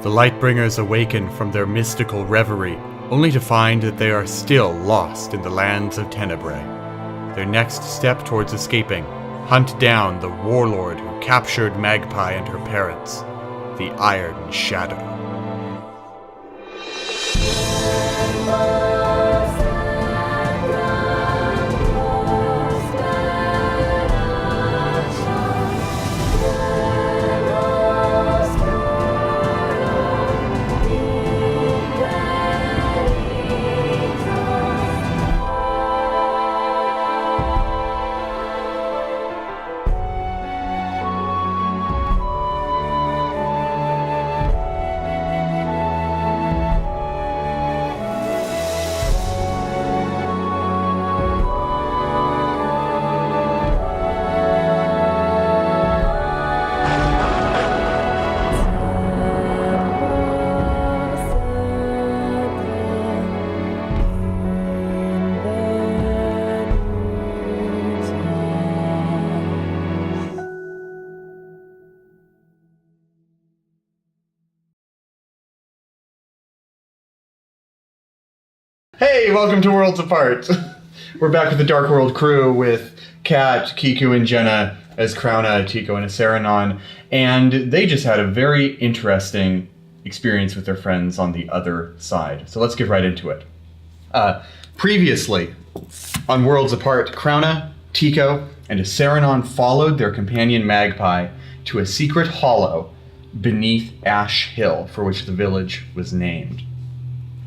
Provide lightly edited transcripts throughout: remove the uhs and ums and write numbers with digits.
The Lightbringers awaken from their mystical reverie, only to find that they are still lost in the lands of Tenebrae. Their next step towards escaping: hunt down the warlord who captured Magpie and her parents, the Iron Shadow. Hey, welcome to Worlds Apart. We're back with the Dark World crew with Kat, Kiku, and Jenna as Krauna, Tico, and Aceranon, and they just had a very interesting experience with their friends on the other side. So let's get right into it. Previously, on Worlds Apart, Krauna, Tico, and Aceranon followed their companion Magpie to a secret hollow beneath Ash Hill, for which the village was named.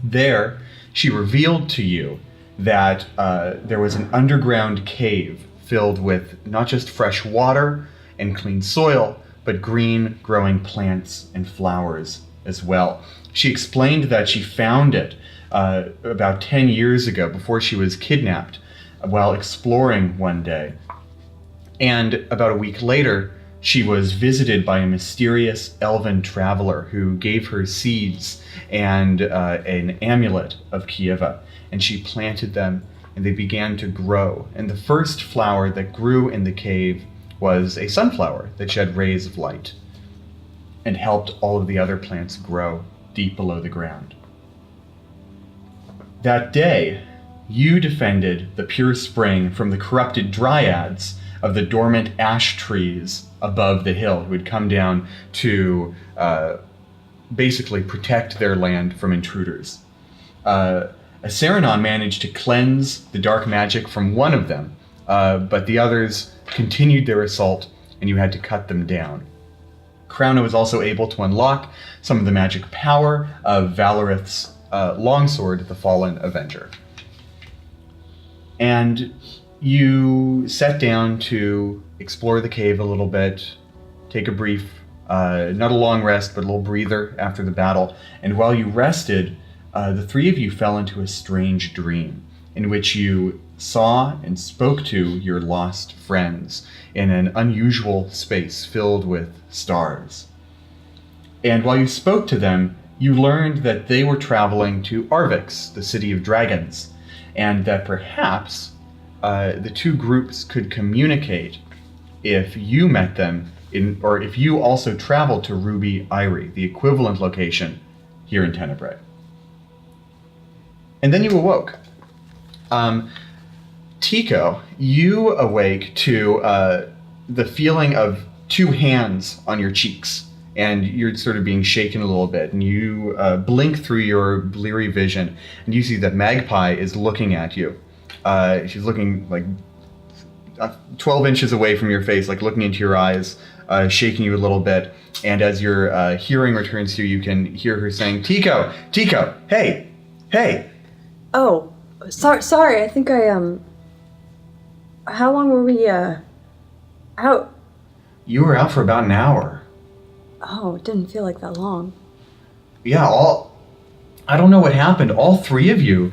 There, she revealed to you that there was an underground cave filled with not just fresh water and clean soil, but green growing plants and flowers as well. She explained that she found it about 10 years ago, before she was kidnapped, while exploring one day. And about a week later, she was visited by a mysterious elven traveler who gave her seeds and an amulet of Kieva, and she planted them, and they began to grow. And the first flower that grew in the cave was a sunflower that shed rays of light and helped all of the other plants grow deep below the ground. That day, you defended the pure spring from the corrupted dryads of the dormant ash trees above the hill, who had come down to basically protect their land from intruders. Aceranon managed to cleanse the dark magic from one of them, but the others continued their assault, and you had to cut them down. Krauna was also able to unlock some of the magic power of Valorith's longsword, the Fallen Avenger. And you sat down to explore the cave a little bit, take a brief, not a long rest, but a little breather after the battle. And while you rested, the three of you fell into a strange dream in which you saw and spoke to your lost friends in an unusual space filled with stars. And while you spoke to them, you learned that they were traveling to Arvix, the city of dragons, and that perhaps the two groups could communicate if you met them or if you also traveled to Ruby Eyrie, the equivalent location here in Tenebrae. And then you awoke. Tico, you awake to the feeling of two hands on your cheeks, and you're sort of being shaken a little bit, and you blink through your bleary vision, and you see that Magpie is looking at you. She's looking like 12 inches away from your face, like looking into your eyes, shaking you a little bit. And as your hearing returns to you, you can hear her saying, Tico, hey. Oh, sorry. I think how long were we, out? You were out for about an hour. Oh, it didn't feel like that long. Yeah, I don't know what happened. All three of you,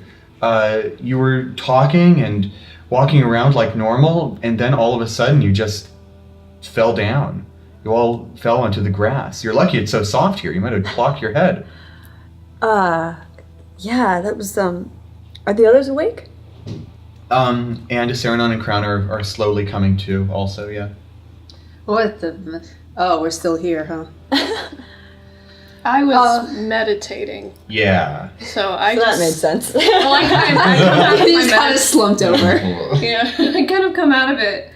you were talking and walking around like normal, and then all of a sudden you just fell down. You all fell onto the grass. You're lucky it's so soft here. You might have clocked your head. Yeah, that was, are the others awake? And Aceranon and Krauna are slowly coming to also, yeah. What the... Oh, we're still here, huh? I was meditating. Yeah. So that made sense. Well, I kind of He's kind of slumped over. Yeah, I kind of come out of it,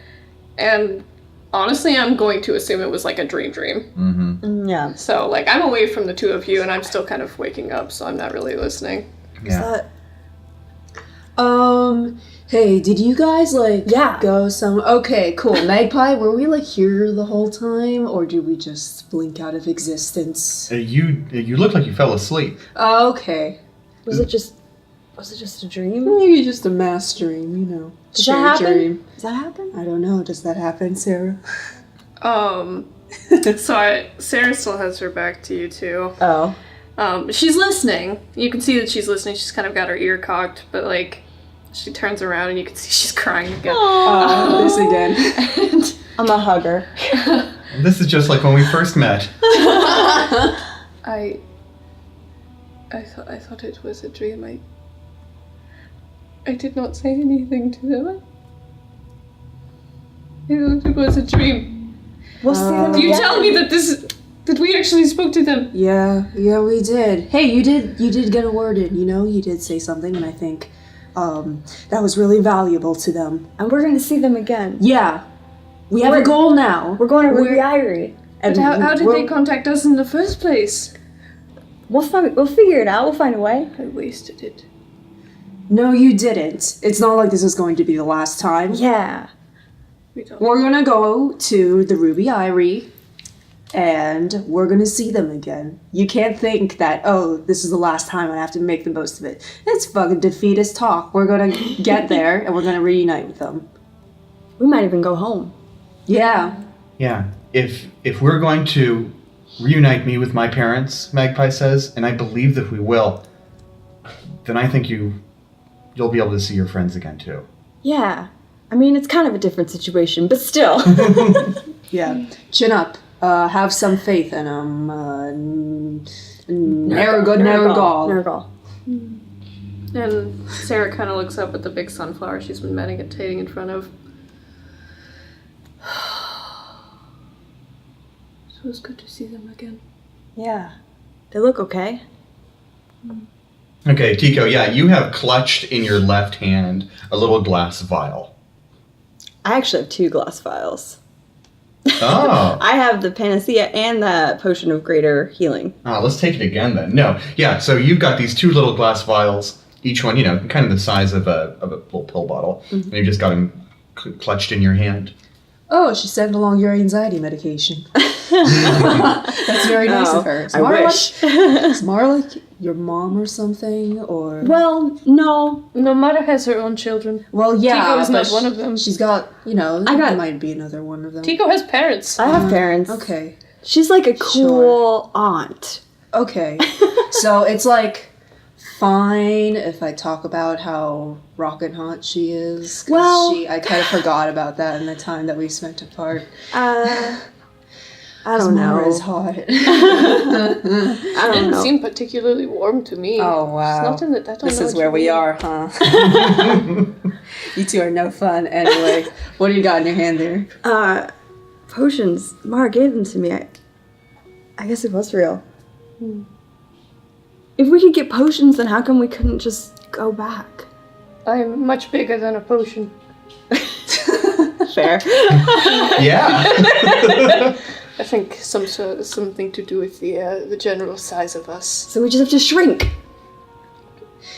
and honestly, I'm going to assume it was like a dream. Mm-hmm. Yeah. So, like, I'm away from the two of you, and I'm still kind of waking up, so I'm not really listening. Yeah. Hey, did you guys, Yeah. go Okay, cool. Magpie, were we, here the whole time, or did we just blink out of existence? You look like you fell asleep. Okay. Was it just a dream? Maybe just a mass dream, you know. Does that happen? Dream. Does that happen? I don't know. Does that happen, Sarah? Sarah still has her back to you, too. Oh. She's listening. You can see that she's listening. She's kind of got her ear cocked, but, she turns around and you can see she's crying again. This again. And I'm a hugger. This is just like when we first met. I thought it was a dream. I did not say anything to them. I thought it was a dream. We'll see them You again. tell me that we actually spoke to them. Yeah, we did. Hey, you did get a word in, you know? You did say something, and I think that was really valuable to them. And we're going to see them again. Yeah. We have a goal now. We're going to Ruby Irie. But how did they contact us in the first place? We'll figure it out. We'll find a way. I wasted it. No, you didn't. It's not like this is going to be the last time. Yeah. We don't. We're gonna go to the Ruby Irie, and we're gonna see them again. You can't think that, oh, this is the last time I have to make the most of it. It's fucking defeatist talk. We're gonna get there, and we're gonna reunite with them. We might even go home. Yeah. Yeah. If we're going to reunite me with my parents, Magpie says, and I believe that we will, then I think you'll be able to see your friends again too. Yeah. I mean, it's kind of a different situation, but still. Yeah. Chin up. Have some faith in them. Nergal. And Sarah kind of looks up at the big sunflower she's been meditating in front of. So it's good to see them again. Yeah. They look okay. Okay, Tico, yeah, you have clutched in your left hand a little glass vial. I actually have 2 glass vials. Oh. I have the panacea and the potion of greater healing. Let's take it again then. No. Yeah, so you've got these 2 little glass vials, each one, kind of the size of a little pill bottle. Mm-hmm. And you've just got them clutched in your hand. Oh, she sent along your anxiety medication. That's very nice of her. I wish. It's more like your mom or something, or... Well, no. No, Mara has her own children. Well, yeah, Tico is but not one of them. She's got, there might be another one of them. Tico has parents. I have parents. Okay. She's like a cool aunt. Okay. So it's fine if I talk about how rockin' hot she is. 'Cause Well... I kind of forgot about that in the time that we spent apart. I don't know. Mara's hot. I It don't didn't know. seem particularly warm to me. Oh, wow. It's nothing that I don't This know is what where you we mean. are, huh? You two are no fun. Anyway, what do you got in your hand there? Potions. Mara gave them to me. I guess it was real. If we could get potions, then how come we couldn't just go back? I'm much bigger than a potion. Fair. Yeah. I think something to do with the general size of us. So we just have to shrink.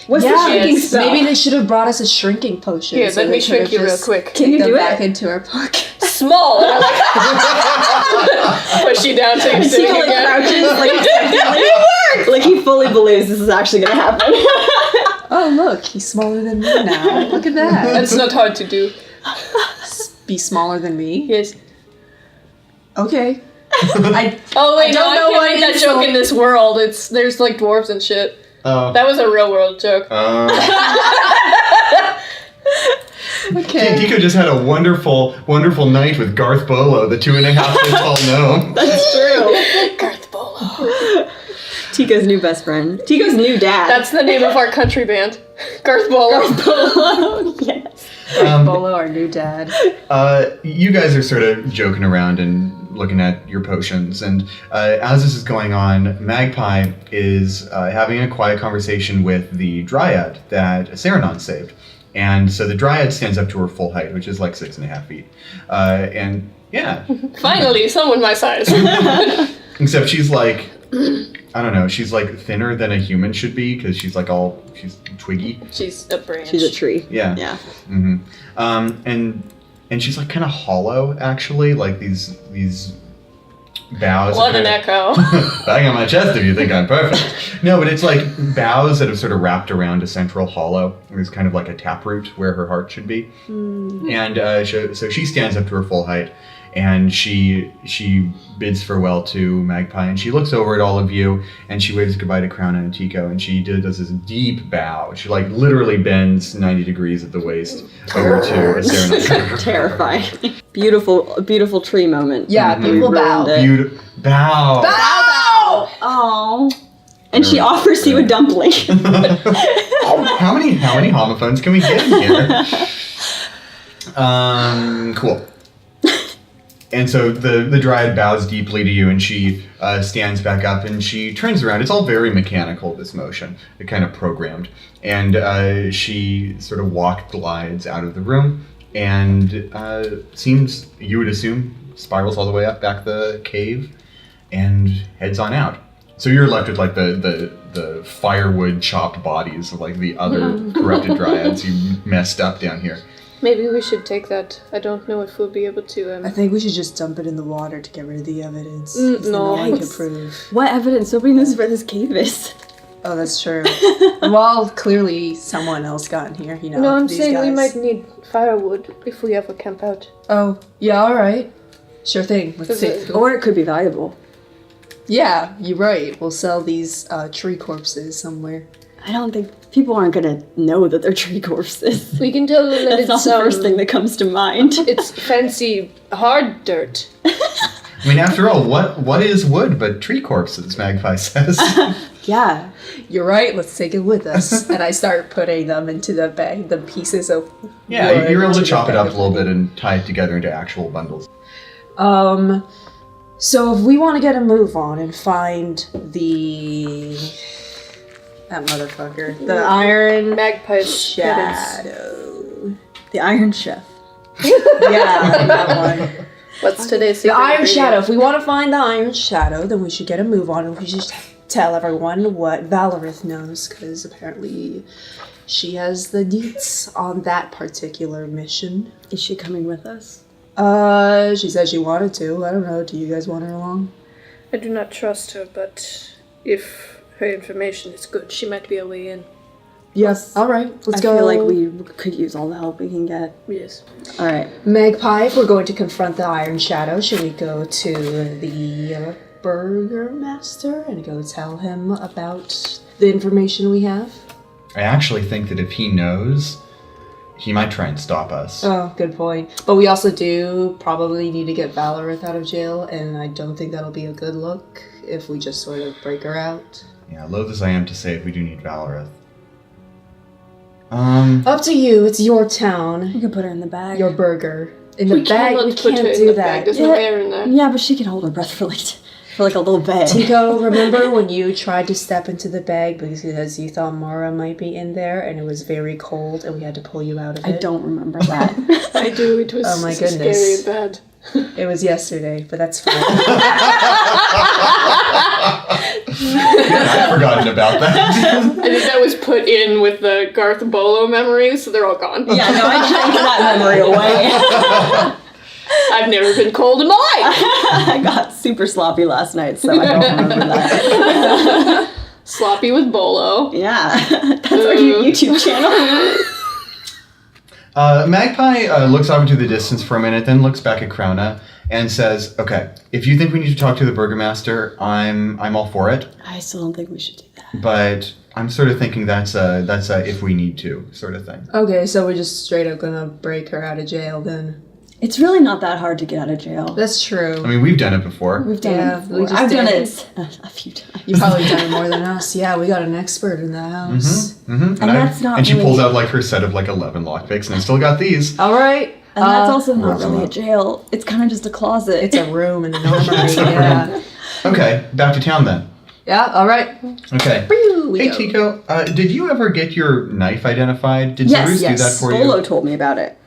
What's the shrinking spell? Maybe they should have brought us a shrinking potion. Here, so let they me could have shrink you real just quick. Can you kicked do them it? back into our pocket. Small. And I push you down so you're He sitting like again. crouches, like he fully believes this is actually gonna happen. Oh, look, he's smaller than me now. Look at that. That's not hard to do. Be smaller than me? Yes. Okay. Oh wait, I don't know I what can't make that joke in this world. There's dwarves and shit. Oh. That was a real world joke. Okay. Tico just had a wonderful, wonderful night with Garth Bolo, the 2.5 foot tall gnome. That's true. Garth Bolo. Tico's new best friend. Tico's new dad. That's the name of our country band. Garth Bolo. Yes. Bolo, our new dad. You guys are sort of joking around and looking at your potions. And as this is going on, Magpie is having a quiet conversation with the Dryad that Saranon saved. And so the Dryad stands up to her full height, which is like 6.5 feet. And yeah. Finally, someone my size. Except she's like, I don't know, she's like thinner than a human should be because she's like she's twiggy. She's a branch. She's a tree. Yeah. Yeah. Mm-hmm. And she's like kind of hollow, actually, like these boughs. What an echo. Bang on my chest if you think I'm perfect. No, but it's like boughs that have sort of wrapped around a central hollow. There's kind of like a taproot where her heart should be. And so she stands up to her full height, and she bids farewell to Magpie, and she looks over at all of you, and she waves goodbye to Crown and Tico, and she does this deep bow. She like literally bends 90 degrees at the waist over to Saranon. Terrifying. Beautiful tree moment. Yeah, beautiful bow. Bow. Bow! Oh. And she offers you a dumpling. How many homophones can we get in here? Cool. And so the Dryad bows deeply to you, and she stands back up, and she turns around. It's all very mechanical, this motion. It kind of programmed. And she sort of glides out of the room, and seems, you would assume, spirals all the way up back the cave, and heads on out. So you're left with like the firewood chopped bodies of like the other corrupted Dryads you messed up down here. Maybe we should take that. I don't know if we'll be able to. I think we should just dump it in the water to get rid of the evidence. No. one can prove. What evidence? Nobody knows where this cave is. Oh, that's true. Well, clearly someone else got in here, No, I'm these saying we guys. might need firewood if we ever camp out. Oh, yeah, alright. Sure thing. Let's see. Or it could be valuable. Yeah, you're right. We'll sell these tree corpses somewhere. I don't think people aren't gonna know that they're tree corpses. We can tell them that That's not it's the first thing that comes to mind. It's fancy hard dirt. I mean, after all, what is wood but tree corpses, Magpie says. Yeah. You're right, let's take it with us. And I start putting them into the bag, the pieces of Yeah, wood you're able into to the chop it bag up a of little bit wood. and tie it together into actual bundles. So if we want to get a move on and find that motherfucker, the Iron Magpie's parents. Shadow. The Iron Chef. Yeah, that one. What's today's The secret Iron ingredient? Shadow. If we want to find the Iron Shadow, then we should get a move on and we should tell everyone what Valorith knows, because apparently she has the deets on that particular mission. Is she coming with us? She said she wanted to. I don't know. Do you guys want her along? I do not trust her, but if her information is good, she might be a way in. Yes. All right. Let's I go. feel like we could use all the help we can get. Yes. All right. Magpie, if we're going to confront the Iron Shadow, should we go to the Burgermaster and go tell him about the information we have? I actually think that if he knows, he might try and stop us. Oh, good point. But we also do probably need to get Valorith out of jail, and I don't think that'll be a good look if we just sort of break her out. Yeah, loath as I am to say it, we do need Valorith. Up to you. It's your town. We could put her in the bag. Your burger. In the bag, cannot we put can't her in do the that. bag. There's no air in there. Yeah, but she can hold her breath for like a little bit. Tico, remember when you tried to step into the bag because you thought Mara might be in there and it was very cold and we had to pull you out of it? I don't remember that. I do. It was Oh my scary goodness. and bad. It was yesterday, but that's fine. I'd forgotten about that. I think that was put in with the Garth Bolo memories, so they're all gone. Yeah, no, I drank that memory away. I've never been cold in my life. I got super sloppy last night, so I don't remember that. Sloppy with Bolo. Yeah, that's our new YouTube channel. Magpie looks off into the distance for a minute, then looks back at Krona and says, "Okay, if you think we need to talk to the Burgermaster, I'm all for it. I still don't think we should do that. But I'm sort of thinking that's a if we need to sort of thing." Okay, so we're just straight up gonna break her out of jail then. It's really not that hard to get out of jail. That's true. I mean, we've done it before. We've done Yeah, it before. we just I've done did. it a few times. You've probably done it more than us. Yeah, we got an expert in the house. Mm-hmm. And that's not And she really- pulls out like her set of like 11 lockpicks, and I still got these. All right. And that's also not really a jail. It's kind of just a closet. It's a room in an armory. Yeah. Okay, back to town then. Yeah. All right. Okay. Hey, Tico, did you ever get your knife identified? Did Zeus do that for Bolo you? told me about it.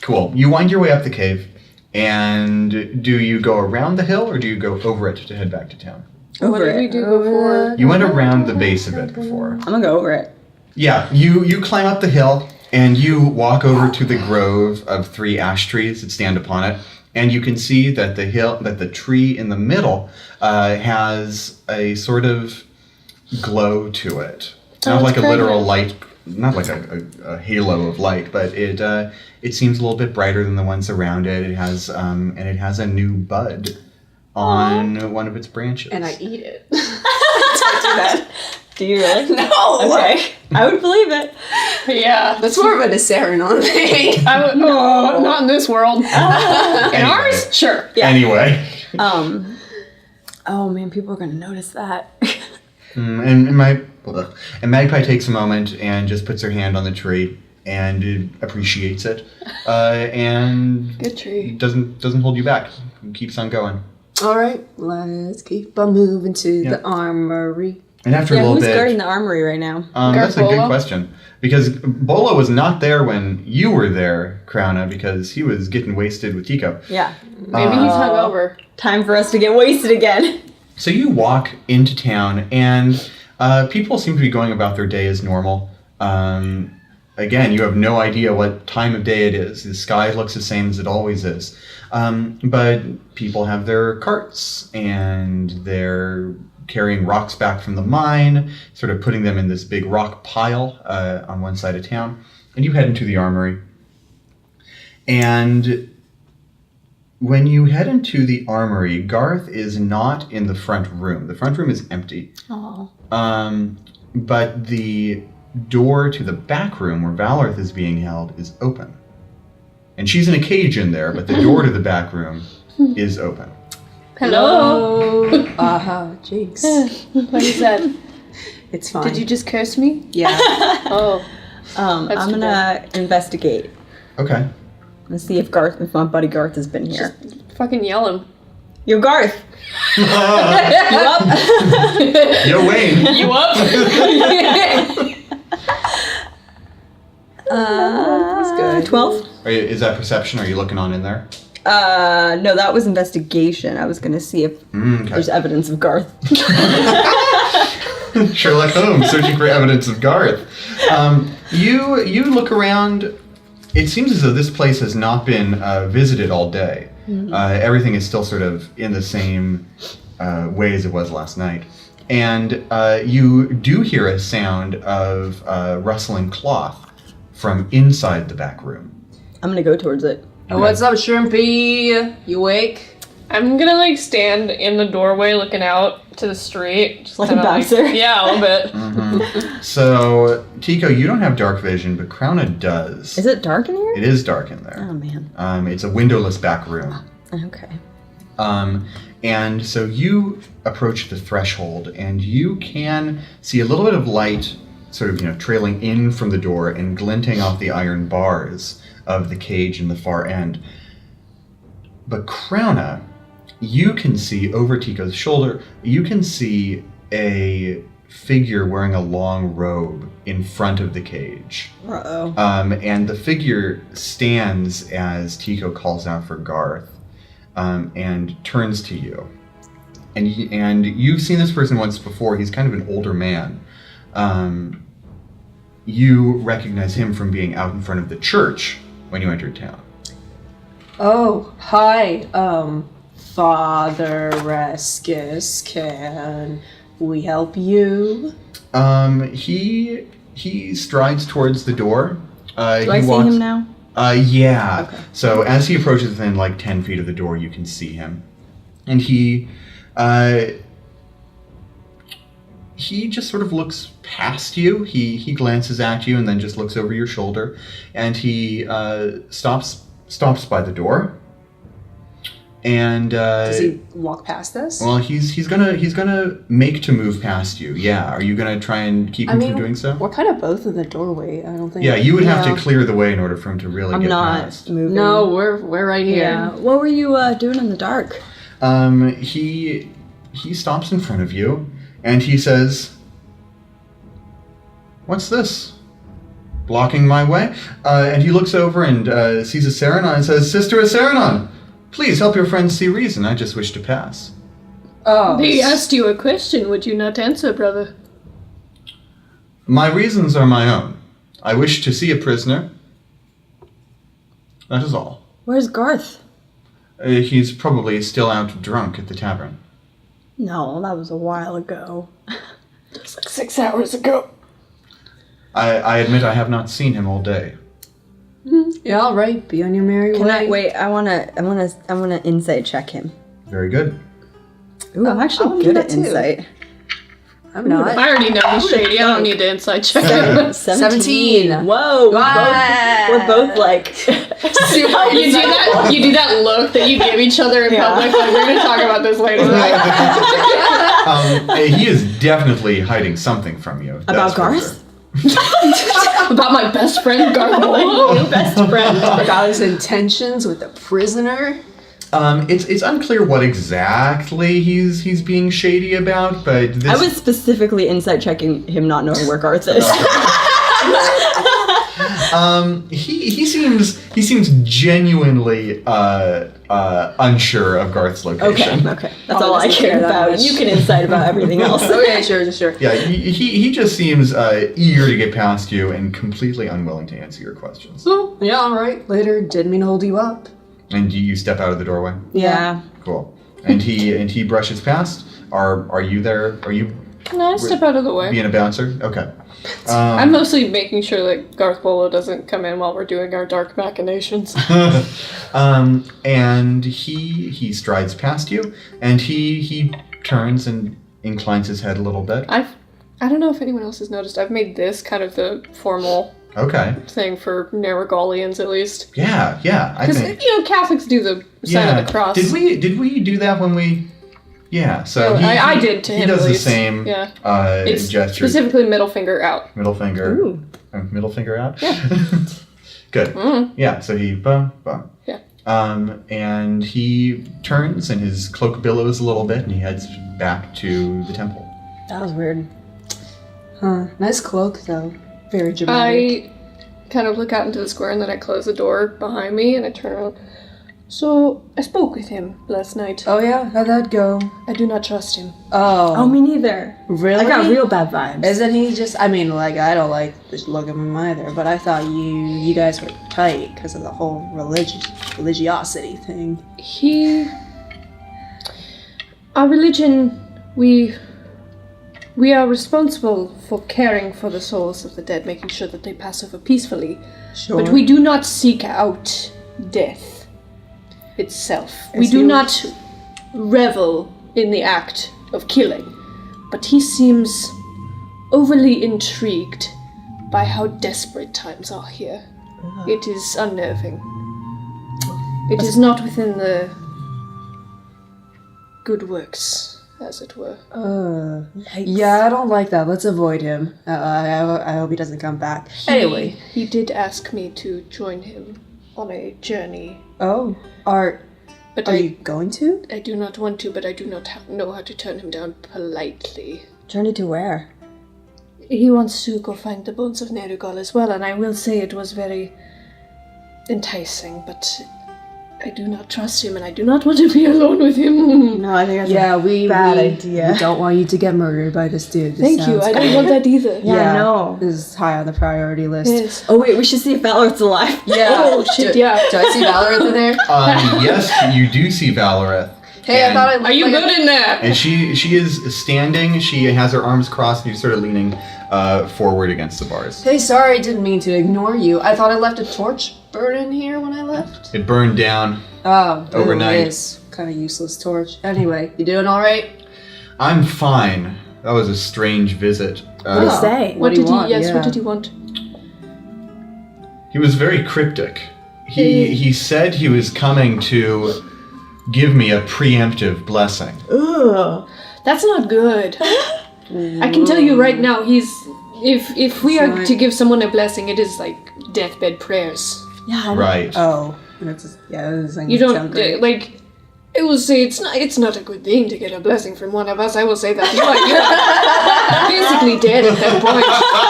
Cool. You wind your way up the cave, and do you go around the hill, or do you go over it to head back to town? What did we do before? You went around the base of it before. I'm gonna go over it. Yeah, you climb up the hill, and you walk over to the grove of 3 ash trees that stand upon it, and you can see that the tree in the middle has a sort of glow to it. Not like a literal light, not like a halo of light, but it seems a little bit brighter than the ones around it. It has and it has a new bud on one of its branches. And I eat it. Don't do that. Do you really? No. Okay. I would believe it. Yeah. That's more of a Deseranon thing. No, not in this world. In Anyway. ours? Sure. Yeah. Anyway. Oh man, people are gonna notice that. And Magpie takes a moment and just puts her hand on the tree and appreciates it, and Good tree. doesn't hold you back. Keeps on going. All right, let's keep on moving to the armory. And after a Yeah, little who's bit, guarding the armory right now? that's a good Bolo? question, because Bolo was not there when you were there, Crouna, because he was getting wasted with Tico. Yeah. Maybe he's hungover. Time for us to get wasted again. So you walk into town, and people seem to be going about their day as normal. Again, you have no idea what time of day it is. The sky looks the same as it always is. But people have their carts, and they're carrying rocks back from the mine, sort of putting them in this big rock pile on one side of town. And you head into the armory. And when you head into the armory, Garth is not in the front room. The front room is empty. Oh. But the door to the back room where Valarth is being held is open. And she's in a cage in there, but the door to the back room is open. Hello. Jinx. What is that? It's fine. Did you just curse me? Yeah. Oh. I'm That's too gonna investigate. Okay. Let's see if my buddy Garth has been here. Fucking yell him. Yo, Garth! Yo, Wayne. You up? That's good. 12? Is that perception? Are you looking on in there? No, that was investigation. I was gonna see if there's Okay. evidence of Garth. Sherlock Holmes searching for evidence of Garth. You look around. It seems as though this place has not been visited all day. Everything is still sort of in the same way as it was last night. And you do hear a sound of rustling cloth from inside the back room. I'm gonna go towards it. What's up, Shrimpy? You awake? I'm gonna stand in the doorway looking out to the street. Just Like a kinda, bouncer? Yeah, a little bit. So, Tico, you don't have dark vision, but Crouna does. Is it dark in here? It is dark in there. Oh man. It's a windowless back room. Okay. And so you approach the threshold, and you can see a little bit of light sort of, trailing in from the door and glinting off the iron bars of the cage in the far end. But Crouna, you can see over Tico's shoulder, you can see a figure wearing a long robe in front of the cage. Uh-oh. And the figure stands as Tico calls out for Garth, and turns to you. And you've seen this person once before. He's kind of an older man. You recognize him from being out in front of the church when you entered town. Oh, hi, Father Rescus. Can we help you? He strides towards the door. Do I see him now? Yeah. Okay. So as he approaches within like 10 feet of the door, you can see him. And he just sort of looks past you. He glances at you and then just looks over your shoulder. And he stops by the door. And Does he walk past us? well, he's gonna make to move past you. Yeah. Are you gonna try and keep him from doing so? We're kind of both in the doorway. I don't think. Yeah, you would have to clear the way in order for him to really I'm get not past. moving. No, we're right here. Yeah. What were you doing in the dark? He stops in front of you, and he says, "What's this? Blocking my way?" And he looks over and sees a Saranon and says, "Sister Saranon, please help your friend see reason. I just wish to pass." Oh. They asked you a question. Would you not answer, brother? My reasons are my own. I wish to see a prisoner. That is all. Where's Garth? He's probably still out drunk at the tavern. No, that was a while ago. It was like 6 hours ago. I admit I have not seen him all day. Yeah, all right. Be on your merry Can way. I wait? I wanna insight check him. Very good. Ooh, I'm I actually wanna good do at that too. insight. I'm not. I already know he's shady. I don't need to inside check him. 17. Whoa, Wow. we're both like You do that look that you give each other in public. Like, we're gonna talk about this later. He is definitely hiding something from you. About that's for Garth? sure. About my best friend, Garbo. your best friend. About his intentions with the prisoner. It's unclear what exactly he's being shady about, but this, I was specifically insight checking him not knowing where Garth is. he seems genuinely unsure of Garth's location. Okay. That's all I care about. You can insight about everything else. Okay, sure. Yeah, he just seems eager to get past you and completely unwilling to answer your questions. Oh, yeah, all right. Later, didn't mean to hold you up. And you step out of the doorway. Yeah. Cool. And he brushes past. Are you there? Are you No, I step out of the way. being a bouncer? Okay. I'm mostly making sure that Garth Bolo doesn't come in while we're doing our dark machinations. And he strides past you, and he turns and inclines his head a little bit. I don't know if anyone else has noticed. I've made this kind of the formal Okay. thing for Narragaalians, at least. Yeah. I Because think. Catholics do the sign of the cross. Did we do that when we? Yeah. So I did to he him. does at the least. same. Yeah. It's gesture. specifically middle finger out. Middle finger. Ooh. Middle finger out. Yeah. Good. Mm. Yeah. So he bum. Yeah. And he turns and his cloak billows a little bit, and he heads back to the temple. That was weird. Huh. Nice cloak, though. Very dramatic. I kind of look out into the square and then I close the door behind me and I turn around. So, I spoke with him last night. Oh, yeah? How'd that go? I do not trust him. Oh. Me neither. Really? I got real bad vibes. Isn't he just... I mean, like, I don't like this look of him either, but I thought you guys were tight because of the whole religiosity thing. Our religion, we are responsible for caring for the souls of the dead, making sure that they pass over peacefully. Sure. But we do not seek out death itself. We do not revel in the act of killing. But he seems overly intrigued by how desperate times are here. It is unnerving. It is not within the good works, as it were. Yeah, I don't like that. Let's avoid him. I hope he doesn't come back. Anyway. He did ask me to join him on a journey. Oh. Are you going to? I do not want to, but I do not know how to turn him down politely. Journey to where? He wants to go find the bones of Nergal as well, and I will say it was very enticing, but I do not trust him, and I do not want to be alone with him. No, I think that's bad idea. We don't want you to get murdered by this dude. This Thank you, sounds I don't want that either. Yeah, no. This is high on the priority list. Yes. Oh wait, we should see if Valor's alive. Yeah. Oh, shit, yeah. Do I see Valorant in there? Yes, you do see Valoreth. Hey, And- I thought I looked Are you like good in there? And she is standing. She has her arms crossed, and she's sort of leaning forward against the bars. Hey, sorry, didn't mean to ignore you. I thought I left a torch burning here when I left. It burned down. Oh, Overnight. It is kind of useless torch. Anyway, you doing all right? I'm fine. That was a strange visit. What did he say? What do you want? Yes, Yeah. what did he want? He was very cryptic. He said he was coming to give me a preemptive blessing. Ugh. That's not good. I can tell you right now, if we are to give someone a blessing, it is like deathbed prayers. Yeah. Right. Oh, that's just, yeah. That doesn't You sound don't great. like. I will say it's not a good thing to get a blessing from one of us. I will say that you're basically dead at that point.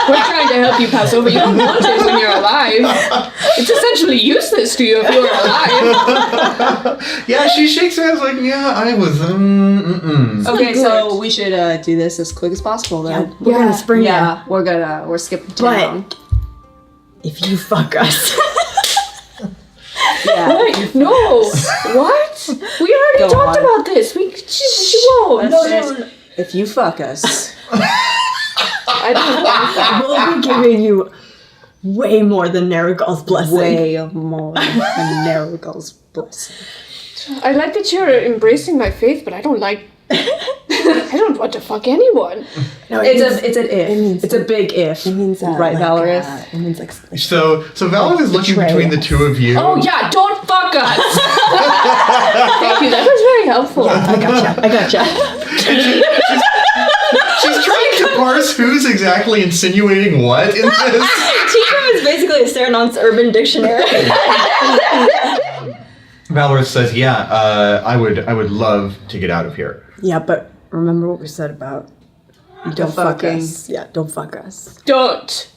We're trying to help you pass over. You don't want it when you're alive. It's essentially useless to you if you're alive. Yeah, she shakes her head like, yeah, I was. Okay, good. so we should do this as quick as possible then. We're gonna spring Yeah, we're skipping town. But if you fuck us. Yeah. Wait, no. What? We already Go talked on. about this. She won't. No. If you fuck us, I don't want that. We'll be giving you way more than Naragal's blessing. way more than Naragal's blessing. I like that you're embracing my faith, but I don't like. I don't want to fuck anyone. No, It's an if. It's a big if. It means right, like, Valorous? It means like So Valor is looking Betrayal. between the two of you. Oh yeah, don't fuck us. Thank you. That was very helpful. I gotcha. She's trying to parse who's exactly insinuating what in this. Chico is basically a Serenon's urban dictionary. Valorous says, yeah, I would love to get out of here. Yeah, but remember what we said about you don't fuck fucking. us. Yeah, don't fuck us. Don't.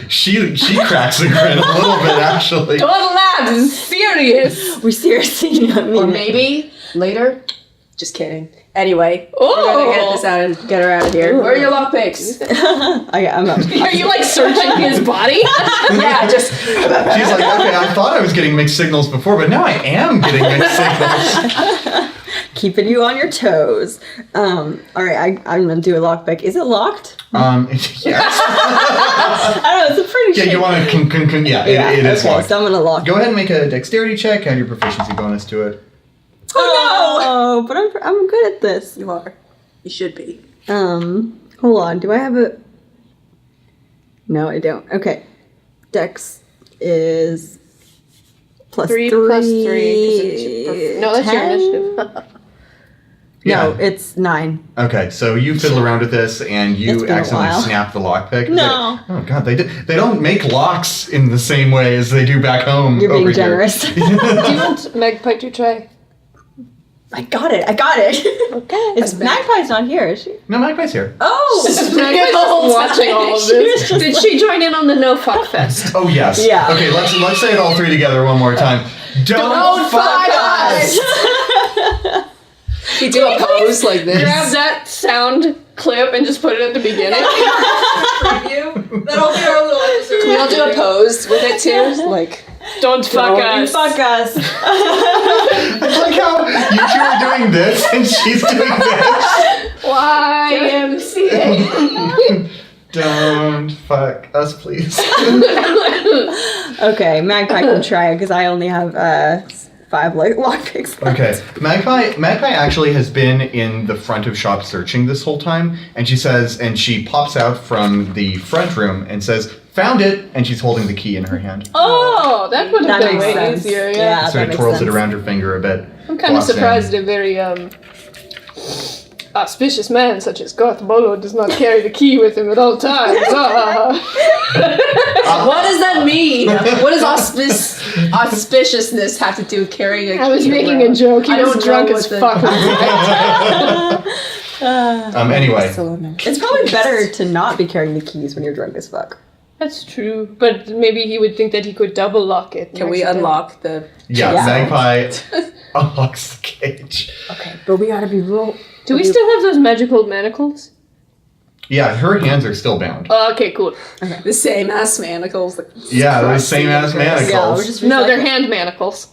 She cracks a grin a little bit, actually. Don't laugh. This is serious. We seriously do not mean Or it. maybe later. Just kidding. Anyway, Oh. we're gonna get this out and get her out of here. Where are your lockpicks? I'm up. Are you like searching his body? Yeah, just. She's like, okay, I thought I was getting mixed signals before, but now I am getting mixed signals. Keeping you on your toes. All right, I'm gonna do a lockpick. Is it locked? Yes. I don't know. It's a pretty. Yeah, you want to yeah, it is okay, locked. so I'm gonna lock. Go ahead and make a dexterity check. Add your proficiency bonus to it. Oh, but I'm good at this. You are. You should be. Hold on. Do I have a? No, I don't. Okay, Dex is plus 3 3. plus 3. No, that's your 10? initiative. No, it's 9. Okay, so you fiddle around with this and It's you been a accidentally while. snap the lockpick. No. Oh god, they don't make locks in the same way as they do back home. You're being over generous. Do you want Magpie to try? I got it. Okay. It's Magpie's not here, is she? Here. No, Magpie's here. Oh. Magpie's watching all of this. Did she join in on the no fuck fest? Oh yes. Yeah. Okay, let's say it all three together one more time. Don't fuck us. We do a pose like this. Grab that sound clip and just put it at the beginning. That'll be our little episode. Can we all do a pose with it too? Like, Don't fuck us. Fuck us. It's like how you two are doing this and she's doing this. YMCA. Don't fuck us, please. Okay, Magpie can try it because I only have 5 lockpicks. Okay, Magpie actually has been in the front of shop searching this whole time, and she pops out from the front room and says, "Found it!" And she's holding the key in her hand. Oh, that would have That been makes way sense. easier, Yeah. Sort that of makes twirls it sense. around her finger a bit. I'm kind of Gloss in. surprised a very auspicious man such as Garth Bolo does not carry the key with him at all times. what does that mean? What does auspiciousness have to do with carrying a key I was making a around? joke. He I was don't drunk know as what fuck. Anyway, It's probably better to not be carrying the keys when you're drunk as fuck. That's true, but maybe he would think that he could double lock it. Can we accidentally. unlock the... yeah, Yeah. Magpie unlocks the cage. Okay, but we gotta be real. Do we still have those magical manacles? Yeah, her hands are still bound. Okay, cool. The same ass manacles? Yeah, those same ass manacles. Yeah, we're just No, they're recycling. hand manacles.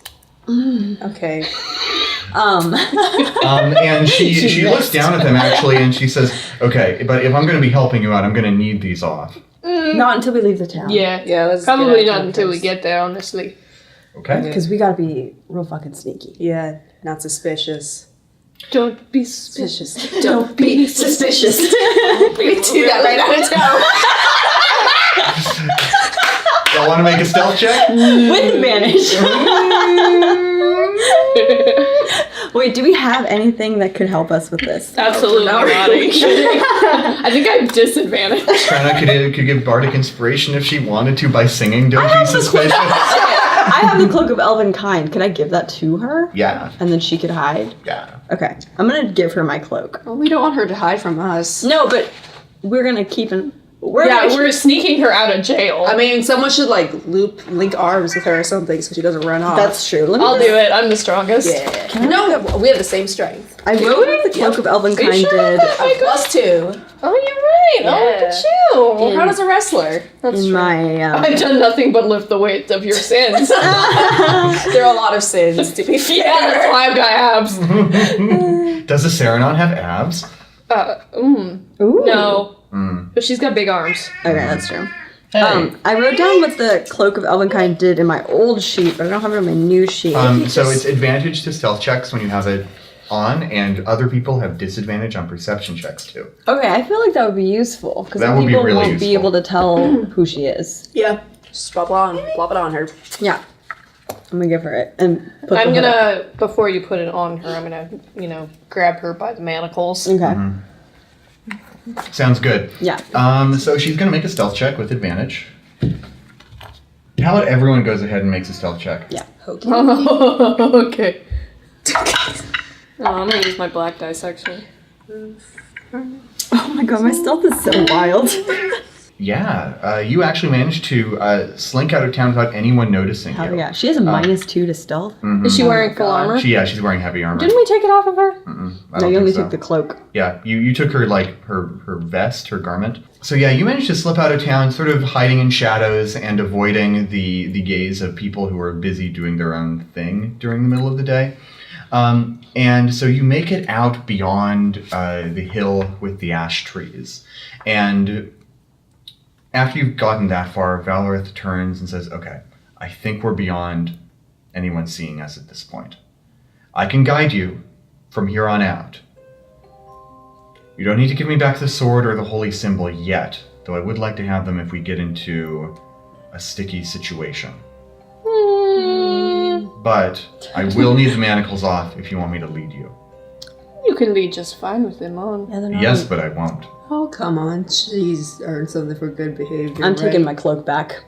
Okay. And she looks down at them actually, and she says, "Okay, but if I'm going to be helping you out, I'm going to need these off." Not until we leave the town. Yeah, Yeah, let's probably get out not of until we this. get there, honestly. Okay. Because we gotta be real fucking sneaky. Yeah, not suspicious. Don't be suspicious. Don't be suspicious. We do that right out of town. Y'all want to make a stealth check? With advantage. Wait, do we have anything that could help us with this? Absolutely not. Are you kidding? I think I have disadvantage. Krana could give bardic inspiration if she wanted to by singing. Don't be suspicious. I have the Cloak of Elven Kind. Can I give that to her? Yeah. And then she could hide? Yeah. Okay. I'm going to give her my cloak. Well, we don't want her to hide from us. No, but we're going to keep an... We're sneaking her out of jail. I mean, someone should like link arms with her or something so she doesn't run off. That's true. I'll do it. I'm the strongest. Yeah. No, we have the same strength. I wrote the Cloak of Elven Kind sure did about that? +2. Oh, you're right. Yeah. Oh, look at you. Well, how does a wrestler? That's in true. my... I've done nothing but lift the weight of your sins. There are a lot of sins, to be fair. Yeah, that's why I've got abs. Does the Saranon have abs? Ooh. No. But she's got big arms. Okay, that's true. I wrote down what the Cloak of Elven Kind did in my old sheet, but I don't have it on my new sheet. So it's advantage to stealth checks when you have it on, and other people have disadvantage on perception checks too. Okay, I feel like that would be useful, because That would be people really won't be useful. able to tell who she is. Yeah. Just plop it on her. Yeah. I'm gonna give her it and put the I'm hood up. gonna, before you put it on her, I'm gonna, grab her by the manacles. Okay. Sounds good. Yeah. So she's gonna make a stealth check with advantage. How about everyone goes ahead and makes a stealth check? Yeah. Okay. I'm gonna use my black dice actually. Oh my god, my stealth is so wild. Yeah, you actually managed to slink out of town without anyone noticing Hell you. yeah. She has a -2 to stealth. Is she wearing full armor? She's wearing heavy armor. Didn't we take it off of her? I No, don't you only think so. took the cloak. Yeah, you took her her vest, her garment. So yeah, you managed to slip out of town, sort of hiding in shadows and avoiding the gaze of people who are busy doing their own thing during the middle of the day. And so you make it out beyond the hill with the ash trees. And after you've gotten that far, Valorith turns and says, okay, I think we're beyond anyone seeing us at this point. I can guide you from here on out. You don't need to give me back the sword or the holy symbol yet, though I would like to have them if we get into a sticky situation. But I will need the manacles off if you want me to lead you. You can lead just fine with them on. Yeah, they're not Yes, but I won't. Oh, come on. She's earned something for good behavior. I'm taking my cloak back.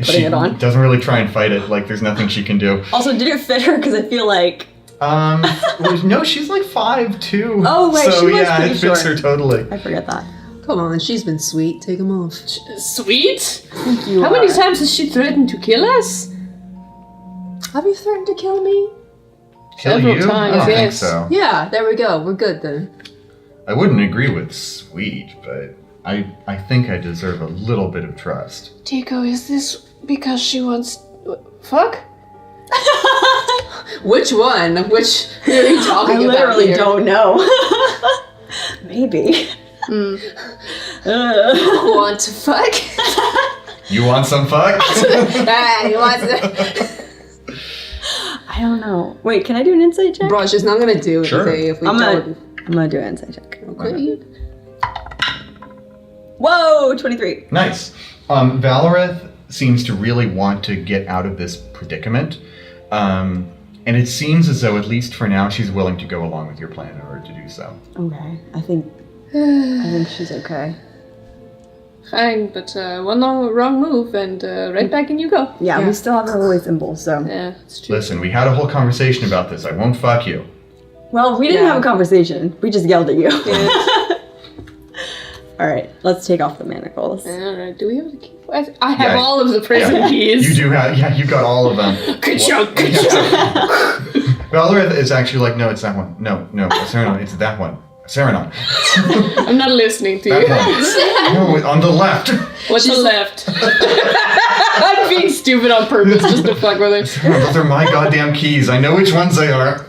She it on. doesn't really try and fight it, like there's nothing she can do. Also, did it fit her? Because I feel like... Well, no, she's like 5'2". Oh, right, So she was yeah, pretty it fits her short. totally. I forget that. Come on, she's been sweet. Take them off. Sweet? You How many times has she threatened to kill us? Have you threatened to kill me? Kill Several you? times, I don't think yes. so. Yeah, there we go. We're good then. I wouldn't agree with sweet, but I think I deserve a little bit of trust. Tico, is this because she wants... Fuck? Which one? Which who are you talking I about literally here? don't know. Maybe. Want to fuck? You want some fuck? Hey, you want to... I don't know. Wait, can I do an insight check? Bro, she's not gonna do Sure. anything if we I'm don't. gonna do an insight check. Okay. Whoa, 23. Nice. Valorith seems to really want to get out of this predicament. And it seems as though, at least for now, she's willing to go along with your plan in order to do so. Okay, I think she's okay. Fine, but one wrong move and right back in you go. Yeah, we still have the holy symbol, so. Yeah, it's true. Listen, we had a whole conversation about this. I won't fuck you. Well, we didn't Yeah. have a conversation. We just yelled at you. Alright, let's take off the manacles. Alright, do we have the key? I have Yeah. all of the prison Yeah, keys. you do have, yeah, you got all of them. Ka-chunk, Well, ka-chunk. Valorith is actually like, no, it's that one. No, Saranon, it's that one. Saranon. I'm not listening to you. That one. No, on the left. What's the left? I'm being stupid on purpose just to fuck with it. Those are my goddamn keys. I know which ones they are.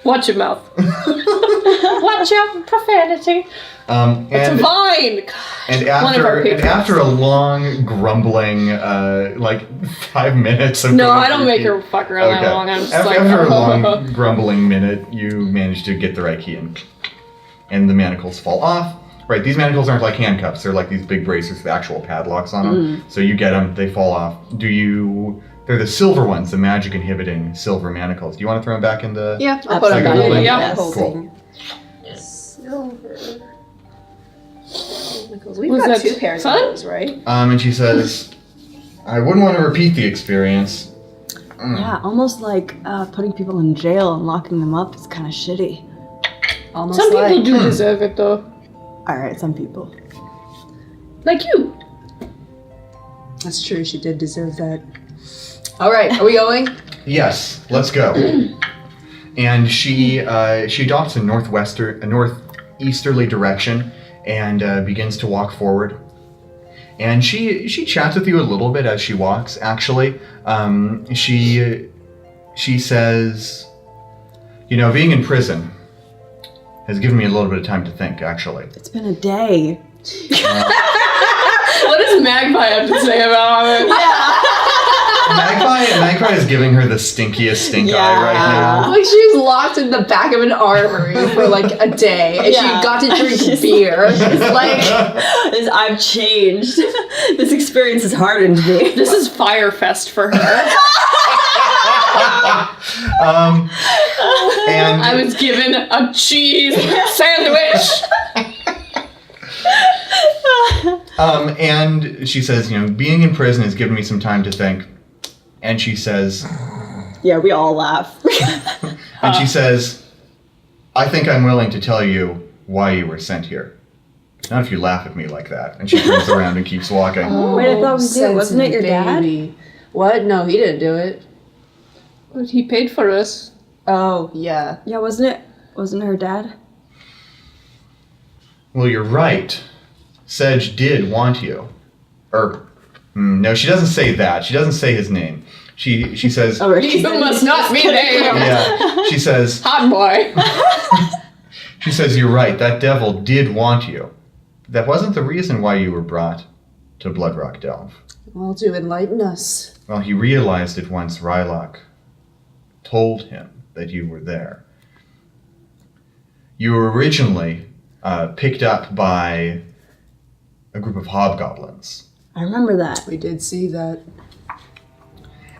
Watch your mouth. Watch your profanity. It's a And vine. And One of our after, patrons. after a long grumbling, like 5 minutes of No, going I don't through make key- her fuck around that long. I'm just like, after a long grumbling minute, you manage to get the right key in. And the manacles fall off. Right, these manacles aren't like handcuffs. They're like these big bracers with actual padlocks on them. So you get them, they fall off. Do you They're the silver ones, the magic inhibiting silver manacles. Do you want to throw them back in the... Yeah, I'll put them Absolutely. back. Yeah. Yes. Cool. Silver. Was We've got that 2 pairs fun? of those, right? And she says, I wouldn't want to repeat the experience. Yeah, almost like putting people in jail and locking them up is kind of shitty. Almost Some like... people do deserve it though. Alright, some people. Like you. That's true, she did deserve that. Alright, are we going? Yes, let's go. And she adopts a northeasterly direction and begins to walk forward. And she chats with you a little bit as she walks. Actually, she says, you know, being in prison has given me a little bit of time to think. Actually, It's been a day. What does Magpie have to say about it? Magpie is giving her the stinkiest stink eye right now. Like she was locked in the back of an armory for like a day, and she got to drink beer. Like I've changed. This experience has hardened me. This is Firefest for her. And I was given a cheese sandwich. and she says, you know, being in prison has given me some time to think. And she says, Yeah, we all laugh. and she says, I think I'm willing to tell you why you were sent here. Not if you laugh at me like that. And she turns around and keeps walking. Wait, I thought it was you. Wasn't it your dad? What? No, he didn't do it. But he paid for us. Oh, yeah. Yeah, wasn't it? Wasn't her dad? Well, you're right. Sedge did want you. No, she doesn't say that. She doesn't say his name. She says... Oh, right. You must not be there. Yeah. She says... Hot boy. She says, you're right. That devil did want you. That wasn't the reason why you were brought to Bloodrock Delve. Well, to enlighten us. Well, he realized it once Rylock told him that you were there. You were originally picked up by a group of hobgoblins. I remember that. We did see that.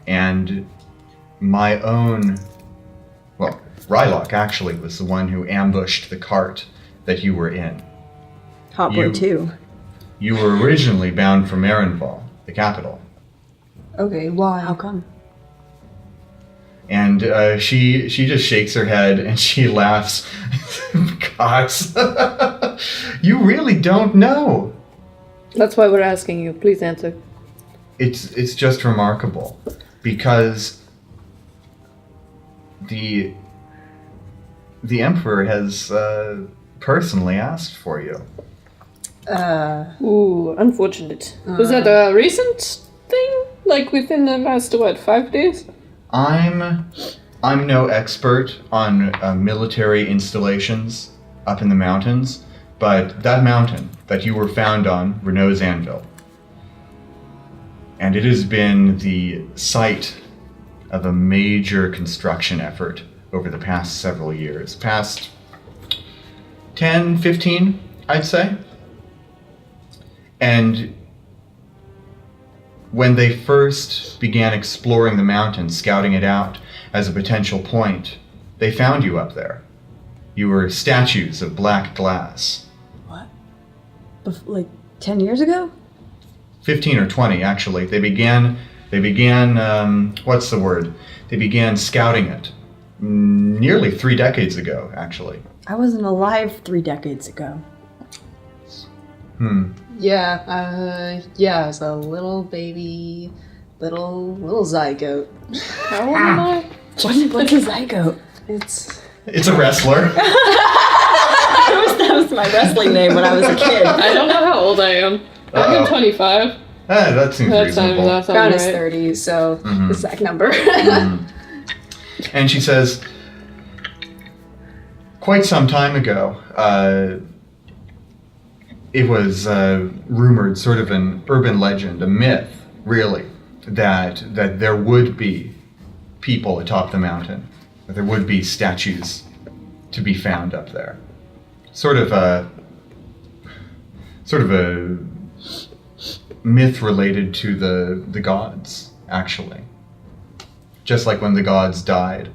And my own... Well, Rylock actually was the one who ambushed the cart that you were in. Hot boy You- too. You were originally bound for Marinval, the capital. Okay, why? How come? And she just shakes her head and she laughs. Gods, you really don't know. That's why we're asking you. Please answer. It's just remarkable because the Emperor has personally asked for you. Ooh, unfortunate. Was that a recent thing? Like within the last, 5 days? I'm no expert on military installations up in the mountains, but that mountain that you were found on, Renault's Anvil, and it has been the site of a major construction effort over the past several years. Past 10, 15, I'd say. And when they first began exploring the mountain, scouting it out as a potential point, they found you up there. You were statues of black glass. What? Like 10 years ago? 15 or 20, actually. They began, what's the word? They began scouting it nearly 3 decades ago, actually. I wasn't alive 3 decades ago. Yeah, it's a little baby, little zygote. How old am I? What's a zygote? It's a wrestler. That was my wrestling name when I was a kid. I don't know how old I am. I'm 25. That seems reasonable. That Crown sounds is right. 30, so the exact number. And she says, quite some time ago, it was rumored, sort of an urban legend, a myth, really, that there would be people atop the mountain, that there would be statues to be found up there. Sort of a myth related to the gods, actually. just like when the gods died,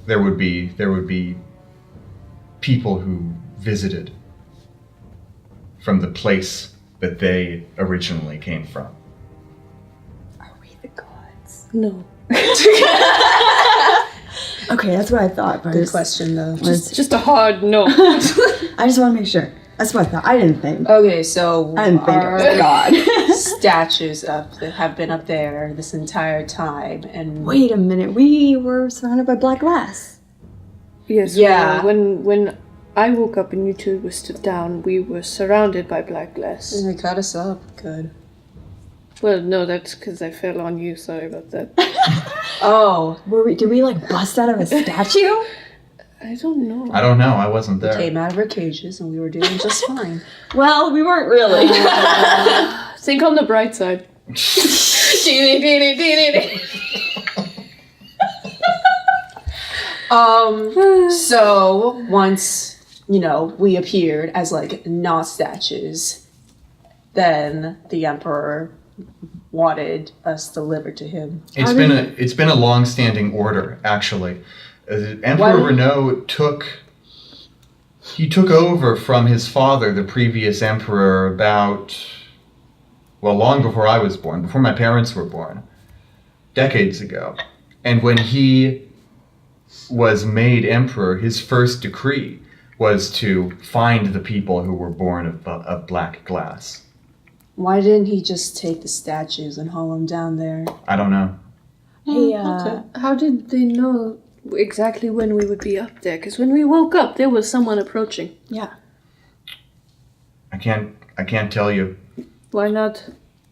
there would be people who visited from the place that they originally came from. Are we the gods? No. Okay, that's what I thought. But Good question, though. Just a hard no. I just want to make sure. That's what I thought. I didn't think. Okay, so I didn't think it was a god. statues up that have been up there this entire time, and Wait a minute. We were surrounded by black glass. Yes, Yeah. well, when I woke up and you two were stood down, we were surrounded by black glass. they cut us up. Good. Well, no, that's because I fell on you. Sorry about that. Oh, Did we like bust out of a statue? I don't know. I don't know. I wasn't there. came out of our cages and we were doing just fine. Well, we weren't really. Think on the bright side. So once, we appeared as like not statues, then the Emperor wanted us delivered to him. It's been a long-standing order, actually. Emperor Why- Renaud took over from his father, the previous emperor, long before I was born, before my parents were born, decades ago. And when he was made emperor, his first decree was to find the people who were born of black glass. Why didn't he just take the statues and haul them down there? I don't know. Hey, How did they know exactly when we would be up there? Because when we woke up, there was someone approaching. yeah. I can't tell you Why not?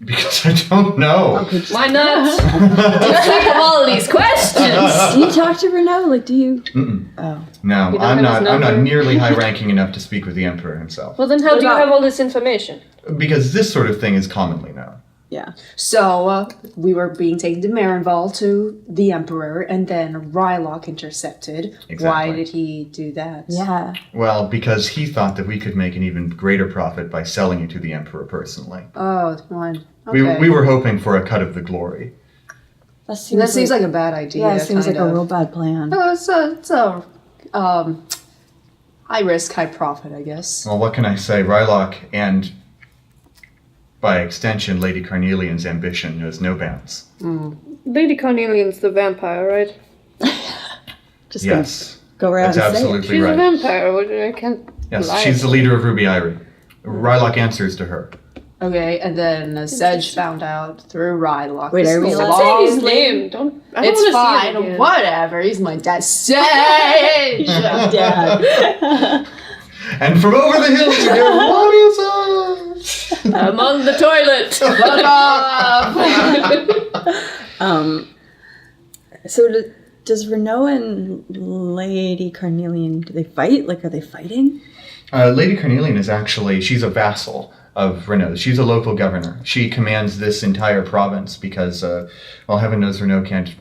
because I don't know. Why not? Think of all these questions. Do you talk to Renaud? Like, do you? Mm-mm. Oh. No, You don't I'm have his not. I'm not number? nearly high-ranking enough to speak with the emperor himself. Well, then how do you have all this information? Because this sort of thing is commonly known. Yeah. So we were being taken to Marinval to the Emperor, and then Rylock intercepted. Why Exactly. did he do that? Yeah. Well, because he thought that we could make an even greater profit by selling it to the emperor personally. Oh, one. Okay. We were hoping for a cut of the glory. That seems, That seems like a bad idea. yeah, it seems like kind a of. real bad plan. Oh, it's a high risk, high profit, I guess. Well, what can I say? Rylock and, by extension, Lady Carnelian's ambition knows no bounds. Lady Carnelian's the vampire, right? Just Yes, gonna go around that's and say it. absolutely She's a right. vampire. I can't Yes, lie. she's the leader of Ruby Irie. Rylock answers to her. Okay, and then Sedge found out through Rylock. Wait, This are we is allowed Don't say long his name. name. Don't. I don't It's want to fine. see it again. Whatever. He's my dad. Sedge. Dad. And from over the hill to hear what is us? I'm on the toilet. Fuck off. So does Renaud and Lady Carnelian, do they fight? Like, are they fighting? Lady Carnelian is actually, she's a vassal of Renaud. She's a local governor. She commands this entire province because, heaven knows Renaud can't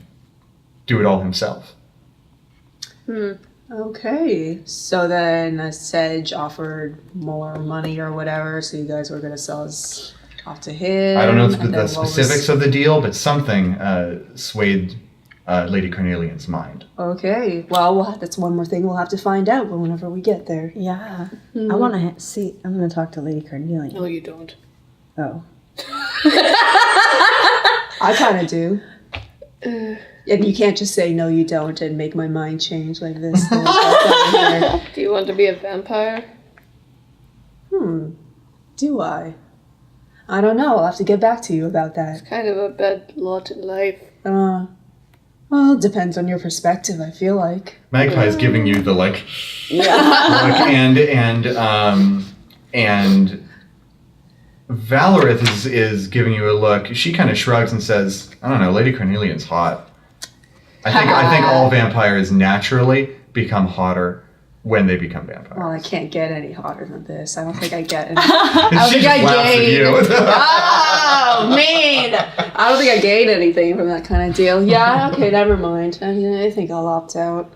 do it all himself. Okay, so then Sedge offered more money or whatever, so you guys were gonna sell us off to him. I don't know and the then what specifics of the deal, but something swayed Lady Carnelian's mind. Okay, well, that's one more thing we'll have to find out whenever we get there. Yeah. I want to see. I'm going to talk to Lady Carnelian. No, you don't. Oh. I kind of do. And you can't just say no, you don't, and make my mind change like this. Do you want to be a vampire? Do I? I don't know. I'll have to get back to you about that. Kind of a bad lot in life. Well, it depends on your perspective, I feel like. Magpie's giving you the look, and Valorith is giving you a look. She kind of shrugs and says, "I don't know. Lady Carnelian's hot. I think all vampires naturally become hotter when they become vampires." Well, I can't get any hotter than this. I don't think I get any. I She think just I laughs at gained. you. Oh, mean! I don't think I gained anything from that kind of deal. Yeah, okay, never mind. I think I'll opt out.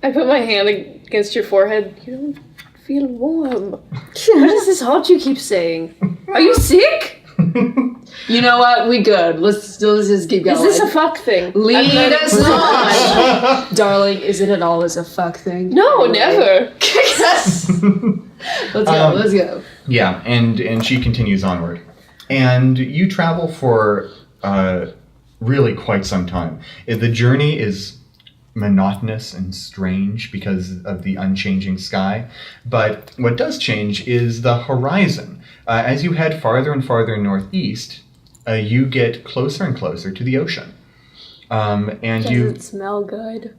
I put my hand against your forehead. You don't feel warm. What is this hot you keep saying? Are you sick? You know what? We good. Let's just keep going. Is this a fuck thing? Lead us on! Darling, isn't it always a fuck thing? No, never. Yes! Let's go. Yeah, and she continues onward. And you travel for really quite some time. The journey is monotonous and strange because of the unchanging sky. But what does change is the horizon. As you head farther and farther northeast, you get closer and closer to the ocean. And Does you... it smell good?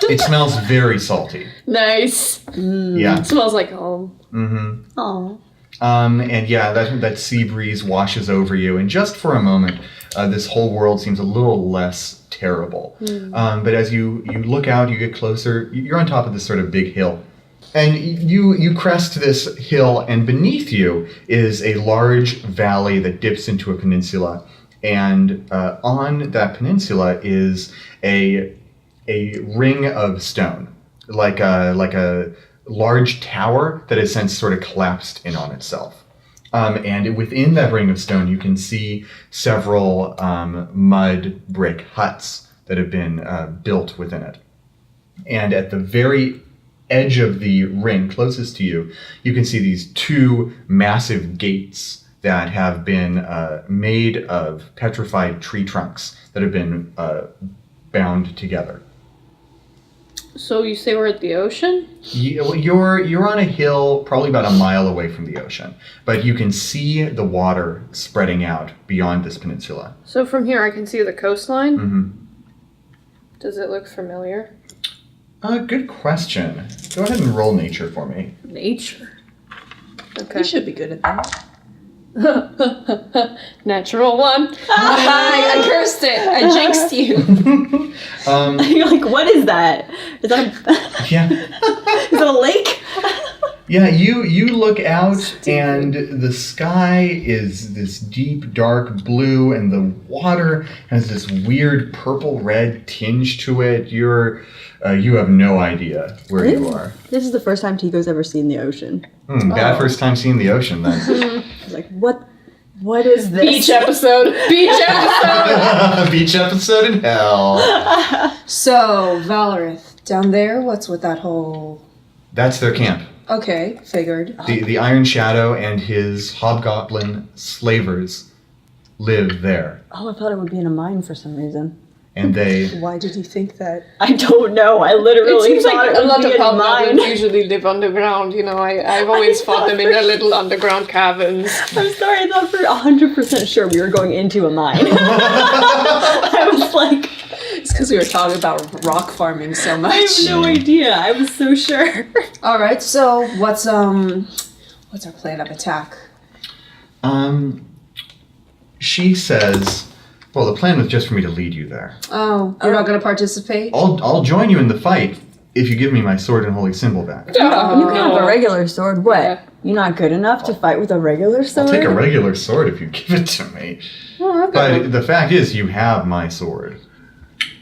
It smells very salty. Nice. Yeah. It smells like home. Mm-hmm. Oh. And yeah, that sea breeze washes over you, and just for a moment, this whole world seems a little less terrible. But as you look out, you get closer, you're on top of this sort of big hill. And you crest this hill, and beneath you is a large valley that dips into a peninsula. And on that peninsula is a ring of stone, like a large tower that has since sort of collapsed in on itself. And within that ring of stone, you can see several mud brick huts that have been built within it. And at the very edge of the ring closest to you, you can see these two massive gates that have been made of petrified tree trunks that have been bound together. So you say we're at the ocean? You're on a hill probably about a mile away from the ocean, but you can see the water spreading out beyond this peninsula. So from here I can see the coastline? Mm-hmm. Does it look familiar? Good question. Go ahead and roll nature for me. Nature. Okay. You should be good at that. Natural one. I cursed it. I jinxed you. You're like, what is that? Is that a, Yeah. is that a lake? Yeah, you look out and the sky is this deep dark blue and the water has this weird purple red tinge to it. You have no idea where you are. This is the first time Tico's ever seen the ocean. Bad first time seeing the ocean then. He's like, what is this? Beach episode. Beach episode. Beach episode in hell. So, Valorith, down there, what's with that whole... That's their camp. Okay, figured. The Iron Shadow and his hobgoblin slavers live there. Oh, I thought it would be in a mine for some reason. And they... Why did you think that? I don't know. I It literally seems thought like it a would lot be of in a mine. hobgoblins usually live underground, you know. I've always fought them in their little underground caverns. I'm sorry, I thought for 100% sure we were going into a mine. I was like, It's because we were talking about rock farming so much. I have no idea. I was so sure. All right, so what's our plan of attack? She says, well, the plan was just for me to lead you there. Oh, you're not going to participate? I'll join you in the fight if you give me my sword and holy symbol back. You can have a regular sword. What? Yeah. You're not good enough to fight with a regular sword? I'll take a regular sword if you give it to me. Oh, okay. But the fact is, you have my sword.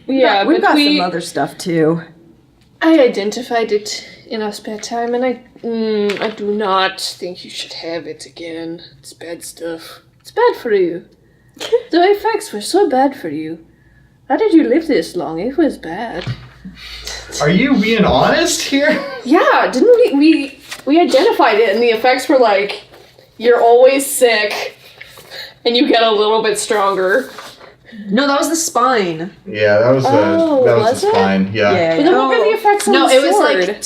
Yeah, We've but got some other stuff too. I identified it in our spare time, and I do not think you should have it again. It's bad stuff. It's bad for you. The effects were so bad for you. How did you live this long? It was bad. Are you being honest here? Yeah, didn't we identified it, and the effects were like, you're always sick, and you get a little bit stronger. No, that was the spine. Yeah, that was was the it? spine. Yeah. But then what were the effects on No, the it was sword? like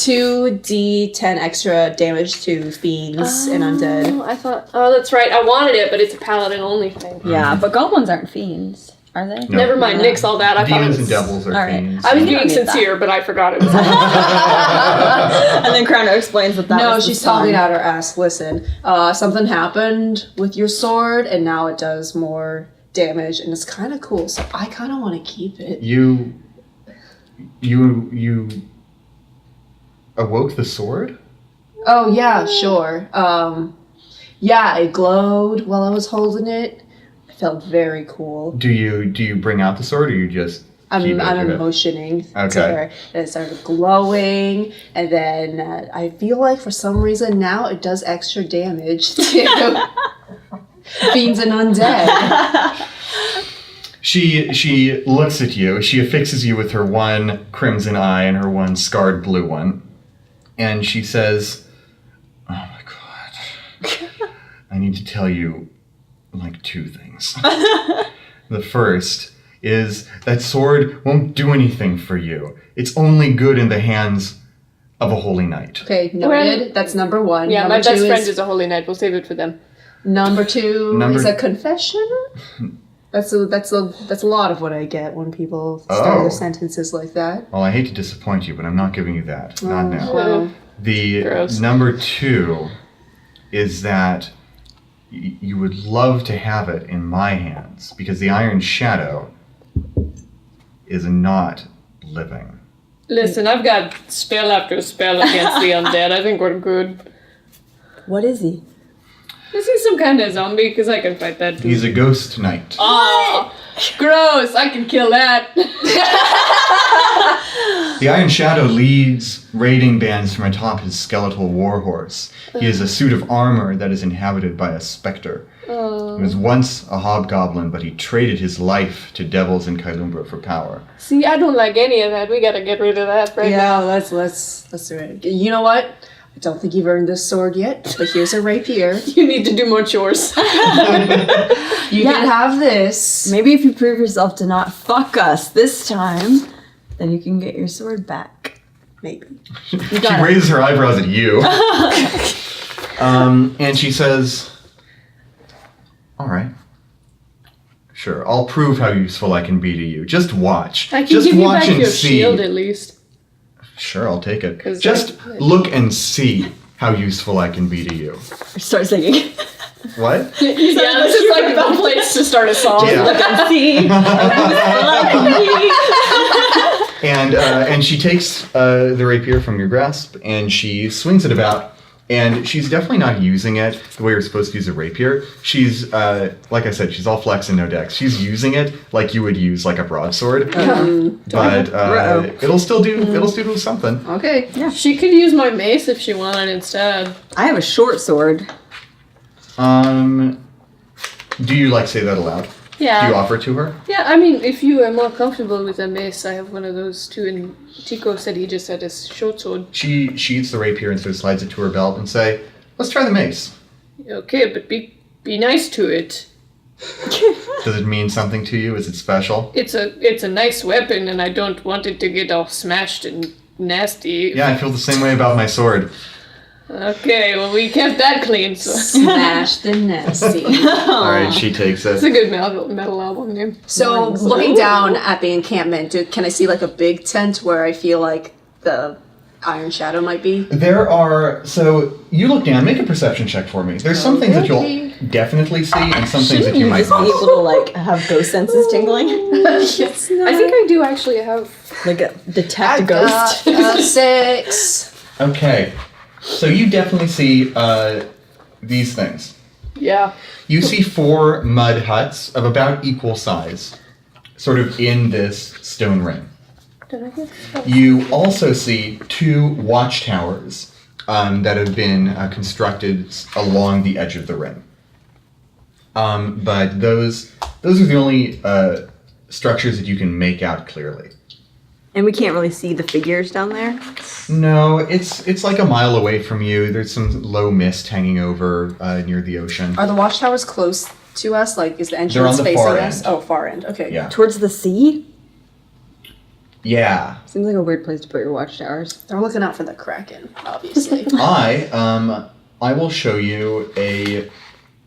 2d10 extra damage to fiends and undead. Oh, I thought. Oh, that's right. I wanted it, but it's a paladin only thing. Yeah, but goblins aren't fiends, are they? No. Never mind. Nix all that. I thought it Demons was. and devils are Alright. fiends. I was You don't being need that. sincere, but I forgot it was. And then Crono explains that No, was the she's sun. talking out her ass. Listen, something happened with your sword, and now it does more damage, and it's kind of cool. So I kind of want to keep it. You awoke the sword? Oh yeah, sure. Yeah, it glowed while I was holding it. It felt very cool. Do you bring out the sword, or you just I'm motioning to her, and it started glowing, and then I feel like for some reason now it does extra damage to fiends and undead. She looks at you. She affixes you with her one crimson eye and her one scarred blue one, and she says, "Oh my god, I need to tell you like 2 things. The first is that sword won't do anything for you. It's only good in the hands of a holy knight." Okay, noted. That's number 1. Yeah, number my best 2 friend is a holy knight. We'll save it for them. Number 2 is a confession. That's a lot of what I get when people start their sentences like that. Well, I hate to disappoint you, but I'm not giving you that. Not now. Well, The Gross. number 2 is that you would love to have it in my hands because the Iron Shadow is not living. Listen, I've got spell after spell against the undead. I think we're good. What is he? Is he some kind of zombie? Because I can fight that too. He's a ghost knight. Oh, gross! I can kill that. The Iron Shadow leads raiding bands from atop his skeletal warhorse. He has a suit of armor that is inhabited by a specter. He was once a hobgoblin, but he traded his life to devils in Kailumbra for power. See, I don't like any of that. We gotta get rid of that right now. yeah, let's do it. You know what? I don't think you've earned this sword yet, but here's a rapier. You need to do more chores. You can have this. Maybe if you prove yourself to not fuck us this time, then you can get your sword back. Maybe. She raises her eyebrows at you. And she says, "All right. Sure, I'll prove how useful I can be to you. Just watch. I can Just give you watch back and your see." shield at least. Sure, I'll take it. 'Cause Just look and see how useful I can be to you. Start singing. What? Yeah, this is like the place to start a song. Yeah. See? And she takes the rapier from your grasp and she swings it about. And she's definitely not using it the way you're supposed to use a rapier. She's, like I said, she's all flex and no dex. She's using it like you would use like a broadsword. But it'll still do something. Okay. Yeah. She could use my mace if she wanted instead. I have a short sword. Do you like say that aloud? Yeah. Do you offer it to her? Yeah, I mean, if you are more comfortable with a mace, I have one of those too. And Tico said he just had a short sword. She sheathes the rapier and sort of slides it to her belt and say, "Let's try the mace." Okay, but be nice to it. Does it mean something to you? Is it special? It's a nice weapon, and I don't want it to get all smashed and nasty. Yeah, I feel the same way about my sword. Okay, well, we kept that clean, so Smashed and nasty. All right, she takes it's it. a good metal album name. So, looking down at the encampment, can I see like a big tent where I feel like the Iron Shadow might be? There are, so you look down, make a perception check for me. There's some things that you'll definitely see and some things that you might Just be not. able to like have ghost senses tingling. I think I do actually have. Like a detect a ghost. 6. Okay, so you definitely see these things. Yeah. You see 4 mud huts of about equal size, sort of in this stone ring. Did I get You also see 2 watchtowers that have been constructed along the edge of the ring. But those are the only structures that you can make out clearly. And we can't really see the figures down there. No, it's like a mile away from you. There's some low mist hanging over near the ocean. Are the watchtowers close to us? Like, is the They're on entrance the facing far us? end. Oh, far end. Okay. Yeah. Towards the sea? Yeah. Seems like a weird place to put your watchtowers. They're looking out for the Kraken, obviously. I will show you a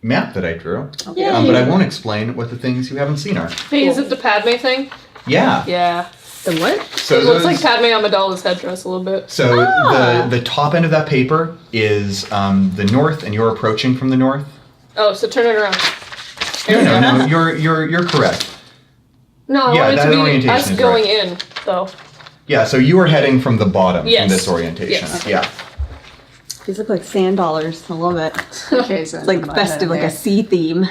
map that I drew. Okay. But I won't explain what the things you haven't seen are. Hey, is it the Padme thing? Yeah. Yeah. The what? So It looks those- like Padme Amidala's headdress a little bit. So the top end of that paper is the north, and you're approaching from the north. Oh, so turn it around. No, you're correct. No, I Yeah, want it that to be orientation us is going right. in, though. Yeah, so you are heading from the bottom Yes. from this orientation. Yes. Yeah. These look like sand dollars. I love it. Okay, so It's like festive, like a sea theme.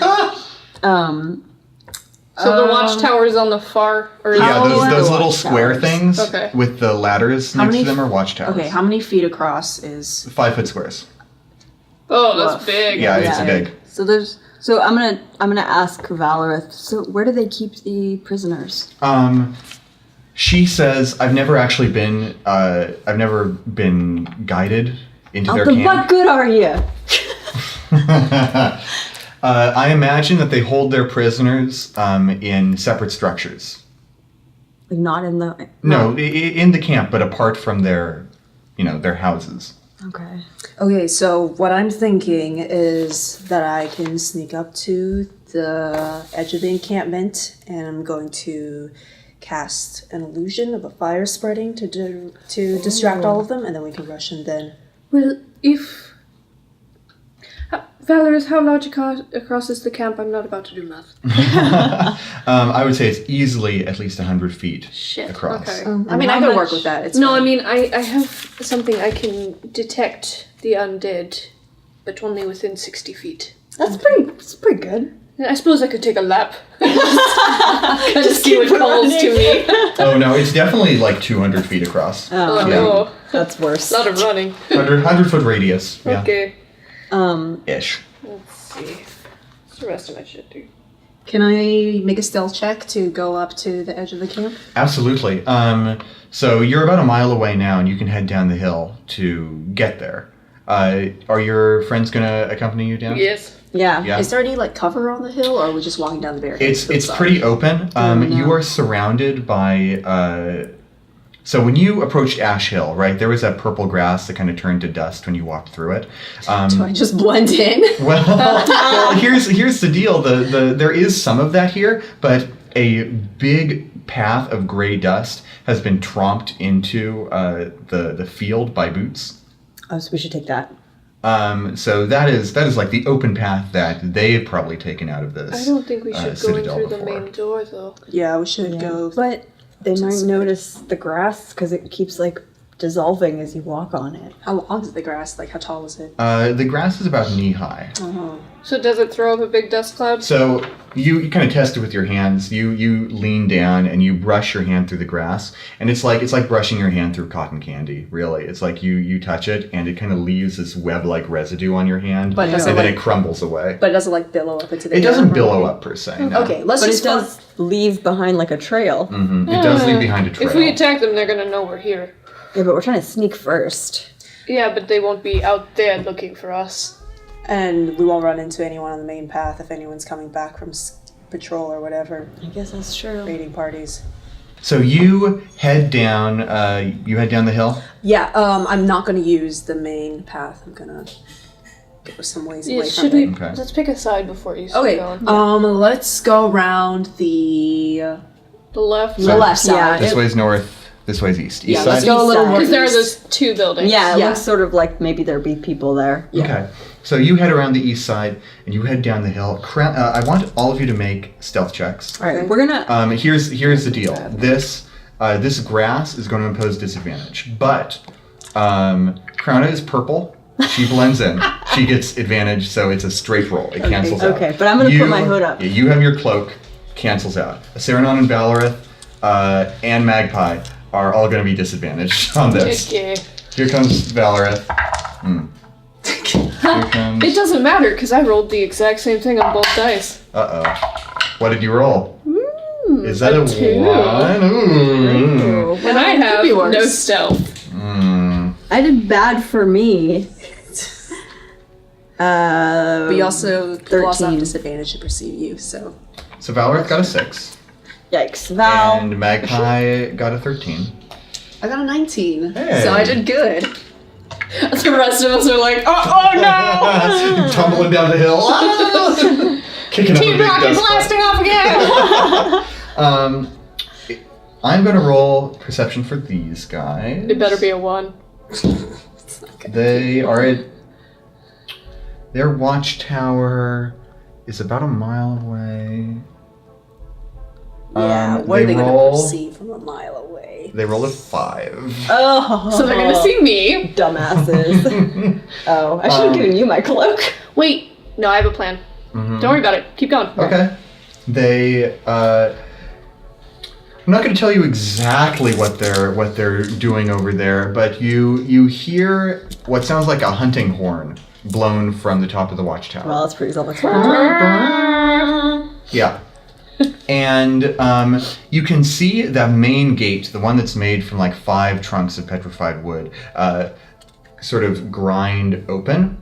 So the watchtower is on the far... Or is Yeah, How those are little the square watchtowers? things Okay. with the ladders How next many to them are watchtowers. Okay, how many feet across is... 5 foot squares. Oh, that's Woof. big. Yeah, it's Yeah. big. So I'm gonna ask Valorith. So where do they keep the prisoners? She says, I've never been guided into their Then camp. what good are you? I imagine that they hold their prisoners in separate structures. Like not in the. No, in the camp, but apart from their houses. Okay. Okay, so what I'm thinking is that I can sneak up to the edge of the encampment, and I'm going to cast an illusion of a fire spreading to distract all of them, and then we can rush in then. Well, if... Valorous, how large across is the camp? I'm not about to do math. I would say it's easily at least 100 feet Shit, across. okay. I mean, I can work with that. It's No, fine. I mean, I have something I can detect the undead, but only within 60 feet. That's pretty good. I suppose I could take a lap. Just see what calls to me. Oh no, it's definitely like 200 feet across. Oh, Yeah. no. That's worse. A lot of running. 100 foot radius. Yeah. Okay. Ish. Let's see. What's the rest of my shit do? Can I make a stealth check to go up to the edge of the camp? Absolutely. So you're about a mile away now, and you can head down the hill to get there. Are your friends going to accompany you down? Yes. Yeah. Yeah. Is there any like cover on the hill, or are we just walking down the barricade? It's pretty open. You are surrounded by. So when you approached Ash Hill, right, there was that purple grass that kind of turned to dust when you walked through it. Do I just blend in? Well, here's the deal. There is some of that here, but a big path of gray dust has been tromped into the field by boots. Oh, so we should take that. So that is like the open path that they've probably taken out of this. I don't think we should go in Citadel through the before. main door, though. Yeah, we should go. But they might notice the grass because it keeps like dissolving as you walk on it. How long is the grass? Like, how tall is it? The grass is about knee high. So does it throw up a big dust cloud? So you kind of test it with your hands. You lean down and you brush your hand through the grass, and it's like brushing your hand through cotton candy. Really, it's like you touch it and it kind of leaves this web-like residue on your hand, But and does it, then like- it crumbles away. But it doesn't like billow up into the It doesn't air? billow up per se. No. Okay, let's But just it does leave behind like a trail. It does leave behind a trail. If we attack them, they're gonna know we're here. Yeah, but we're trying to sneak first. Yeah, but they won't be out there looking for us. And we won't run into anyone on the main path if anyone's coming back from patrol or whatever. I guess that's true. Raiding parties. So you head down. You head down the hill. Yeah, I'm not gonna use the main path. I'm gonna go some ways Yeah, away should from we? it. Okay. Let's pick a side before you start Okay, going. let's go around the The left. the left side. Yeah, This way's north. This way's east. East let's side. go a little more Because there are east. those two buildings. Yeah, it Yeah. looks sort of like maybe there'd be people there. Okay. So you head around the east side and you head down the hill. I want all of you to make stealth checks. All right, we're gonna. Here's the deal. This grass is going to impose disadvantage, but Krona is purple. She blends in. She gets advantage, so it's a straight roll. It cancels out. Okay, but I'm gonna put my hood up. Yeah, you have your cloak. Cancels out. Saranon and Valorith and Magpie are all going to be disadvantaged on this. Okay. Here comes Valorith. Here comes. It doesn't matter because I rolled the exact same thing on both dice. What did you roll? Is that a 2. 1? Ooh. And I have be worse. no stealth. I did bad for me. We also 13. have disadvantage to perceive you, so. So Valorith got a 6. Yikes, Val. And Magpie got a 13. I got a 19, Hey. so I did good. The rest of us are like, oh no! Tumbling down the hill. Kicking up a Team big Rocket dust blasting cloud. off again! I'm going to roll perception for these guys. It better be a 1. They are at... Their watchtower is about a mile away. Yeah, what are they gonna roll- perceive from a mile away? They roll a 5. Oh, So they're gonna see me. dumbasses. Oh, I should have given you my cloak. Wait, no, I have a plan. Don't worry about it. Keep going. Okay. They. I'm not going to tell you exactly what they're doing over there, but you hear what sounds like a hunting horn blown from the top of the watchtower. Well, that's pretty self-explanatory. Yeah. And you can see that main gate, the one that's made from like 5 trunks of petrified wood, sort of grind open.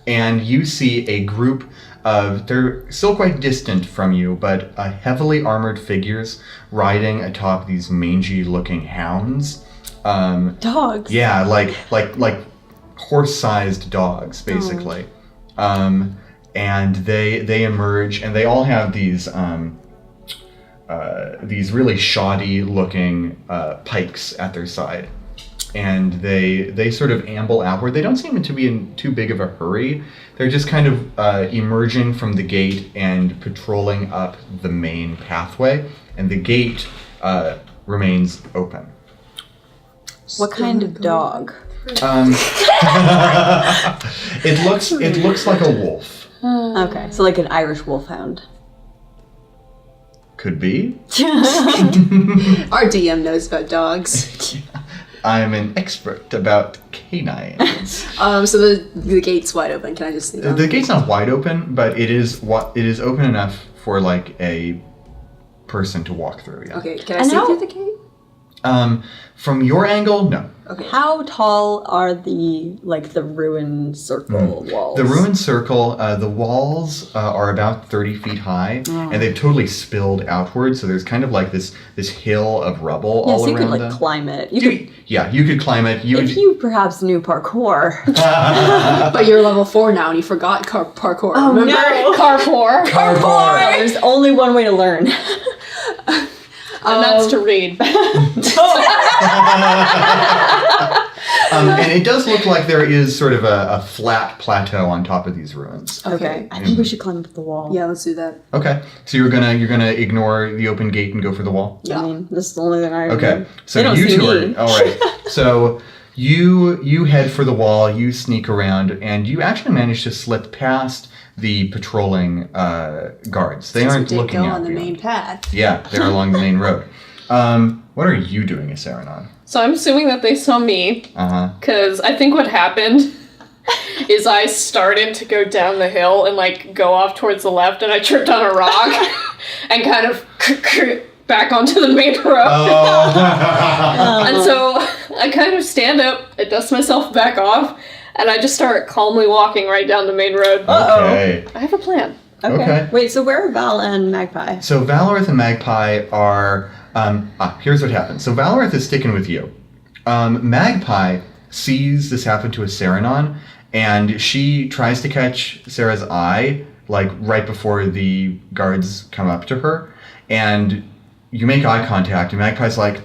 And you see a group of, they're still quite distant from you, but heavily armored figures riding atop these mangy-looking hounds. Dogs. Yeah, like horse-sized dogs, basically. And they emerge, and they all have these really shoddy-looking pikes at their side. And they sort of amble outward. They don't seem to be in too big of a hurry. They're just kind of emerging from the gate and patrolling up the main pathway. And the gate remains open. What kind of dog? It looks like a wolf. Okay, so like an Irish wolfhound. Could be. Our DM knows about dogs. I'm an expert about canines. So the gate's wide open. Can I just sneak on? The gate's not wide open, but it is open enough for like a person to walk through. Yeah. Okay, can I see through the gate? From your angle, no. Okay. How tall are the ruin circle walls? The ruined circle, the walls are about 30 feet high, and they've totally spilled outward. So there's kind of like this hill of rubble all so you around could them. climb it. You could climb it. If you perhaps knew parkour. But you're level 4 now, and you forgot parkour. Oh, remember? no. Carrefour. Carrefour. There's only one way to learn. And that's to read. And it does look like there is sort of a flat plateau on top of these ruins. Okay. I think we should climb up the wall. Yeah, let's do that. Okay, so you're gonna ignore the open gate and go for the wall. Yeah. I mean, this is the only thing I Okay, remember. so They don't you see two me. are all right. So you head for the wall. You sneak around, and you actually manage to slip past the patrolling guards. They aren't So looking go at on the you. main path. Yeah, they're along the main road. What are you doing, Asaranon? So I'm assuming that they saw me, because I think what happened is I started to go down the hill and go off towards the left, and I tripped on a rock and kind of back onto the main road. And so I kind of stand up, I dust myself back off, and I just start calmly walking right down the main road. Okay. I have a plan. Okay. Wait, so where are Val and Magpie? So Valorith and Magpie are... here's what happens. So Valorith is sticking with you. Magpie sees this happen to a Asaranon, and she tries to catch Sarah's eye, right before the guards come up to her, and you make eye contact, and Magpie's like...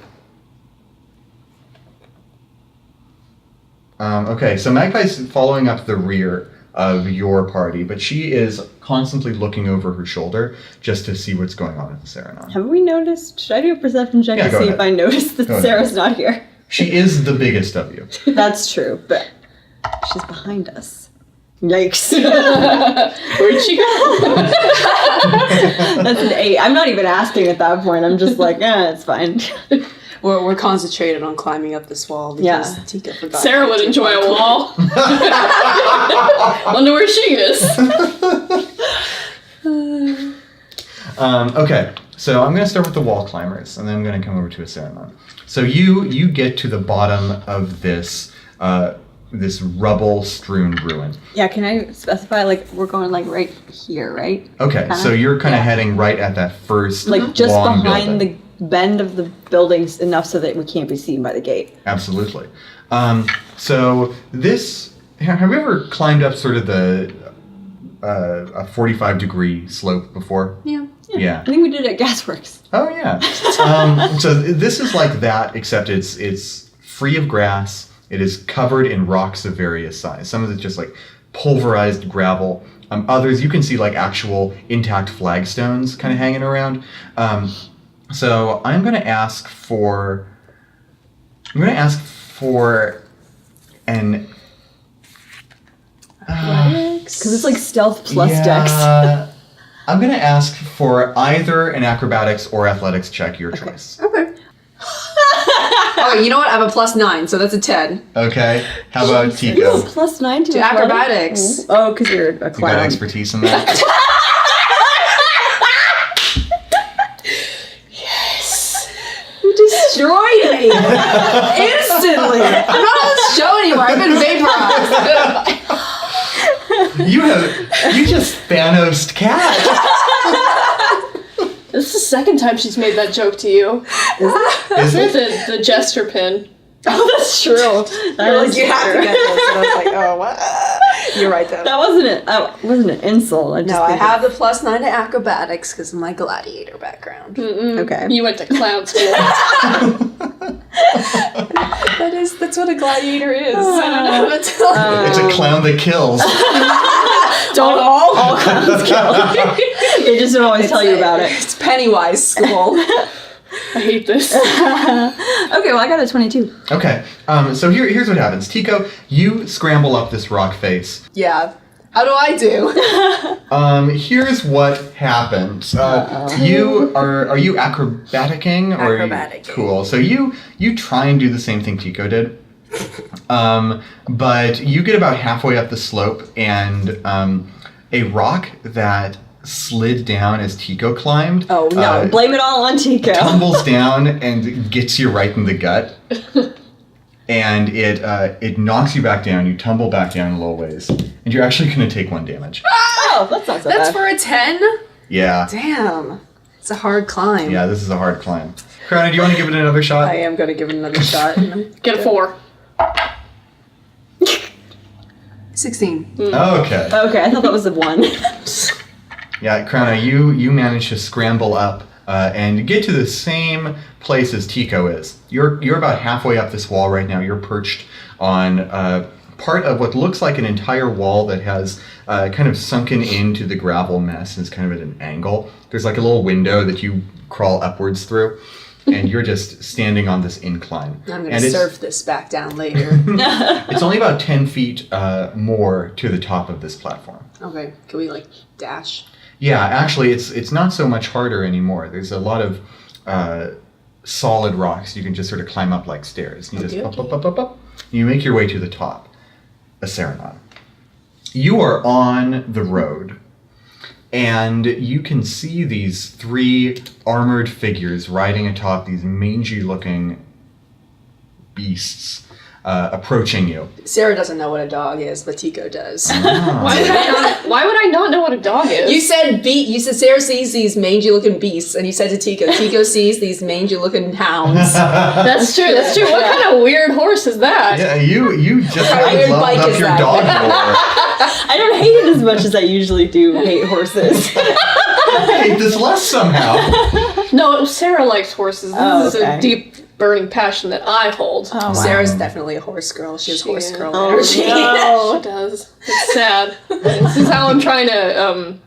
okay, so Magpie's following up the rear of your party, but she is constantly looking over her shoulder just to see what's going on with the Asaranon. Have we noticed? Should I do a perception check Yeah, to go see ahead. if I noticed that Go ahead. Sarah's not here? She is the biggest of you. That's true, but she's behind us. Yikes. Where'd she go? That's an 8. I'm not even asking at that point. I'm just like, it's fine. We're concentrated on climbing up this wall because Yeah. Tika forgot. Sarah would enjoy a wall. Wonder where she is. Okay, so I'm going to start with the wall climbers, and then I'm going to come over to Asaranon. So you get to the bottom of this this rubble-strewn ruin. Yeah, can I specify, we're going, right here, right? Okay, so you're kind of heading right at that first Just long behind building. the bend of the buildings enough so that we can't be seen by the gate. Absolutely. So this... Have you ever climbed up sort of a 45-degree slope before? Yeah. Yeah. I think we did it at Gasworks. Oh yeah. So this is like that, except it's free of grass. It is covered in rocks of various size. Some of it's just pulverized gravel. Others you can see actual intact flagstones kind of hanging around. So I'm going to ask for an. Because it's stealth plus yeah, dex. I'm going to ask for either an acrobatics or athletics check, your choice. Okay. Oh, you know what? I have a +9, so that's a 10. Okay. How about You Tico? have +9 to To acrobatics. Oh, because you're a You got clown. expertise in that? You destroyed me instantly. I'm not on the show anymore. I've been vaporized. You just Thanos'd Cat. This is the second time she's made that joke to you. Is it? The jester pin. Oh, that's true. That is You have to true. get this. And I was like, oh, what? You're right, though. That wasn't an insult. I just No, I think have the +9 to acrobatics because of my gladiator background. Okay. You went to clown school. That's what a gladiator is. I don't know what to tell you. It's a clown that kills. Don't all clowns kill. They just don't always tell you about it. It's Pennywise school. I hate this. Okay, well I got a 22. Okay, so here's what happens. Tico, you scramble up this rock face. Yeah. How do I do? Here's what happens. Are you acrobaticing? Or Acrobaticing. Cool. So you try and do the same thing Tico did. But you get about halfway up the slope and a rock that slid down as Tico climbed. Oh no, blame it all on Tico. Tumbles down and gets you right in the gut. And it knocks you back down. You tumble back down a little ways. And you're actually going to take 1 damage. Oh, that's not so That's bad. for a 10? Yeah. Damn. It's a hard climb. Yeah, this is a hard climb. Crowna, do you want to give it another shot? I am going to give it another shot. Get a 4. 16. Okay. Okay, I thought that was a 1. Yeah, Crowna, you manage to scramble up and get to the same place as Tico is. You're about halfway up this wall right now. You're perched on part of what looks like an entire wall that has kind of sunken into the gravel mess. It's kind of at an angle. There's like a little window that you crawl upwards through, and you're just standing on this incline. I'm going And to it's- surf this back down later. It's only about 10 feet more to the top of this platform. Okay. Can we, dash? Yeah, actually, it's not so much harder anymore. There's a lot of solid rocks. You can just sort of climb up like stairs. You just up. You make your way to the top. Aceranon. You are on the road, and you can see these 3 armored figures riding atop these mangy-looking beasts approaching you. Sarah doesn't know what a dog is, but Tico does. Why would I not know what a dog is? You said Sarah sees these mangy-looking beasts, and you said to Tico sees these mangy-looking hounds. That's true. What kind of weird horse is that? Yeah, you just What weird leveled bike up is your that? dog lore. I don't hate it as much as I usually do hate horses. I hate this less somehow. No, Sarah likes horses. This Oh, is okay. a deep, burning passion that I hold. Oh, wow. Sarah's definitely a horse girl. She has She horse is. girl Oh, energy. no. She does. It's sad. This is how I'm trying to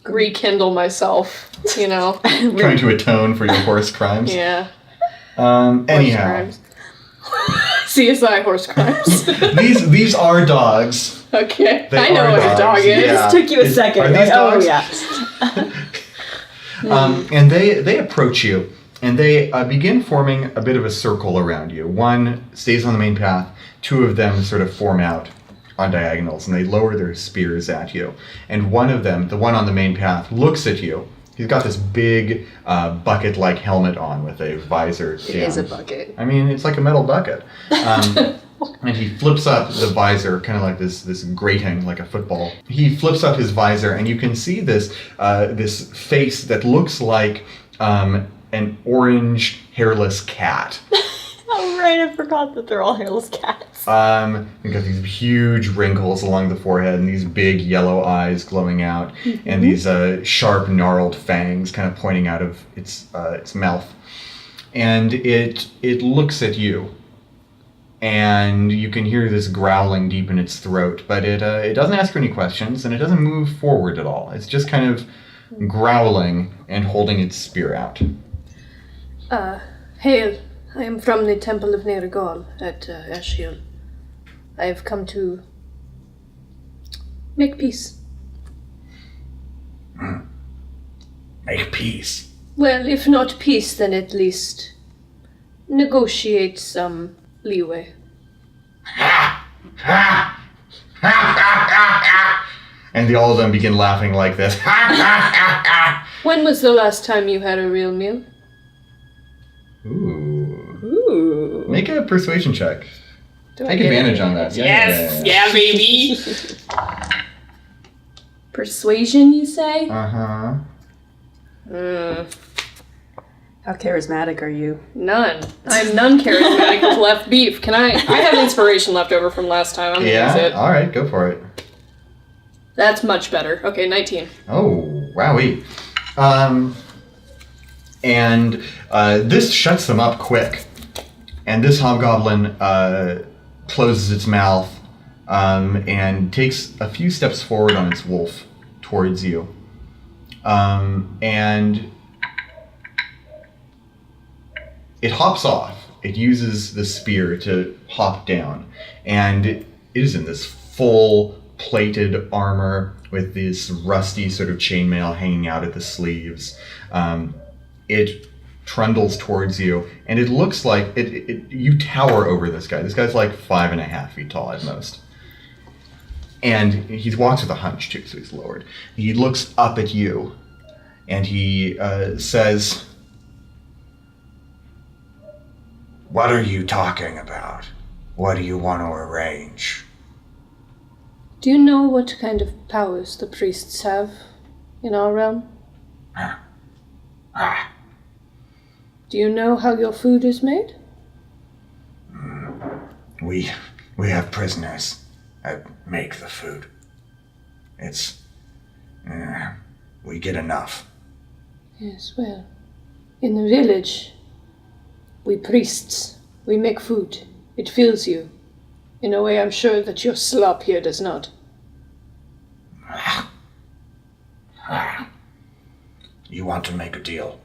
rekindle myself, you know? Trying to atone for your horse crimes. Yeah. Anyhow, Horse crimes. CSI horse crimes. these are dogs. Okay. They I know are what a dog dogs, is. yeah. Took you a second. Are these Like, oh, dogs? yeah. And they approach you, and they begin forming a bit of a circle around you. One stays on the main path. 2 of them sort of form out on diagonals, and they lower their spears at you. And one of them, the one on the main path, looks at you. He's got this big bucket-like helmet on with a visor down. It is a bucket. I mean, it's like a metal bucket. And he flips up the visor, kind of like this grating, like a football. He flips up his visor, and you can see this face that looks like an orange hairless cat. Oh, right, I forgot that they're all hairless cats. You've got these huge wrinkles along the forehead, and these big yellow eyes glowing out, and these sharp, gnarled fangs kind of pointing out of its mouth. And it looks at you. And you can hear this growling deep in its throat, but it doesn't ask you any questions, and it doesn't move forward at all. It's just kind of growling and holding its spear out. Hail. I am from the Temple of Nergal at Ashiel. I have come to make peace. Make peace. Well, if not peace, then at least negotiate some leeway. And all of them begin laughing like this. When was the last time you had a real meal? Ooh. Make a persuasion check. Take advantage on that. Yeah, baby. Persuasion, you say? Uh-huh. How charismatic are you? None. I'm none charismatic with left beef. I have inspiration left over from last time. I'm gonna use it. Alright, go for it. That's much better. Okay, 19. Oh, wowee. And this shuts them up quick. And this hobgoblin closes its mouth and takes a few steps forward on its wolf towards you. And it hops off. It uses the spear to hop down. And it is in this full plated armor with this rusty sort of chainmail hanging out at the sleeves. It trundles towards you, and it looks like you tower over this guy. This guy's like 5.5 feet tall at most. And he walks with a hunch too, so he's lowered. He looks up at you, and he says, What are you talking about? What do you want to arrange? Do you know what kind of powers the priests have in our realm? Do you know how your food is made? We have prisoners that make the food. It's... we get enough. Yes, well, in the village, we priests, we make food. It fills you. In a way I'm sure that your slop here does not. You want to make a deal?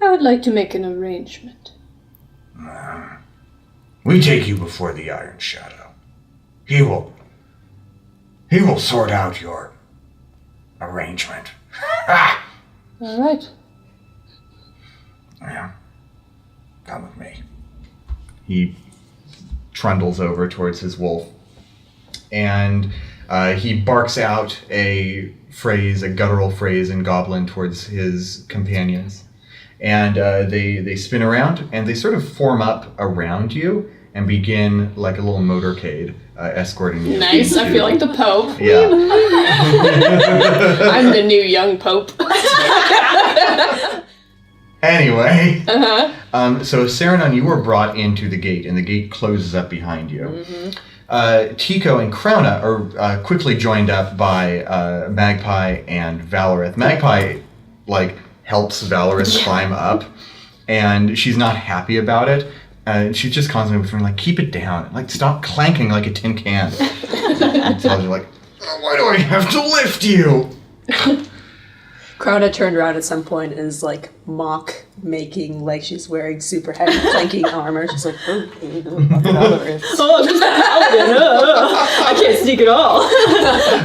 I would like to make an arrangement. We take you before the Iron Shadow. He will sort out your arrangement. All right. Yeah. Come with me. he trundles over towards his wolf, and he barks out a guttural phrase in Goblin towards his companions. And they spin around, and they sort of form up around you and begin like a little motorcade escorting you. Nice, I feel like the Pope. Yeah. I'm the new young Pope. Anyway, so Saranon, you were brought into the gate, and the gate closes up behind you. Mm-hmm. Tico and Krauna are quickly joined up by Magpie and Valorith. Magpie, helps Valorith climb up, and she's not happy about it. She's just constantly whispering, keep it down. Stop clanking like a tin can. And tells her, why do I have to lift you? Krauna turned around at some point and is mock making she's wearing super heavy clanking armor. She's like, oh, I'm just a paladin. I can't sneak at all.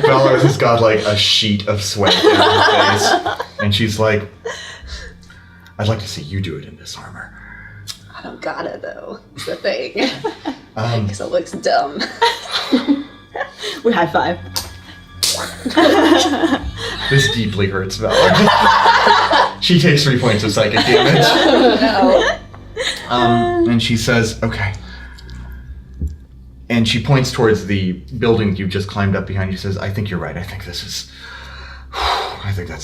Valorith has got a sheet of sweat down her face, and she's like, I'd like to see you do it in this armor. I don't gotta though. It's the thing. Because it looks dumb. We high five. This deeply hurts Valor. She takes 3 points of psychic damage. And she says, okay. And she points towards the building that you've just climbed up behind. She says, I think you're right. I think that's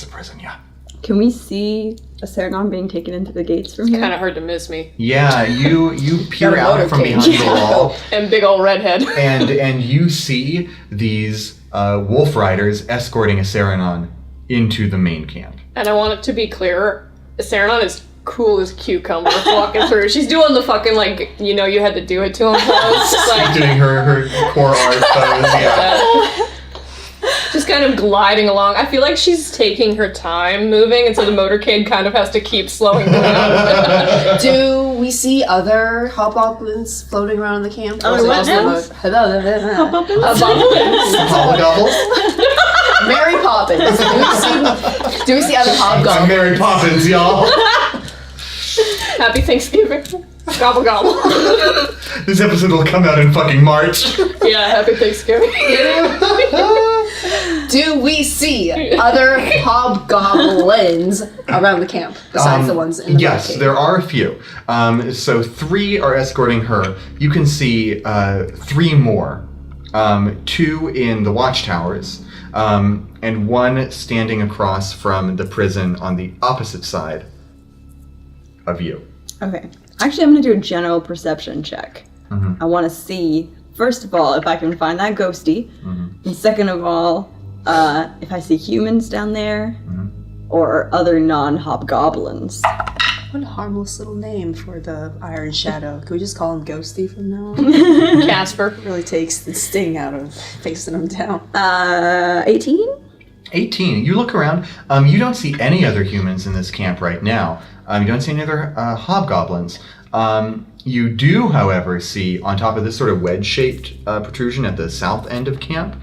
the prison, yeah. Can we see a Saranon being taken into the gates from here? Kind of hard to miss me. Yeah, you peer out from behind the wall. And big old redhead. and you see these wolf riders escorting a Saranon into the main camp. And I want it to be clear, Saranon is cool as cucumber walking through. She's doing the fucking, you had to do it to him pose. Doing her core art pose, yeah. Just kind of gliding along. I feel like she's taking her time moving, and so the motorcade kind of has to keep slowing down. Do we see other hobgoblins floating around the camp? Hobgoblins? Hobgoblins? Mary Poppins. Do we see other hobgoblins? Mary Poppins, y'all. Happy Thanksgiving. Gobble gobble. This episode will come out in fucking March. Yeah, happy Thanksgiving. Do we see other hobgoblins around the camp besides the ones in the Yes, cave? there are a few. So 3 are escorting her. You can see 3 more. 2 in the watchtowers, and 1 standing across from the prison on the opposite side of you. Okay. Actually, I'm going to do a general perception check. I want to see, first of all, if I can find that ghosty. And second of all, if I see humans down there or other non-hobgoblins. What a harmless little name for the Iron Shadow. Can we just call him Ghosty from now on? Casper. Really takes the sting out of facing him down. 18? 18. You look around. You don't see any other humans in this camp right now. You don't see any other hobgoblins. You do, however, see on top of this sort of wedge-shaped protrusion at the south end of camp,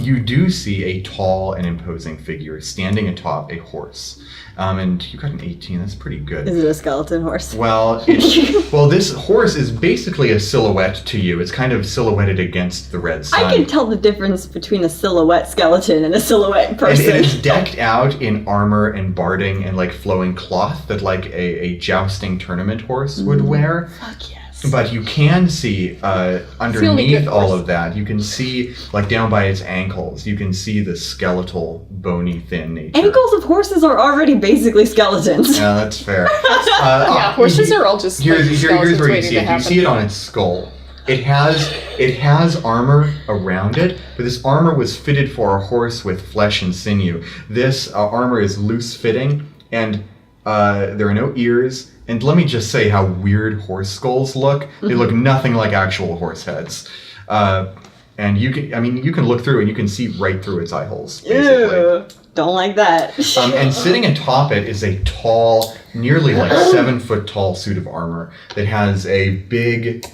you do see a tall and imposing figure standing atop a horse. And you got an 18. That's pretty good. Is it a skeleton horse? Well, this horse is basically a silhouette to you. It's kind of silhouetted against the red sun. I can tell the difference between a silhouette skeleton and a silhouette And person. it is decked out in armor and barding and like flowing cloth that like a jousting tournament horse would wear. Fuck yes. But you can see only underneath good all horse. of that, you can see like down by its ankles, you can see the skeletal, bony, thin nature. Ankles of horses are already basically skeletons. Yeah, that's fair. Yeah, horses are all just Here's skeletons where you waiting see to it. You happen. see it on its skull. It has armor around it, but this armor was fitted for a horse with flesh and sinew. This armor is loose fitting, and there are no ears. And let me just say how weird horse skulls look. They look nothing like actual horse heads. And you can look through and you can see right through its eye holes, basically. Ew. Don't like that. And sitting atop it is a tall, nearly like 7 foot tall suit of armor that has a big,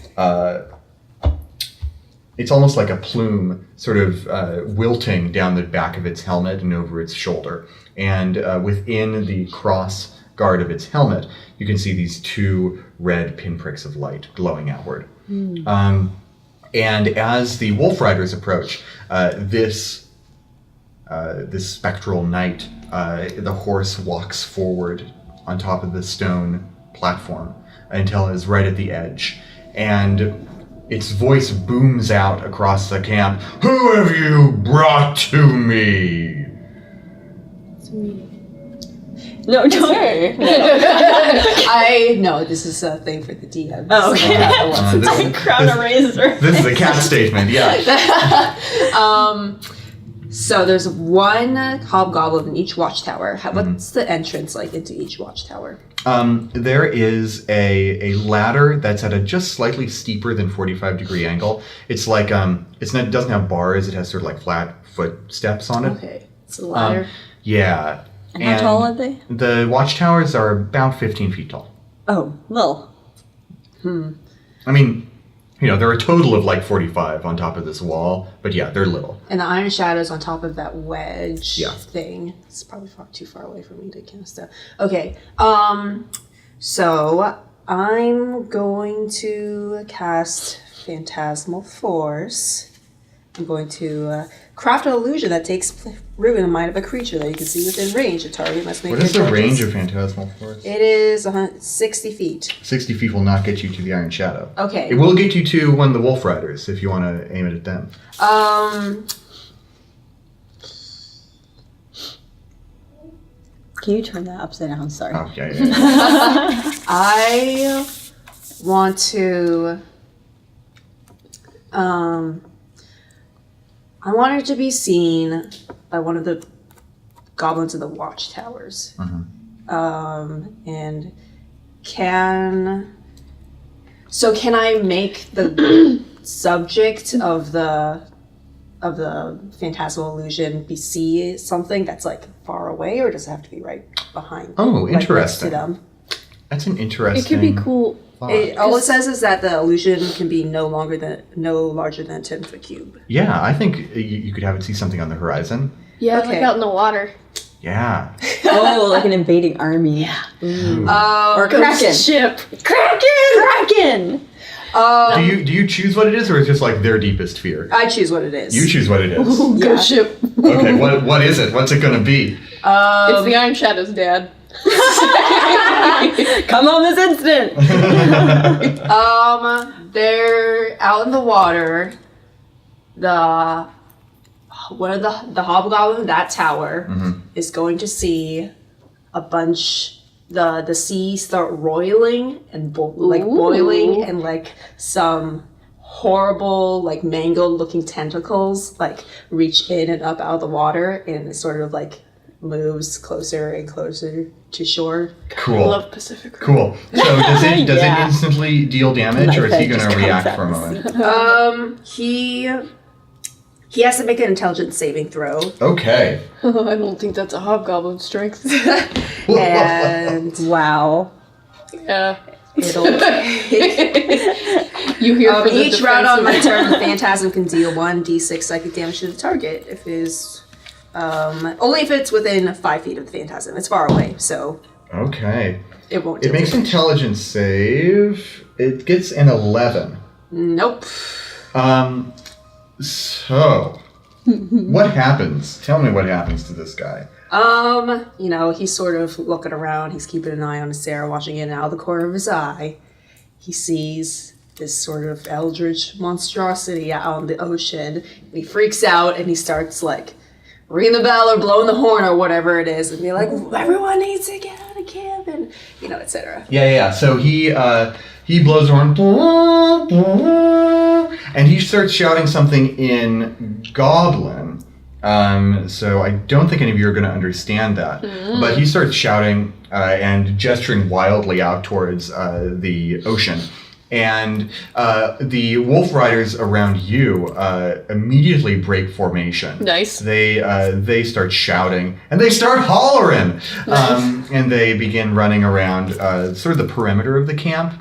it's almost like a plume sort of wilting down the back of its helmet and over its shoulder. And within the cross guard of its helmet, you can see these 2 red pinpricks of light glowing outward. And as the wolf riders approach, this spectral knight, the horse walks forward on top of the stone platform until it is right at the edge. And its voice booms out across the camp. "Who have you brought to me?" No, don't. I know this is a thing for the DM. Oh, okay. Crown a razor. This is a cat statement, yeah. So there's 1 hobgoblin in each watchtower. What's the entrance like into each watchtower? There is a ladder that's at a just slightly steeper than 45-degree angle. It's like it doesn't have bars. It has sort of like flat footsteps on it. Okay, it's a ladder. Yeah. And how tall are they? The watchtowers are about 15 feet tall. Oh, well. I mean, there are a total of like 45 on top of this wall, but yeah, they're little. And the Iron Shadow's on top of that wedge Yeah. thing. It's probably too far away for me to cast that. Okay, so I'm going to cast Phantasmal Force. I'm going to craft an illusion that takes root in the mind of a creature that you can see within range. A target must make What is their the range of intelligence- Phantasmal Force? It is 60 feet. 60 feet will not get you to the Iron Shadow. Okay. It will get you to one of the Wolf Riders if you want to aim it at them. Can you turn that upside down? Sorry. Oh, yeah. I want to. I want it to be seen by one of the goblins in the watchtowers. And can I make the subject of the phantasmal illusion see something that's like far away, or does it have to be right behind? Oh, right next to interesting. them? That's an interesting. It could be cool. All it says is that the illusion can be no larger than a 10-foot cube. Yeah, I think you could have it see something on the horizon. Yeah, Okay. like out in the water. Yeah. Oh, like an invading army. Yeah. Or Ghost Kraken. ship. Kraken! Do you choose what it is, or is it just like their deepest fear? I choose what it is. You choose what it is. Ghost ship. Okay, what is it? What's it gonna be? It's the Iron Shadow's dad. Come on this instant! They're out in the water. One of the hobgoblin of that tower is going to see a bunch the sea start roiling and boiling, and like some horrible like mangled looking tentacles like reach in and up out of the water, and it sort of like moves closer and closer to shore. Cool. Love Pacific Rim. Cool. So does it Yeah. instantly deal damage, or is he Knife edge gonna just comes react out for a the moment? He has to make an intelligence saving throw, Okay. I don't think that's a hobgoblin strength. and Wow. Yeah. it'll You hear for the each round on my defensive- turn, the phantasm can deal 1d6 psychic damage to the target if it is only if it's within 5 feet of the phantasm. It's far away, so Okay. it won't. It deal makes damage. intelligence save. It gets an 11. Nope. So what happens? Tell me what happens to this guy. He's sort of looking around. He's keeping an eye on Sarah, watching in and out of the corner of his eye. He sees this sort of eldritch monstrosity out on the ocean. And he freaks out and he starts like ringing the bell or blowing the horn or whatever it is, and be like, "Everyone needs to get out of camp," and etc. Yeah. So he blows the horn, and he starts shouting something in Goblin. So I don't think any of you are going to understand that. But he starts shouting and gesturing wildly out towards the ocean. And the wolf riders around you immediately break formation. Nice. They start shouting and they start hollering. And they begin running around sort of the perimeter of the camp,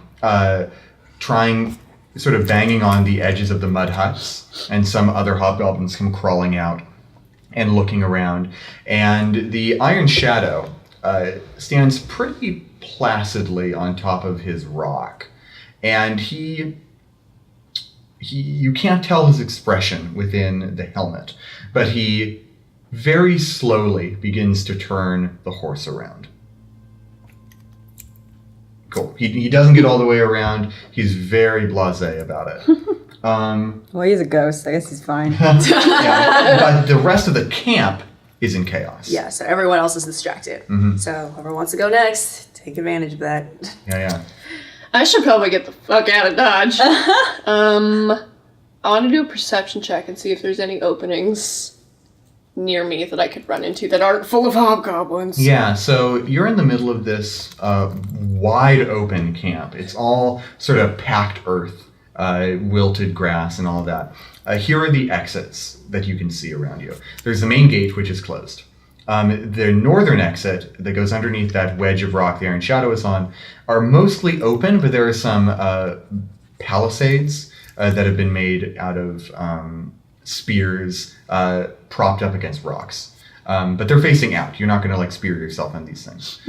trying, sort of banging on the edges of the mud huts. And some other hobgoblins come crawling out and looking around. And the Iron Shadow stands pretty placidly on top of his rock. And you can't tell his expression within the helmet, but he very slowly begins to turn the horse around. Cool. He doesn't get all the way around. He's very blasé about it. Well, he's a ghost. I guess he's fine. Yeah, but the rest of the camp is in chaos. Yeah, so everyone else is distracted. So whoever wants to go next, take advantage of that. Yeah. I should probably get the fuck out of Dodge. I want to do a perception check and see if there's any openings near me that I could run into that aren't full of hobgoblins. Yeah, so you're in the middle of this wide open camp. It's all sort of packed earth, wilted grass and all of that. Here are the exits that you can see around you. There's the main gate, which is closed. The northern exit that goes underneath that wedge of rock the Iron Shadow is on are mostly open, but there are some palisades that have been made out of spears propped up against rocks. But they're facing out. You're not going to like spear yourself on these things.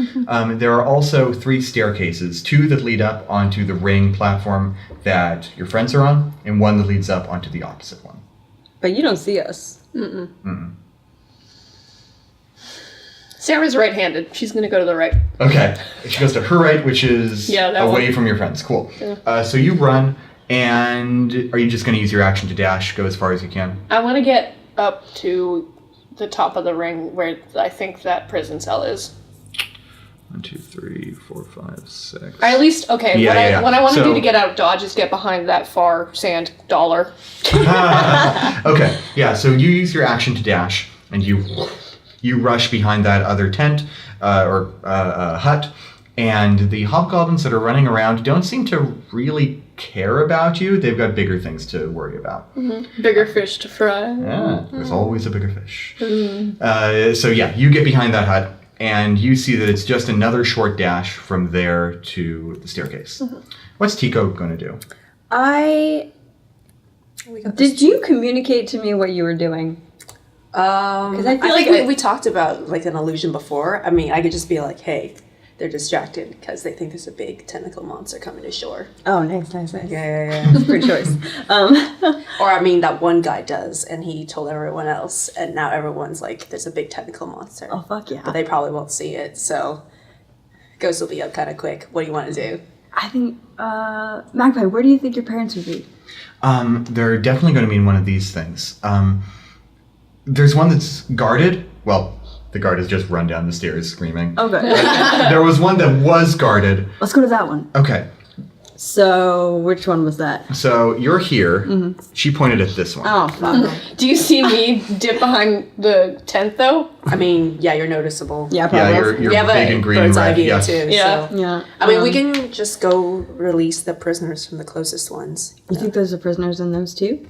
There are also 3 staircases, 2 that lead up onto the ring platform that your friends are on, and 1 that leads up onto the opposite one. But you don't see us. Sarah's right-handed. She's gonna go to the right. Okay. She goes to her right, which is that away one. from your friends. Cool. So you run, and are you just going to use your action to dash, go as far as you can? I want to get up to the top of the ring where I think that prison cell is. 1, 2, 3, 4, 5, 6. Or at least, okay, Yeah. what I want to So- do to get out of Dodge is get behind that far sand dollar. Okay. Yeah. So you use your action to dash, and you rush behind that other tent or hut, and the hobgoblins that are running around don't seem to really care about you. They've got bigger things to worry about. Bigger fish to fry. Yeah, there's always a bigger fish. So yeah, you get behind that hut, and you see that it's just another short dash from there to the staircase. What's Tico going to do? Did you communicate to me what you were doing? Because I feel think like we talked about like an illusion before. I mean, I could just be like, hey, they're distracted because they think there's a big tentacle monster coming to shore. Oh, nice. Yeah. That's a good choice. Or I mean, that one guy does, and he told everyone else, and now everyone's like, there's a big tentacle monster. Oh, fuck yeah. But they probably won't see it, so Ghost will be up kind of quick. What do you want to do? I think, Magpie, where do you think your parents would be? They're definitely going to be in one of these things. There's one that's guarded. Well, the guard has just run down the stairs screaming. Okay. There was one that was guarded. Let's go to that one. Okay. So, which one was that? So you're here. Mm-hmm. She pointed at this one. Oh, fuck. Do you see me dip behind the tent, though? I mean, yeah, you're noticeable. Yeah, probably. Yeah, you're We have big a and green and bird's eye red. view Yes. too. Yeah. So. Yeah. I mean, we can just go release the prisoners from the closest ones. You think there's a prisoners in those too?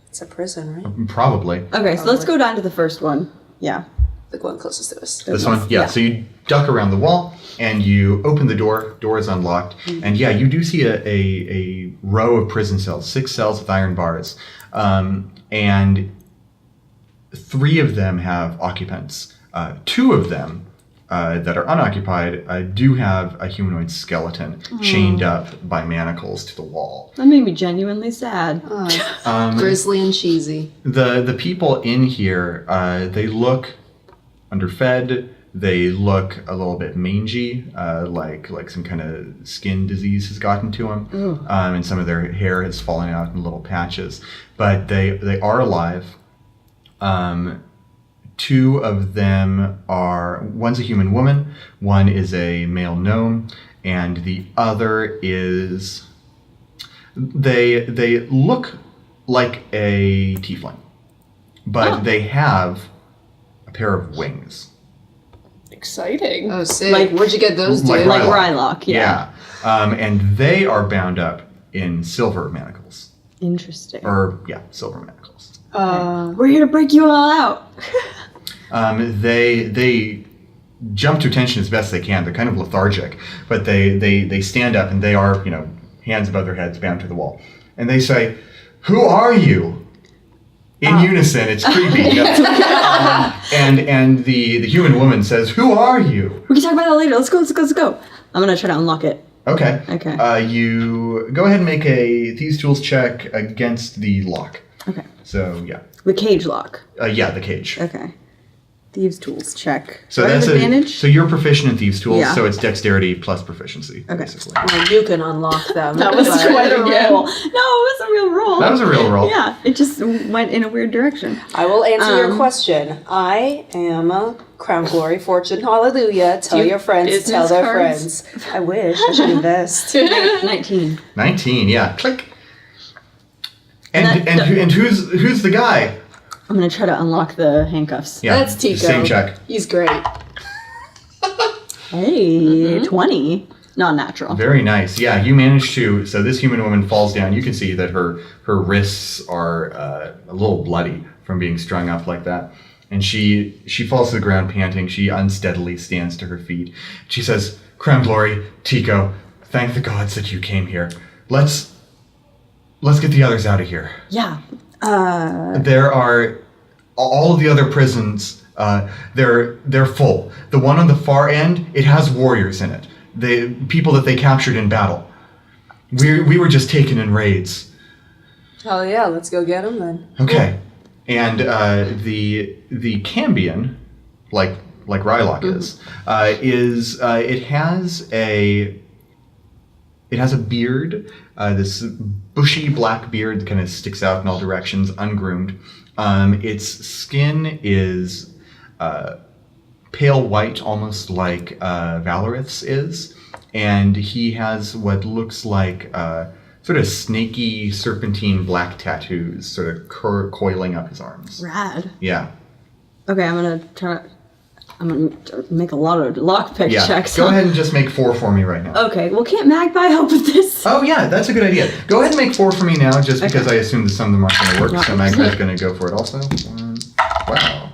It's a prison, right? Probably. Okay, so let's go down to the first one. Yeah. The one closest to us. This one? Yeah. So you duck around the wall and you open the door. Door is unlocked. Mm-hmm. And yeah, you do see a row of prison cells, 6 cells with iron bars. And 3 of them have occupants. 2 of them that are unoccupied do have a humanoid skeleton chained up by manacles to the wall. That made me genuinely sad. Grizzly and cheesy. The people in here, they look underfed. They look a little bit mangy, like some kind of skin disease has gotten to them, and some of their hair has fallen out in little patches. But they are alive. 2 of them are, one's a human woman, one is a male gnome, and the other is, they look like a tiefling, but they have a pair of wings. Exciting. Oh, sick. Like- Where'd you get those, dude? Like Rylock, yeah. And they are bound up in silver manacles. Interesting. Silver manacles. We're here to break you all out. They jump to attention as best they can. They're kind of lethargic, but they stand up and they are, hands above their heads, bound to the wall. And they say, "Who are you?" In unison, it's creepy. And the human woman says, "Who are you?" We can talk about that later. Let's go. I'm gonna try to unlock it. Okay. Okay. You go ahead and make a Thieves' Tools check against the lock. Okay. So, yeah. The cage lock. The cage. Okay. Thieves' Tools check. So What that's advantage? So you're proficient in Thieves' Tools, Yeah. so it's dexterity plus proficiency, Okay. basically. Well, you can unlock them. That was but- quite a roll. No, it was a real roll. That was a real roll. Yeah, it just went in a weird direction. I will answer your question. I am a Crown Glory Fortune. Hallelujah. Tell Do you your friends. business Tell their cards? friends. I wish. I should invest. 19. 19, yeah. Click. And And who's the guy? I'm gonna try to unlock the handcuffs. Yeah. That's Tico. Same check. He's great. Hey, 20. Not natural. Very nice. Yeah, you managed to. So this human woman falls down. You can see that her wrists are a little bloody from being strung up like that. And she falls to the ground panting. She unsteadily stands to her feet. She says, "Crown Glory, Tico, thank the gods that you came here. Let's get the others out of here." Yeah. There are all of the other prisons. They're full. The one on the far end, it has warriors in it. The people that they captured in battle. We were just taken in raids. Hell yeah. Let's go get them then. Okay, and the Cambion, like Rylock is it has a beard, this bushy black beard that kind of sticks out in all directions, ungroomed. Its skin is pale white, almost like Valorith's is, and he has what looks like sort of snaky, serpentine black tattoos sort of coiling up his arms. Rad. Yeah. Okay, I'm gonna make a lot of lockpick Yeah. checks. Go ahead and just make 4 for me right now. Okay, well, can't Magpie help with this? Oh yeah, that's a good idea. Go ahead and make 4 for me now, just because I assume that some of them aren't going to work. So Magpie's going to go for it also. Wow.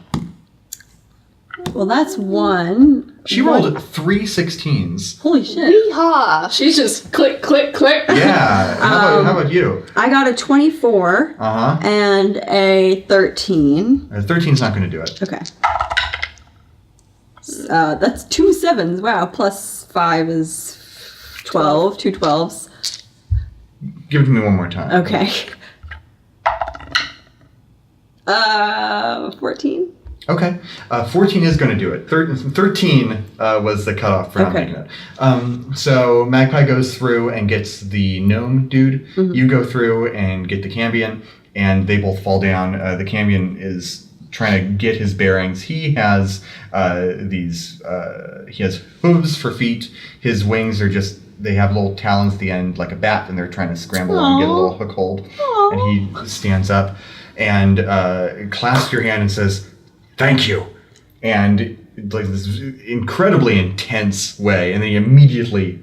Well, that's one. She rolled 3 16s. Holy shit. Yeehaw! She's just click, click, click. Yeah. How about you? I got a 24 and a 13. 13's not going to do it. Okay. That's 2 7s. Wow. Plus 5 is 12. 2 12s. Give it to me one more time. Okay. 14. Okay. 14 is going to do it. 13 was the cutoff for not making it. So Magpie goes through and gets the gnome dude. You go through and get the Cambion, and they both fall down. The Cambion is trying to get his bearings. He has he has hooves for feet. His wings are just, they have little talons at the end like a bat, and they're trying to scramble and get a little hook hold. And he stands up and clasps your hand and says, "Thank you," and like this incredibly intense way, and then he immediately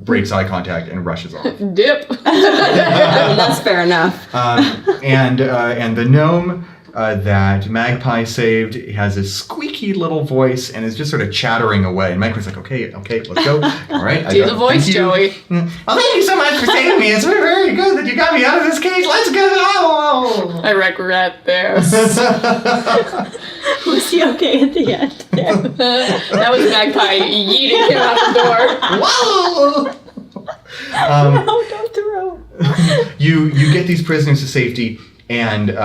breaks eye contact and rushes off. Dip. That's fair enough. And the gnome that Magpie saved has a squeaky little voice and is just sort of chattering away. And Magpie's like, okay, let's go. All right. Do the voice, thank you. Joey. Well, thank you so much for saving me. It's very good that you got me out of this cage. Let's go. I regret this. Was he okay at the end? Yeah. That was Magpie yeeting him out the door. Whoa! No, don't throw. You get these prisoners to safety, and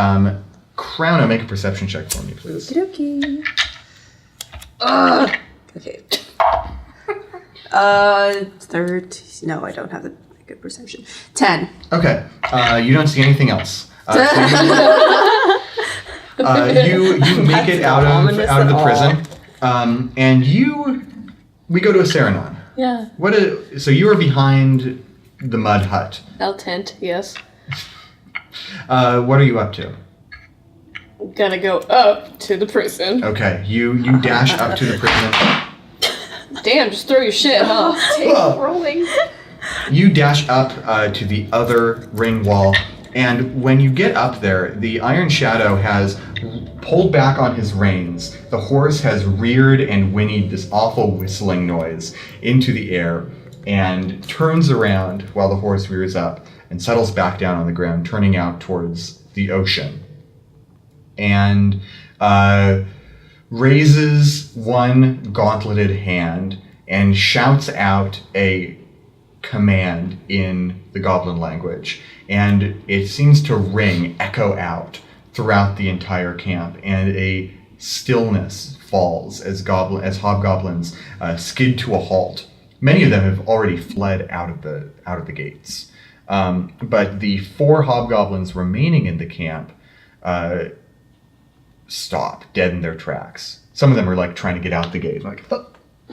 Crowna, make a perception check for me, please. Okay. Okay. 30. No, I don't have the good perception. 10. Okay. You don't see anything else. You make it out of the prison, and we go to a Saranon. Yeah. So you are behind the mud hut. El tent, yes. What are you up to? Gonna go up to the prison. Okay, you dash up to the prison. Damn, just throw your shit, huh? Rolling. You dash up to the other ring wall, and when you get up there, the Iron Shadow has pulled back on his reins. The horse has reared and whinnied this awful whistling noise into the air and turns around while the horse rears up and settles back down on the ground, turning out towards the ocean. And raises one gauntleted hand and shouts out a command in the goblin language. And it seems to echo out throughout the entire camp, and a stillness falls as hobgoblins skid to a halt. Many of them have already fled out of the gates. But the 4 hobgoblins remaining in the camp stop dead in their tracks. Some of them are like trying to get out the gate, like,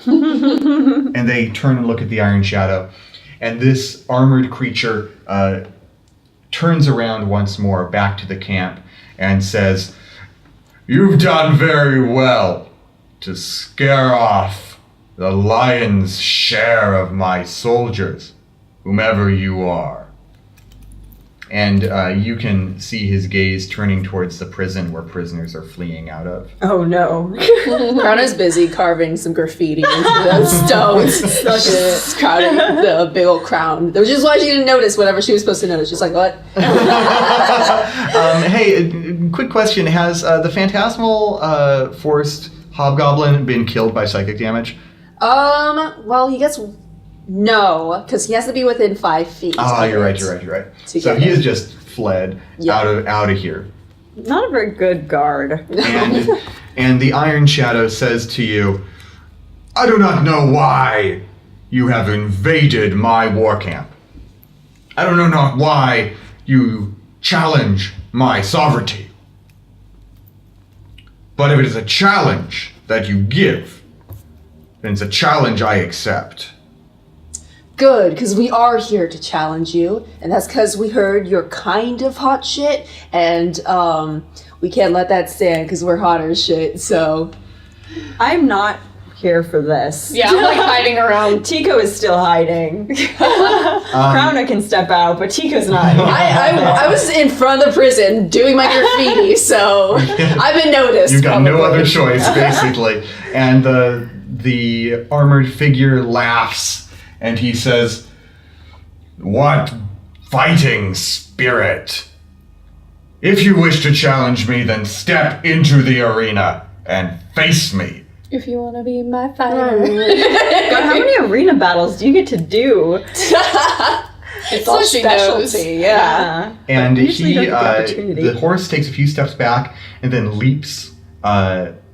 and they turn and look at the Iron Shadow, and this armored creature turns around once more back to the camp and says, "You've done very well to scare off the lion's share of my soldiers, whomever you are." And you can see his gaze turning towards the prison where prisoners are fleeing out of. Oh no. Crowna's busy carving some graffiti into the stones. Just crowding the big old crown. Which is why she didn't notice whatever she was supposed to notice. She's like, what? Hey, quick question. Has the phantasmal forced hobgoblin been killed by psychic damage? Well, he gets... No, because he has to be within 5 feet. Ah, you're right. So he has just fled out of here. Not a very good guard. And the Iron Shadow says to you, "I do not know why you have invaded my war camp. I don't know not why you challenge my sovereignty. But if it is a challenge that you give, then it's a challenge I accept." Good, because we are here to challenge you, and that's because we heard you're kind of hot shit, and we can't let that stand because we're hotter shit, so... I'm not here for this. Yeah, I'm like hiding around. Tico is still hiding. Crowna can step out, but Tico's not. I was in front of the prison doing my graffiti, so I've been noticed. You've got no probably. other choice, basically. And the armored figure laughs, and he says, "What fighting spirit? If you wish to challenge me, then step into the arena and face me." If you want to be my fighter. God, how many arena battles do you get to do? It's all she knows. Yeah. And But usually he, you don't get the opportunity. the horse takes a few steps back and then leaps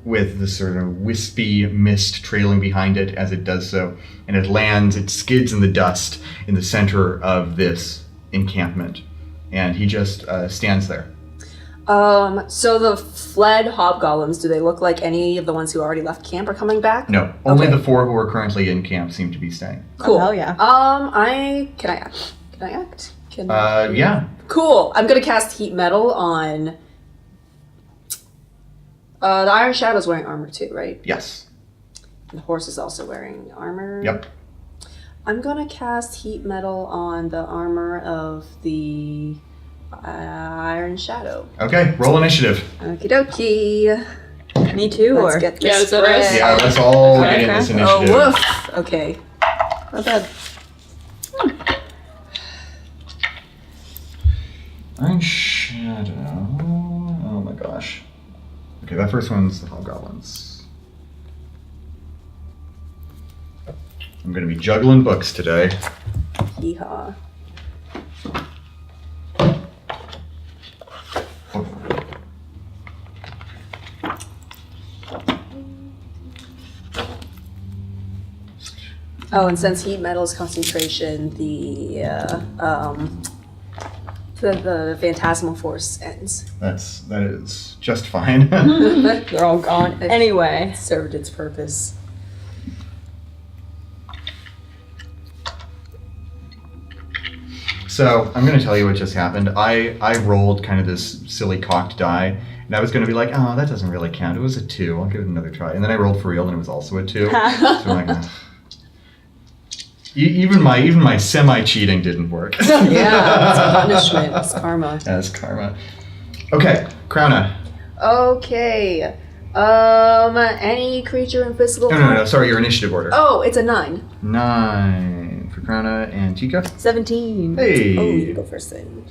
with the sort of wispy mist trailing behind it as it does so. And it lands, it skids in the dust in the center of this encampment. And he just stands there. So the fled hobgoblins, do they look like any of the ones who already left camp are coming back? No, only Okay. the 4 who are currently in camp seem to be staying. Cool. Oh, hell yeah. Can I act? Yeah. Cool. I'm gonna cast heat metal on. The Iron Shadow's wearing armor too, right? Yes. The horse is also wearing armor. Yep. I'm gonna cast heat metal on the armor of the Iron Shadow. Okay, roll initiative. Okie dokie. Me too, Let's or? get Yeah, this is that us? spread. Yeah, let's all get in this Okay. Oh, initiative. woof. Okay. Not bad. Iron Shadow. Oh my gosh. Okay, that first one's the Hobgoblins. I'm gonna be juggling books today. Hee-haw. Oh, and since heat metal is concentration, the phantasmal force ends. That is just fine. They're all gone anyway. It served its purpose. So I'm gonna tell you what just happened. I rolled kind of this silly cocked die, and I was gonna be like, oh, that doesn't really count. It was a 2. I'll give it another try. And then I rolled for real, and it was also a 2. So I'm like, ugh. Even my semi-cheating didn't work. Yeah, it's punishment. It's karma. As karma. Okay, Crowna. Okay. Any creature in physical No. Sorry, your initiative order. Oh, it's a 9. 9 for Crowna and Tika. 17. Hey. Oh, you go first then.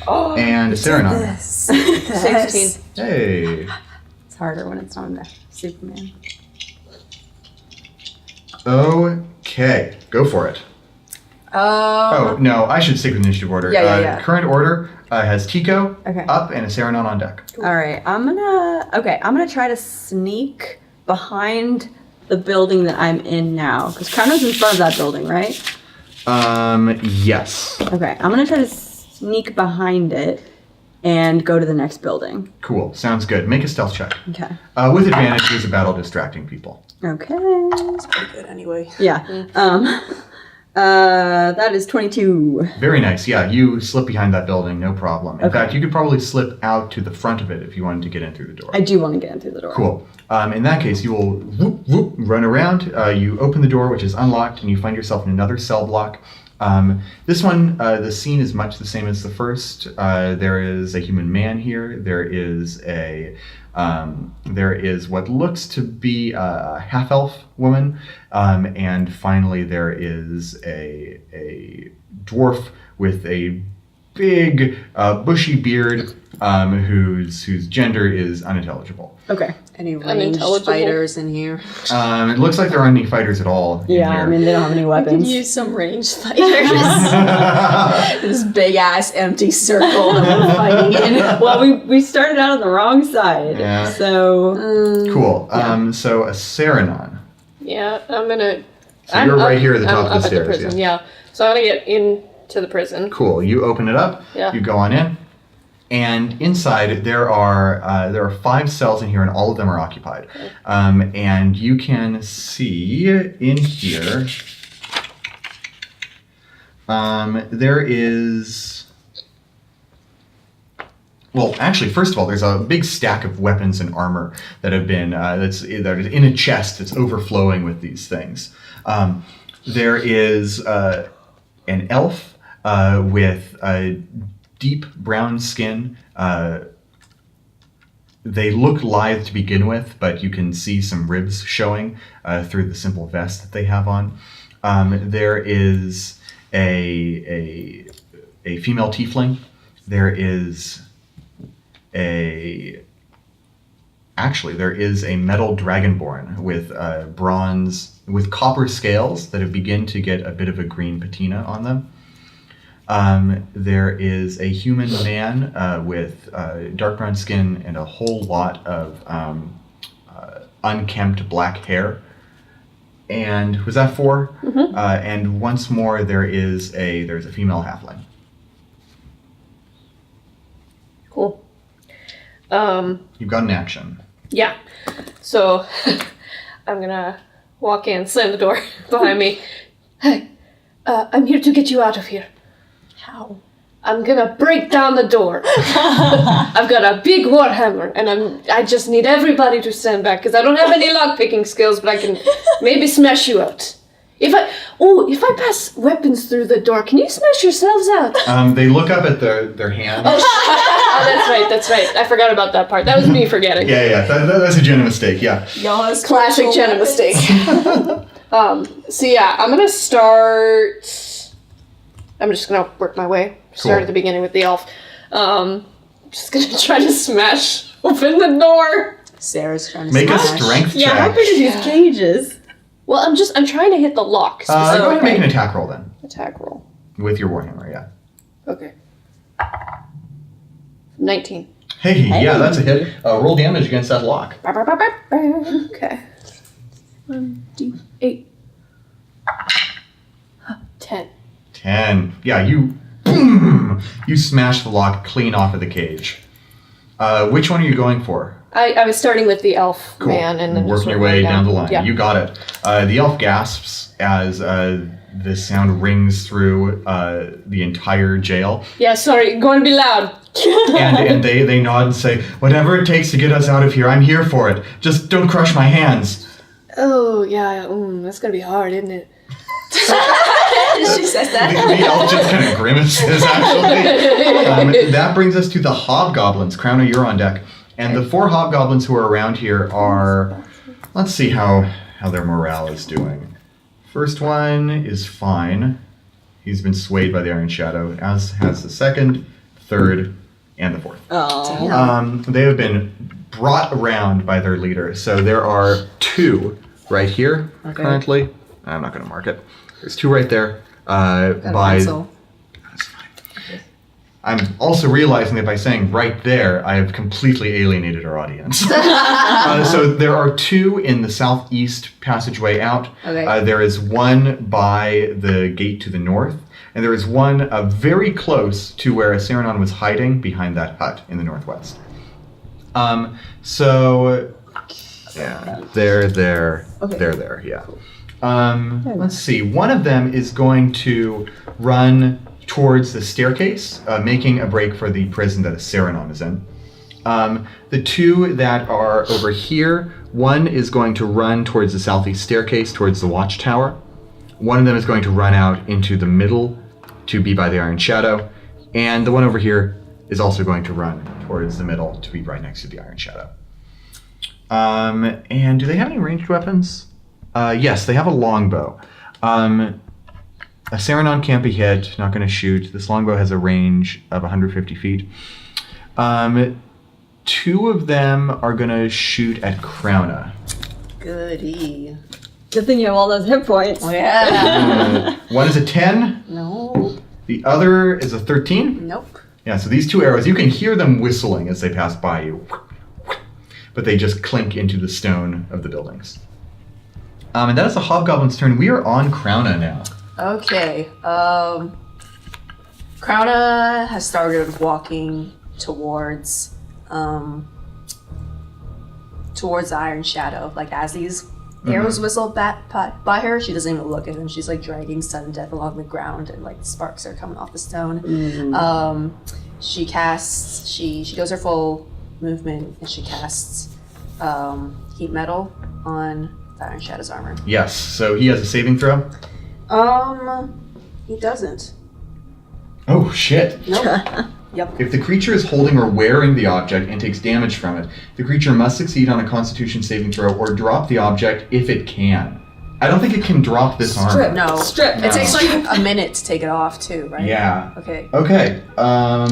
Oh, And Saranon. this. 16. Hey. It's harder when it's on the Superman. Okay, go for it. Oh, no, I should stick with initiative order. Yeah. Current order has Tico Okay. up and a Saranon on deck. All right, I'm gonna try to sneak behind the building that I'm in now, because Crown's in front of that building, right? Yes. Okay, I'm gonna try to sneak behind it and go to the next building. Cool, sounds good. Make a stealth check. Okay. With advantage, use a battle distracting people. Okay. It's pretty good anyway. Yeah. That is 22. Very nice. Yeah, you slip behind that building, no problem. In Okay. fact, you could probably slip out to the front of it if you wanted to get in through the door. I do want to get in through the door. Cool. In that case, you will whoop, whoop, run around. You open the door, which is unlocked, and you find yourself in another cell block. This one, the scene is much the same as the first. There is a human man here. There is what looks to be a half-elf woman, and finally there is a dwarf with a big bushy beard, whose gender is unintelligible. Okay. Any ranged Unintelligible. fighters in here? It looks like there aren't any fighters at all. in Yeah, here. I mean, they don't have any I could weapons. use some ranged fighters. This big ass empty circle that we're fighting in. Well, we started out on the wrong side. Yeah. So, Cool. So a Saranon. Yeah, I'm gonna. So you're right here at the top of the stairs, prison, yeah. So I'm gonna get into the prison. Cool. You open it up. Yeah. You go on in, and inside there are 5 cells in here, and all of them are occupied. And you can see in here. There is Well, actually, first of all, there's a big stack of weapons and armor that have been that is in a chest that's overflowing with these things. There is an elf with deep brown skin. They look lithe to begin with, but you can see some ribs showing through the simple vest that they have on. There is a female tiefling. There is a metal dragonborn with copper scales that have begun to get a bit of a green patina on them. There is a human man with dark brown skin and a whole lot of unkempt black hair. And was that 4? Mm-hmm. And once more, there's a female halfling. Cool. You've got an action. Yeah. So I'm gonna walk in, slam the door behind me. Hey, I'm here to get you out of here. How? I'm gonna break down the door. I've got a big warhammer, and I just need everybody to stand back because I don't have any lockpicking skills, but I can maybe smash you out. If I pass weapons through the door, can you smash yourselves out? They look up at their hand. Oh, that's right. I forgot about that part. That was me forgetting. Yeah. That's a Jenna mistake. Yeah. Y'all's Classic Jenna mistake. So yeah, I'm gonna start. I'm just gonna work my way. Start at the beginning with the elf. Just gonna try to smash open the door. Sarah's trying to Make a smash. strength check. Yeah, how big are these cages? Well, I'm trying to hit the lock. Go ahead and make an attack roll then. Attack roll. With your warhammer, yeah. Okay. 19. Hey, yeah, that's a hit. Roll damage against that lock. Okay. 1d8. 10. 10. Yeah, you smash the lock clean off of the cage. Which one are you going for? I was starting with the elf Cool. man and then working your way down the line. Yeah. You got it. The elf gasps as the sound rings through the entire jail. Yeah, sorry, going to be loud. and they nod and say, "Whatever it takes to get us out of here, I'm here for it. Just don't crush my hands." Oh, yeah, that's going to be hard, isn't it? She says that. The elf just kind of grimaces, actually. That brings us to the hobgoblins. Crowna, you're on deck. And the 4 hobgoblins who are around here are... Let's see how their morale is doing. First one is fine. He's been swayed by the Iron Shadow, as has the second, third, and the fourth. Oh. They have been brought around by their leader. So there are 2 right here currently. I'm not going to mark it. There's 2 right there. That's fine. I'm also realizing that by saying right there, I have completely alienated our audience. So there are 2 in the southeast passageway out. Okay. There is one by the gate to the north, and there is one very close to where Saranon was hiding behind that hut in the northwest. So yeah, they're there. Okay. They're there. Yeah. Let's see. One of them is going to run towards the staircase, making a break for the prison that Saranon is in. The 2 that are over here, one is going to run towards the southeast staircase, towards the watchtower. One of them is going to run out into the middle to be by the Iron Shadow. And the one over here is also going to run towards the middle to be right next to the Iron Shadow. And do they have any ranged weapons? Yes, they have a longbow. A Saranon can't be hit, not going to shoot. This longbow has a range of 150 feet. 2 of them are going to shoot at Crowna. Goody. Good thing you have all those hit points. Yeah. One is a 10. No. The other is a 13. Nope. Yeah, so these 2 arrows, you can hear them whistling as they pass by you. But they just clink into the stone of the buildings. And that is the Hobgoblin's turn. We are on Crowna now. Okay. Crowna has started walking towards the Iron Shadow. Like as these arrows whistle by her, she doesn't even look at them. She's like dragging sudden death along the ground, and like sparks are coming off the stone. she casts. She does her full movement and she casts heat metal on the Iron Shadow's armor. Yes. So he has a saving throw. He doesn't. Oh shit. Nope. Yep. If the creature is holding or wearing the object and takes damage from it, the creature must succeed on a Constitution saving throw or drop the object if it can. I don't think it can drop this armor. No. Strip. It takes like a minute to take it off too, right? Yeah. Okay. Okay. Yeah,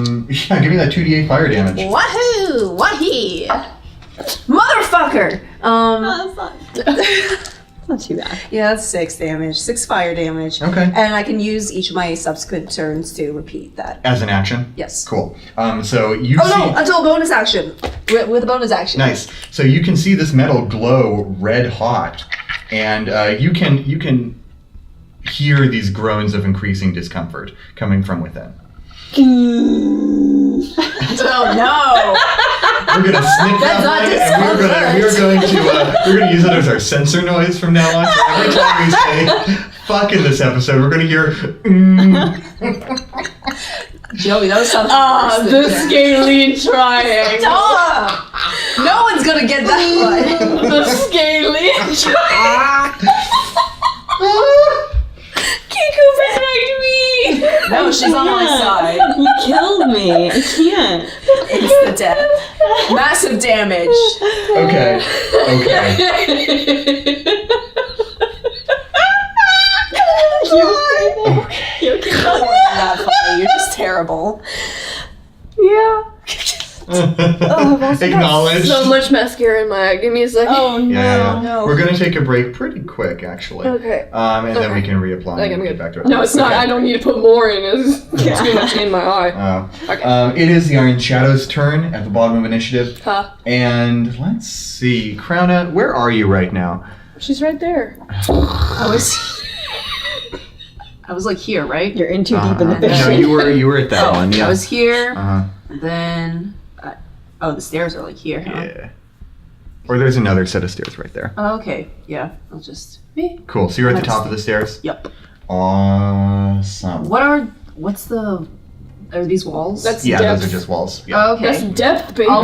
give me that 2d8 fire damage. Wahoo! Wahee! Motherfucker! No, that's not too bad. Yeah, that's 6 damage. 6 fire damage. Okay. And I can use each of my subsequent turns to repeat that. As an action? Yes. Cool. So you Oh see... no, until a bonus action. With a bonus action. Nice. So you can see this metal glow red hot, and you can hear these groans of increasing discomfort coming from within. Oh no! We're gonna snip That's not that one, and we're gonna use it as our censor noise from now on. So every time we say "fuck" in this episode, we're gonna hear. Joey, that was something. The scaly triangle. Stop! No one's gonna get that one. The scaly triangle. Kiku, protect me! No, she's on my side. You killed me. I can't. It's the death. Massive damage. Okay. You okay? Not funny. You're just terrible. Yeah. Acknowledge. So much mascara in my eye. Give me a second. Oh no. Yeah. We're gonna take a break pretty quick, actually. Okay. And then we can reapply Like, and I'm get good. back to it. No, it's not. Okay. I don't need to put more in. It's too much in my eye. Oh. Okay. It is the Iron Shadow's turn at the bottom of initiative. Huh. And let's see. Crouna, where are you right now? She's right there. I was like here, right? You're in too deep in the No, fish. you were at that one, yeah. I was here. Uh-huh. Then. The stairs are like here, huh? Yeah. Or there's another set of stairs right there. Oh, okay. Yeah. I'll just. Cool. So you're at the top of the stairs? Yep. Awesome. What's the? Are these walls? That's Yeah, depth. those are just walls. Yeah. Oh, okay. That's depth, baby. I'll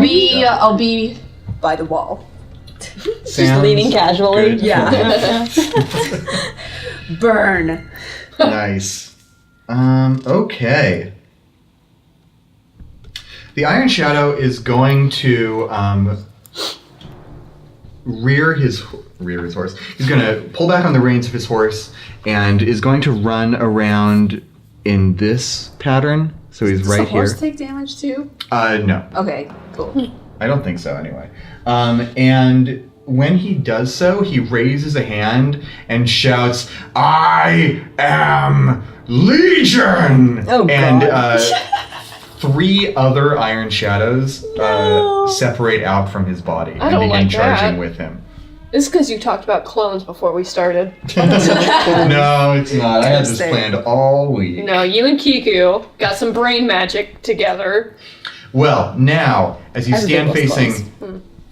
be by the wall. Just leaning casually. good. Yeah. Burn. Nice. Okay. The Iron Shadow is going to rear his horse. He's going to pull back on the reins of his horse and is going to run around in this pattern. So he's right Does the here. horse take damage too? No. Okay. Cool. I don't think so, anyway. And when he does so, he raises a hand and shouts, "I am Legion!" Oh, God. And 3 other Iron Shadows separate out from his body and don't begin like charging that. with him. It's because you talked about clones before we started. No, it's not. I had this planned all week. No, you and Kiku got some brain magic together. Well, now, as you stand facing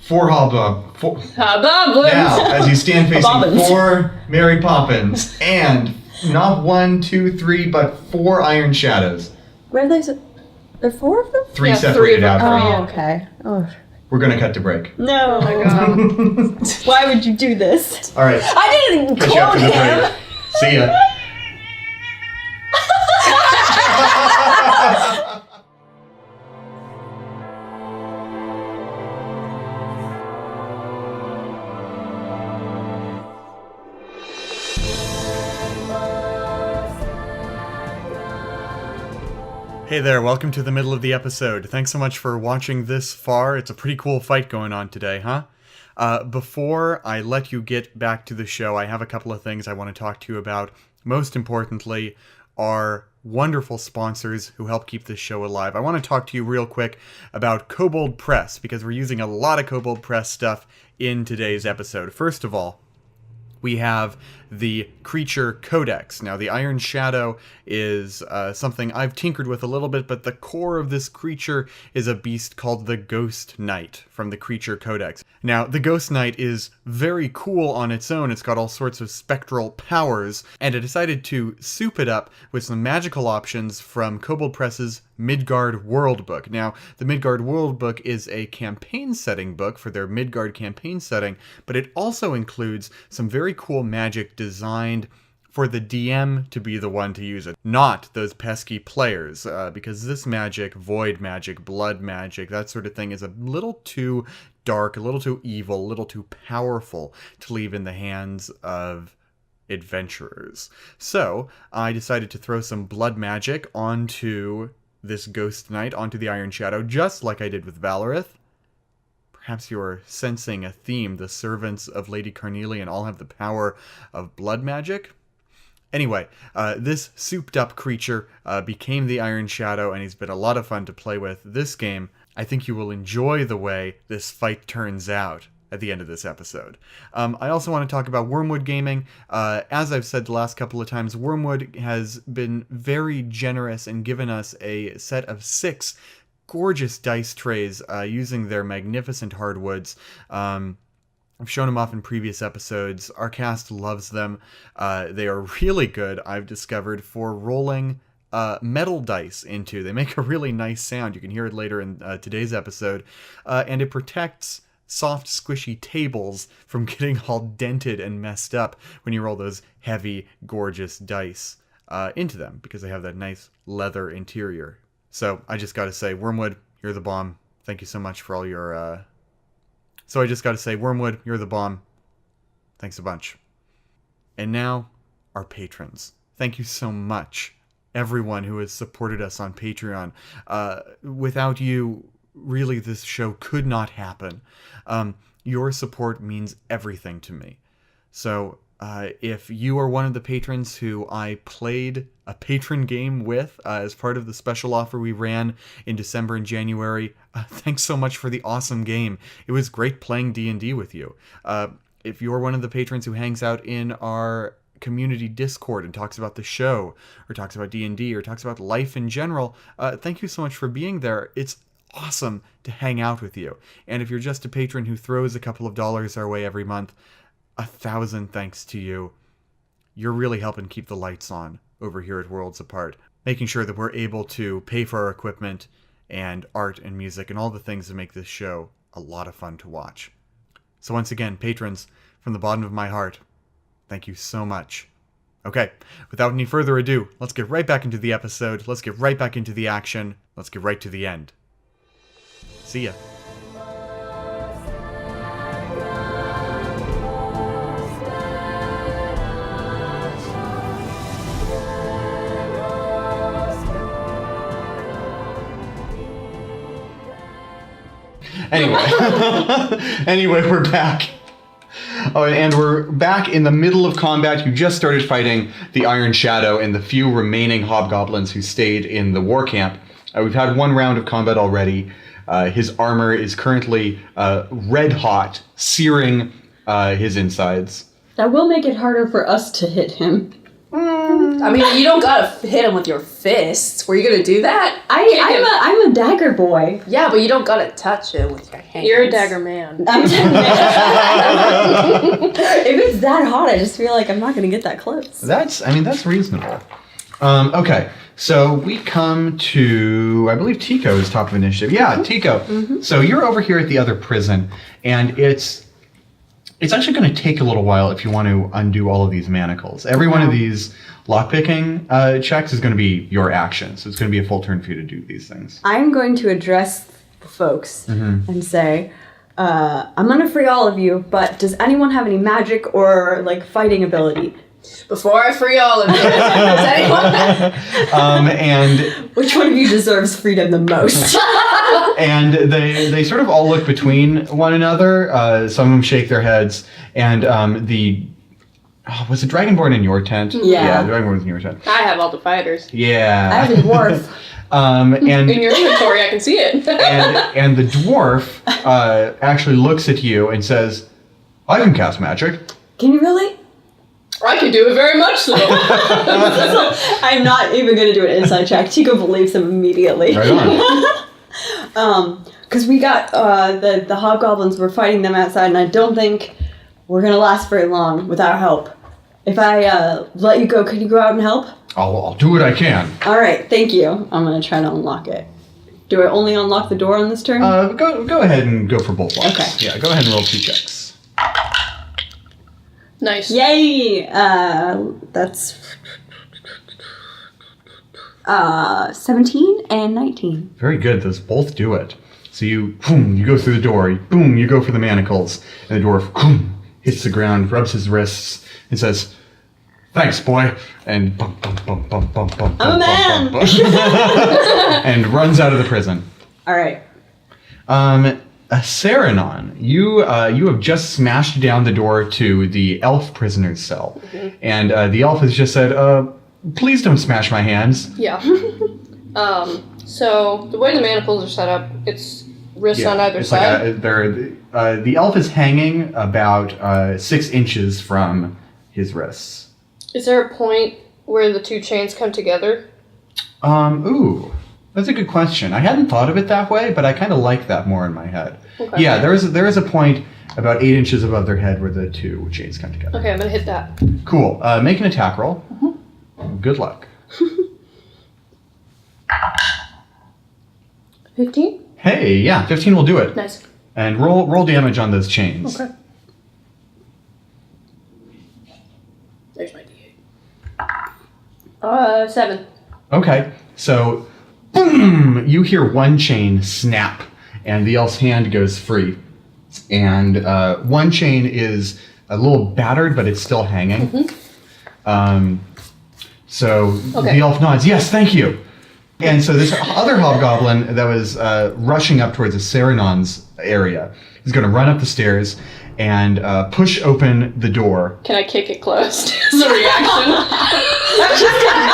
4 hobgoblins, now, as you stand facing Bobbins. 4 Mary Poppins and not 1, 2, 3, but 4 Iron Shadows. Where are they? There are 4 of them? 3 Yeah, separated 3 out of from them. you. Oh, okay. Oh. We're gonna cut to break. No. Oh my god. Why would you do this? All right, I didn't catch you after clone the him. break. See ya. Hey there, welcome to the middle of the episode. Thanks so much for watching this far. It's a pretty cool fight going on today, huh? Before I let you get back to the show, I have a couple of things I want to talk to you about. Most importantly, our wonderful sponsors who help keep this show alive. I want to talk to you real quick about Kobold Press, because we're using a lot of Kobold Press stuff in today's episode. First of all, we have the Creature Codex. Now, the Iron Shadow is something I've tinkered with a little bit, but the core of this creature is a beast called the Ghost Knight from the Creature Codex. Now, the Ghost Knight is very cool on its own. It's got all sorts of spectral powers, and I decided to soup it up with some magical options from Kobold Press's Midgard World Book. Now, the Midgard World Book is a campaign setting book for their Midgard campaign setting, but it also includes some very cool magic designed for the DM to be the one to use it, not those pesky players, because this magic, void magic, blood magic, that sort of thing is a little too dark, a little too evil, a little too powerful to leave in the hands of adventurers. So I decided to throw some blood magic onto this Ghost Knight, onto the Iron Shadow, just like I did with Valorith. Perhaps you're sensing a theme. The servants of Lady Carnelian all have the power of blood magic. Anyway, this souped-up creature became the Iron Shadow, and he's been a lot of fun to play with this game. I think you will enjoy the way this fight turns out at the end of this episode. I also want to talk about Wormwood Gaming. As I've said the last couple of times, Wormwood has been very generous and given us a set of 6 gorgeous dice trays using their magnificent hardwoods. I've shown them off in previous episodes. Our cast loves them. They are really good, I've discovered, for rolling metal dice into. They make a really nice sound. You can hear it later in today's episode. And it protects soft, squishy tables from getting all dented and messed up when you roll those heavy, gorgeous dice into them, because they have that nice leather interior. So I just got to say, Wormwood, you're the bomb. Thank you so much for all your... So I just got to say, Wormwood, you're the bomb. Thanks a bunch. And now, our patrons. Thank you so much, everyone who has supported us on Patreon. Without you, really, this show could not happen. Your support means everything to me. So if you are one of the patrons who I played a patron game with as part of the special offer we ran in December and January, thanks so much for the awesome game. It was great playing D&D with you. If you're one of the patrons who hangs out in our community Discord and talks about the show, or talks about D&D, or talks about life in general, thank you so much for being there. It's awesome to hang out with you. And if you're just a patron who throws a couple of dollars our way every month, 1,000 thanks to you. You're really helping keep the lights on over here at Worlds Apart, making sure that we're able to pay for our equipment and art and music and all the things that make this show a lot of fun to watch. So once again, patrons, from the bottom of my heart, thank you so much. Okay, without any further ado, let's get right back into the episode. Let's get right back into the action. Let's get right to the end. See ya. Anyway, we're back. Oh, and we're back in the middle of combat. You just started fighting the Iron Shadow and the few remaining hobgoblins who stayed in the war camp. We've had 1 round of combat already. His armor is currently red hot, searing his insides. That will make it harder for us to hit him. I mean, you don't gotta hit him with your fists. Were you gonna do that? I'm a dagger boy. Yeah, but you don't gotta touch him with your hands. You're a dagger man. I'm if it's that hot, I just feel like I'm not gonna get that close. That's reasonable. Okay, so we come to, I believe Tico is top of initiative. Yeah, Tico. Mm-hmm. So you're over here at the other prison, and it's actually going to take a little while if you want to undo all of these manacles. Every one of these lockpicking checks is going to be your action, so it's going to be a full turn for you to do these things. I'm going to address the folks and say, I'm going to free all of you, but does anyone have any magic or fighting ability? Before I free all of you, does anyone? And which one of you deserves freedom the most? And they sort of all look between one another. Some of them shake their heads. And was the Dragonborn in your tent? Yeah. The Dragonborn's in your tent. I have all the fighters. Yeah. I have a dwarf. And in your inventory, I can see it. and the dwarf actually looks at you and says, I can cast magic. Can you really? I can do it very much so. I'm not even going to do an inside check. Tico believes him immediately. Right on. Because we got the hobgoblins, we're fighting them outside, and I don't think we're going to last very long without help. If I let you go, can you go out and help? I'll do what I can. All right, thank you. I'm gonna try to unlock it. Do I only unlock the door on this turn? Go ahead and go for both locks. Okay. Yeah, go ahead and roll 2 checks. Nice. Yay! That's 17 and 19. Very good. Those both do it. So you go through the door. You go for the manacles, and the dwarf hits the ground, rubs his wrists, and says, "Thanks, boy," and bump, bump, bump, bump, bump, bump, I'm a man. bump, and runs out of the prison. All right. Saranon, you have just smashed down the door to the elf prisoner's cell, and the elf has just said, "Please don't smash my hands." Yeah. So the way the manacles are set up, it's wrists on either it's side. Like the elf is hanging about 6 inches from his wrists. Is there a point where the 2 chains come together? Ooh, that's a good question. I hadn't thought of it that way, but I kind of like that more in my head. Okay. Yeah, there is a point about 8 inches above their head where the 2 chains come together. Okay, I'm gonna hit that. Cool. Make an attack roll. Good luck. 15? Hey, yeah, 15 will do it. Nice. And roll damage on those chains. Okay. There's my D8. 7. Okay, so boom, you hear one chain snap, and the elf's hand goes free. And one chain is a little battered, but it's still hanging. So the elf nods, "Yes, thank you." And so this other hobgoblin that was rushing up towards the Saranon's area is going to run up the stairs and push open the door. Can I kick it closed as a reaction?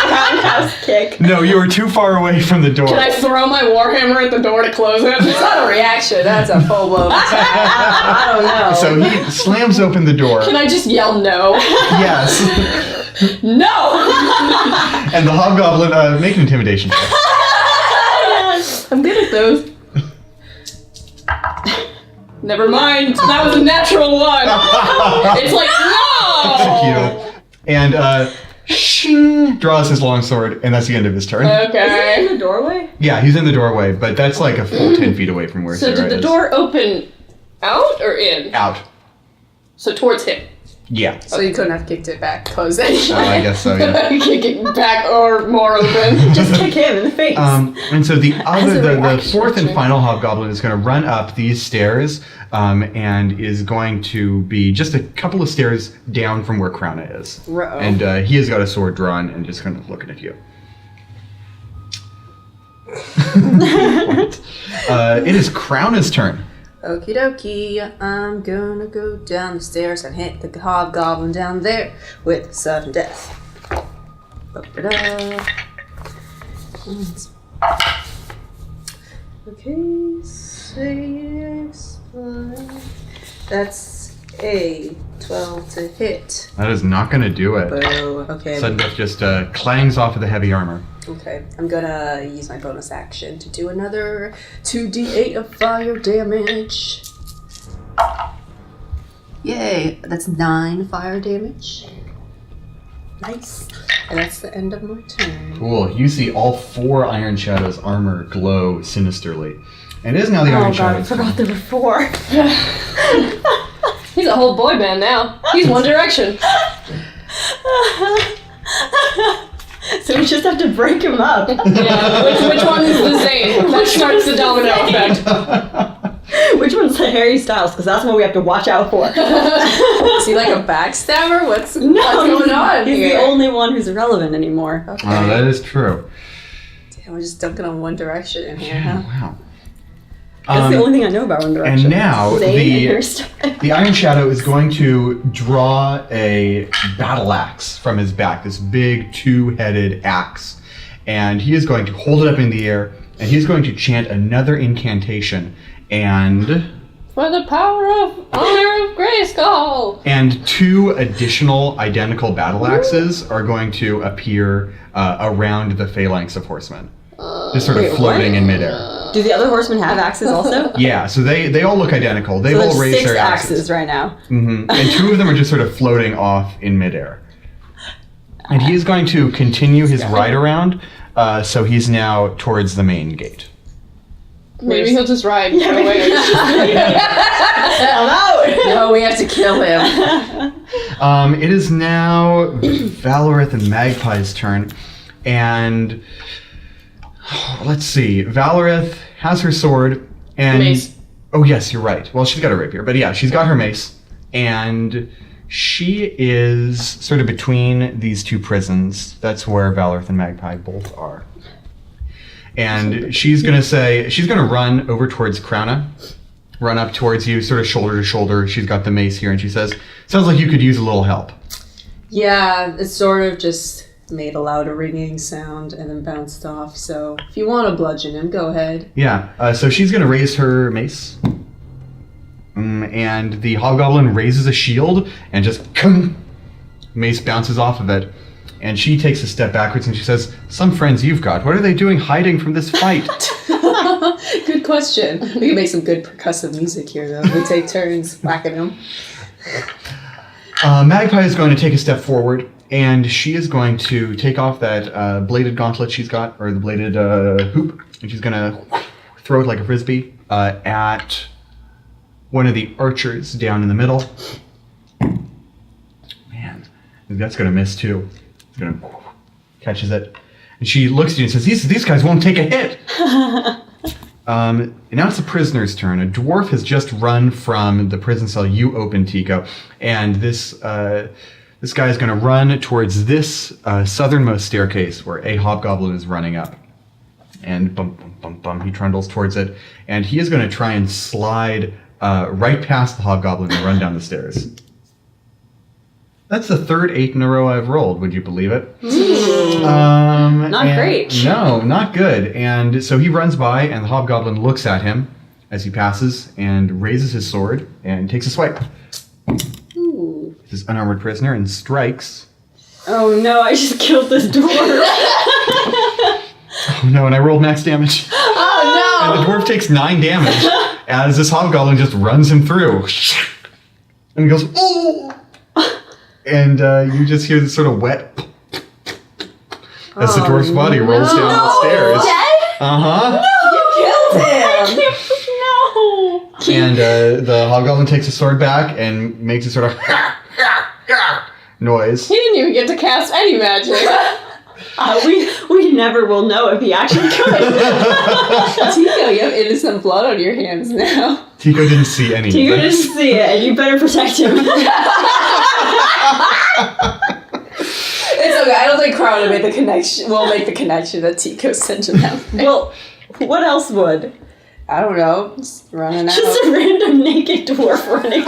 Roundhouse kick. No, you were too far away from the door. Can I throw my warhammer at the door to close it? It's not a reaction, that's a full blown attack. I don't know. So he slams open the door. Can I just yell no? Yes. No! And the hobgoblin, make an intimidation check. I'm good at those. Never mind. That was a natural 1. It's like, no! Cute. And shing, draws his longsword, and that's the end of his turn. Okay. in the doorway? Yeah, he's in the doorway, but that's like a full 10 feet away from where So Sarah did the is. door open out or in? Out. So towards him. Yeah. So you couldn't have kicked it back, closed it. I guess so, yeah. Kick it back or more open. Just kick him in the face. And so the reaction. fourth and final hobgoblin is going to run up these stairs and is going to be just a couple of stairs down from where Crouna is. Ruh-oh. And he has got a sword drawn and just kind of looking at you. It is Crowna's turn. Okie dokie, I'm gonna go down the stairs and hit the hobgoblin down there with sudden death. Ba-ba-da. Okay, 6, 5. That's a 12 to hit. That is not going to do it. Boo. Okay. Sudden death just clangs off of the heavy armor. Okay, I'm gonna use my bonus action to do another 2d8 of fire damage. Yay, that's 9 fire damage. Nice. And that's the end of my turn. Cool. You see all 4 Iron Shadow's armor glow sinisterly. And it is now the Iron oh god, I Shadow's forgot turn. there were 4. He's a whole boy band now. He's One Direction. So we just have to break him up. Yeah, which one is the Zayn? That starts the domino effect. Which one's the Harry Styles? Because that's what we have to watch out for. Is he like a backstabber? What's going on He's here? the only one who's irrelevant anymore. Okay. Oh, that is true. Damn, we're just dunking on One Direction in here, huh? Wow. That's the only thing I know about One Direction. And now Zayn and Harry Styles. the Iron Shadow is going to draw a battle axe from his back, this big 2-headed axe. And he is going to hold it up in the air, and he's going to chant another incantation. And For the power of honor of Grayskull. 2 additional identical battle axes are going to appear around the phalanx of horsemen. Just sort of wait, floating what? in midair. Do the other horsemen have axes also? Yeah, so they all look identical. They've So all there's raised 6 their axes right now. And 2 of them are just sort of floating off in midair. And he is going to continue his ride around, so he's now towards the main gate. Maybe he'll just ride away. No, we have to kill him. It is now Valorith and Magpie's turn, and let's see. Valorith has her sword and Mace. Oh yes, you're right. Well, she's got a rapier, but yeah, she's got her mace, and she is sort of between these two prisons. That's where Valorith and Magpie both are. And she's gonna run over towards Crouna, run up towards you, sort of shoulder to shoulder. She's got the mace here, and she says, "Sounds like you could use a little help." Yeah, it sort of just made a louder ringing sound and then bounced off. So if you want to bludgeon him, go ahead. Yeah, so she's gonna raise her mace, and the hobgoblin raises a shield and just mace bounces off of it. And she takes a step backwards and she says, "Some friends you've got, what are they doing hiding from this fight?" Good question. We can make some good percussive music here, though. We take turns whacking him. Magpie is going to take a step forward, and she is going to take off that bladed gauntlet she's got, or the bladed hoop, and she's going to throw it like a frisbee at one of the archers down in the middle. Man, that's going to miss too. It's going to catches it. And she looks at you and says, these guys won't take a hit. And now it's the prisoner's turn. A dwarf has just run from the prison cell you opened, Tico. And this guy is going to run towards this southernmost staircase where a hobgoblin is running up. And bum, bum, bum, bum, he trundles towards it. And he is going to try and slide right past the hobgoblin and run down the stairs. That's the third 8 in a row I've rolled. Would you believe it? Not great. No, not good. And so he runs by, and the hobgoblin looks at him as he passes and raises his sword and takes a swipe. Ooh. This unarmored prisoner and strikes. Oh no, I just killed this dwarf. Oh no, and I rolled max damage. Oh no! And the dwarf takes 9 damage as this hobgoblin just runs him through. And he goes, "Oh!" And you just hear this sort of wet as the dwarf's body rolls down the stairs. Dead? Uh-huh. You killed him! No! And the hobgoblin takes his sword back and makes a sort of noise. He didn't even get to cast any magic. We never will know if he actually could. Tico, you have innocent blood on your hands now. Tico didn't see any Tico of this. didn't see it, and you better protect him. It's okay. I don't think Crown made the connection. Will make the connection that Tico sent to them. Well, what else would? I don't know. Just running out. Just a random naked dwarf running.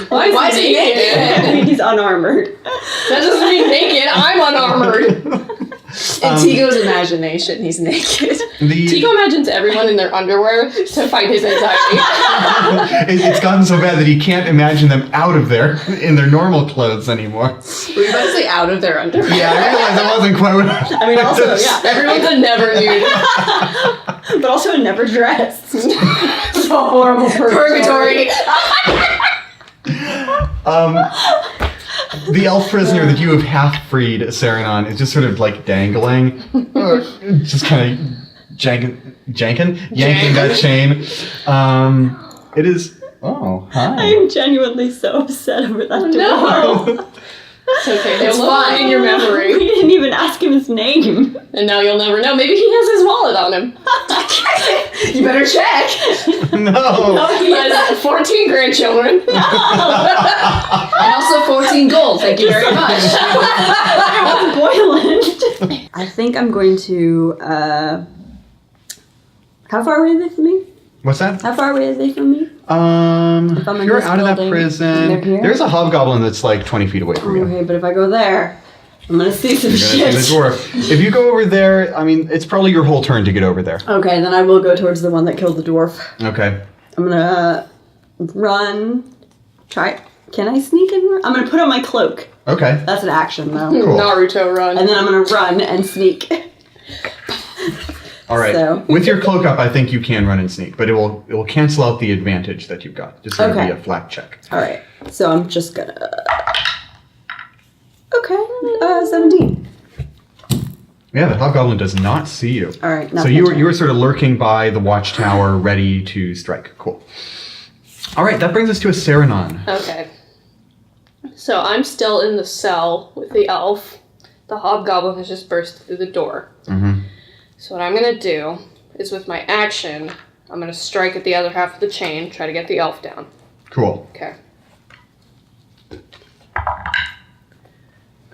Why is he naked? I mean, he's unarmored. That doesn't mean naked. I'm unarmored. In Tico's imagination, he's naked. Tico imagines everyone in their underwear to fight his anxiety. It's gotten so bad that he can't imagine them out of in their normal clothes anymore. Were you about to say out of their underwear? Yeah, I realized that wasn't quite what I mean, also, yeah. Everyone's a never nude. But also never dressed. It's a horrible purgatory. The elf prisoner that you have half freed, Saranon, is just sort of like dangling, just kind of yanking that chain. It is. Oh, hi. I'm genuinely so upset over that dwarf. No. It's okay. They'll live on in your memory. We didn't even ask him his name. And now you'll never know. Maybe he has his wallet on him. You better check. No. He has 14 grandchildren. And also 14 gold. Thank you very much. That's Boyland. I think I'm going to. How far away are they from me? What's that? How far away are they from me? If I'm in you're this out of that building, prison, they're here? there's a hobgoblin that's like 20 feet away from you. Okay, but if I go there, I'm gonna see some You're shit. gonna see the dwarf. If you go over there, I mean, it's probably your whole turn to get over there. Okay, then I will go towards the one that killed the dwarf. Okay. I'm gonna run. Try. Can I sneak and run? I'm gonna put on my cloak. Okay. That's an action though. Cool. Naruto run. And then I'm gonna run and sneak. All right. So- With your cloak up, I think you can run and sneak, but it will cancel out the advantage that you've got. Just going to Okay. be a flat check. Alright, so I'm just gonna. Okay, 17. Yeah, the hobgoblin does not see you. All right. So you were sort of lurking by the watchtower, ready to strike. Cool. All right, that brings us to a Saranon. Okay. So I'm still in the cell with the elf. The hobgoblin has just burst through the door. Mm-hmm. So what I'm going to do is with my action, I'm going to strike at the other half of the chain, try to get the elf down. Cool. Okay.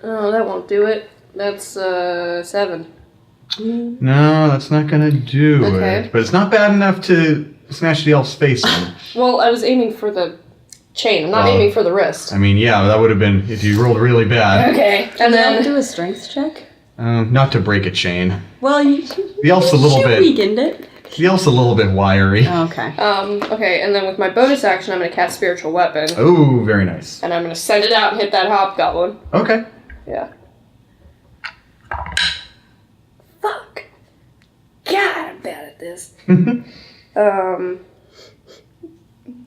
Oh, that won't do it. That's 7. No, that's not gonna do it. But it's not bad enough to smash the elf's face in. Well, I was aiming for the chain. I'm not aiming for the wrist. I mean, yeah, that would have been if you rolled really bad. Okay, and then do a strength check. Not to break a chain. Well, The elf's a little bit. weakened it. The elf's a little bit wiry. Okay. okay, and then with my bonus action, I'm gonna cast spiritual weapon, Oh, very nice. and I'm gonna send it out and hit that hobgoblin. Okay. Yeah. Fuck. God, I'm bad at this.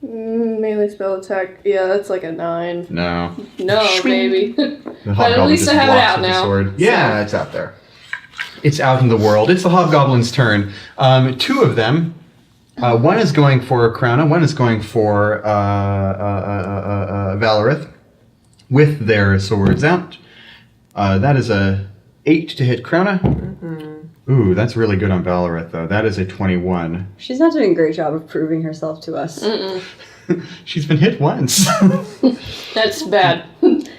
Melee spell attack. Yeah, that's like a 9. No. No, baby. The But hobgoblin at least just I have it blocks out with the now. sword. Yeah, it's out there. It's out in the world. It's the hobgoblin's turn. 2 of them. One is going for Crouna. One is going for Valorith with their swords out. That is a 8 to hit Crouna. Ooh, that's really good on Valorith, though. That is a 21. She's not doing a great job of proving herself to us. She's been hit once. That's bad.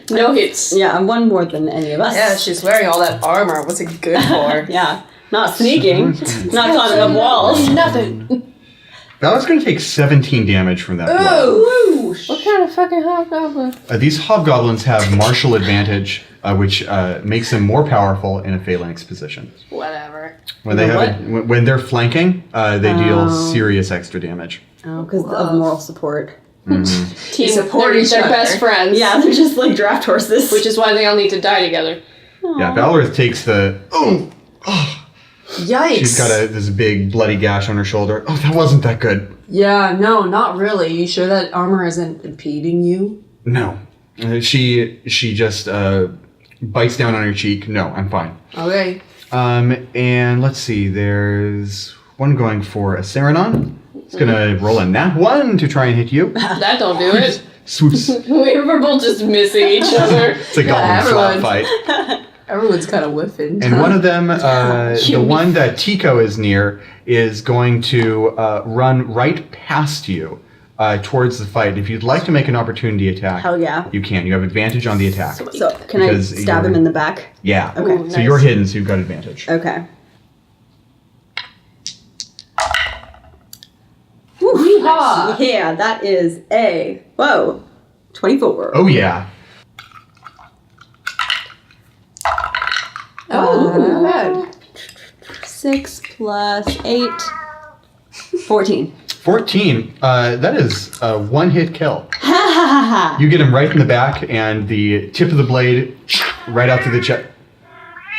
No hits. Yeah, I'm one more than any of us. Yeah, she's wearing all that armor. What's it good for? Yeah. Not sneaking. Not climbing up walls. Nothing. Valorith's going to take 17 damage from that blow. Ooh! What kind of fucking hobgoblin? These hobgoblins have martial advantage, which makes them more powerful in a phalanx position. Whatever. When they when they're flanking, they deal serious extra damage. Oh, because of moral support. Team support each they're other. best friends. Yeah, they're just like draft horses. Which is why they all need to die together. Yeah, Valorith takes the Yikes! She's got this big bloody gash on her shoulder. Oh, that wasn't that good. Yeah, no, not really. You sure that armor isn't impeding you? No, she just bites down on her cheek. No, I'm fine. Okay. And let's see. There's one going for a Saranon. It's gonna roll a nat 1 to try and hit you. That don't do it. Swoops. We're both just missing each other. It's a goblin slap fight. Everyone's kind of whiffing. And one of them, the one that Tico is near, is going to run right past you towards the fight. If you'd like to make an opportunity attack, Hell yeah. you can. You have advantage on the attack. So, can I Because stab him you're- in the back? Yeah. Okay. Ooh, So nice. you're hidden, so you've got advantage. Okay. Yeehaw! Yeah, that is a 24. Oh yeah. Oh, bad. 6 plus 8. 14. 14. That is a one-hit kill. Ha ha ha ha! You get him right in the back, and the tip of the blade right out to the chest.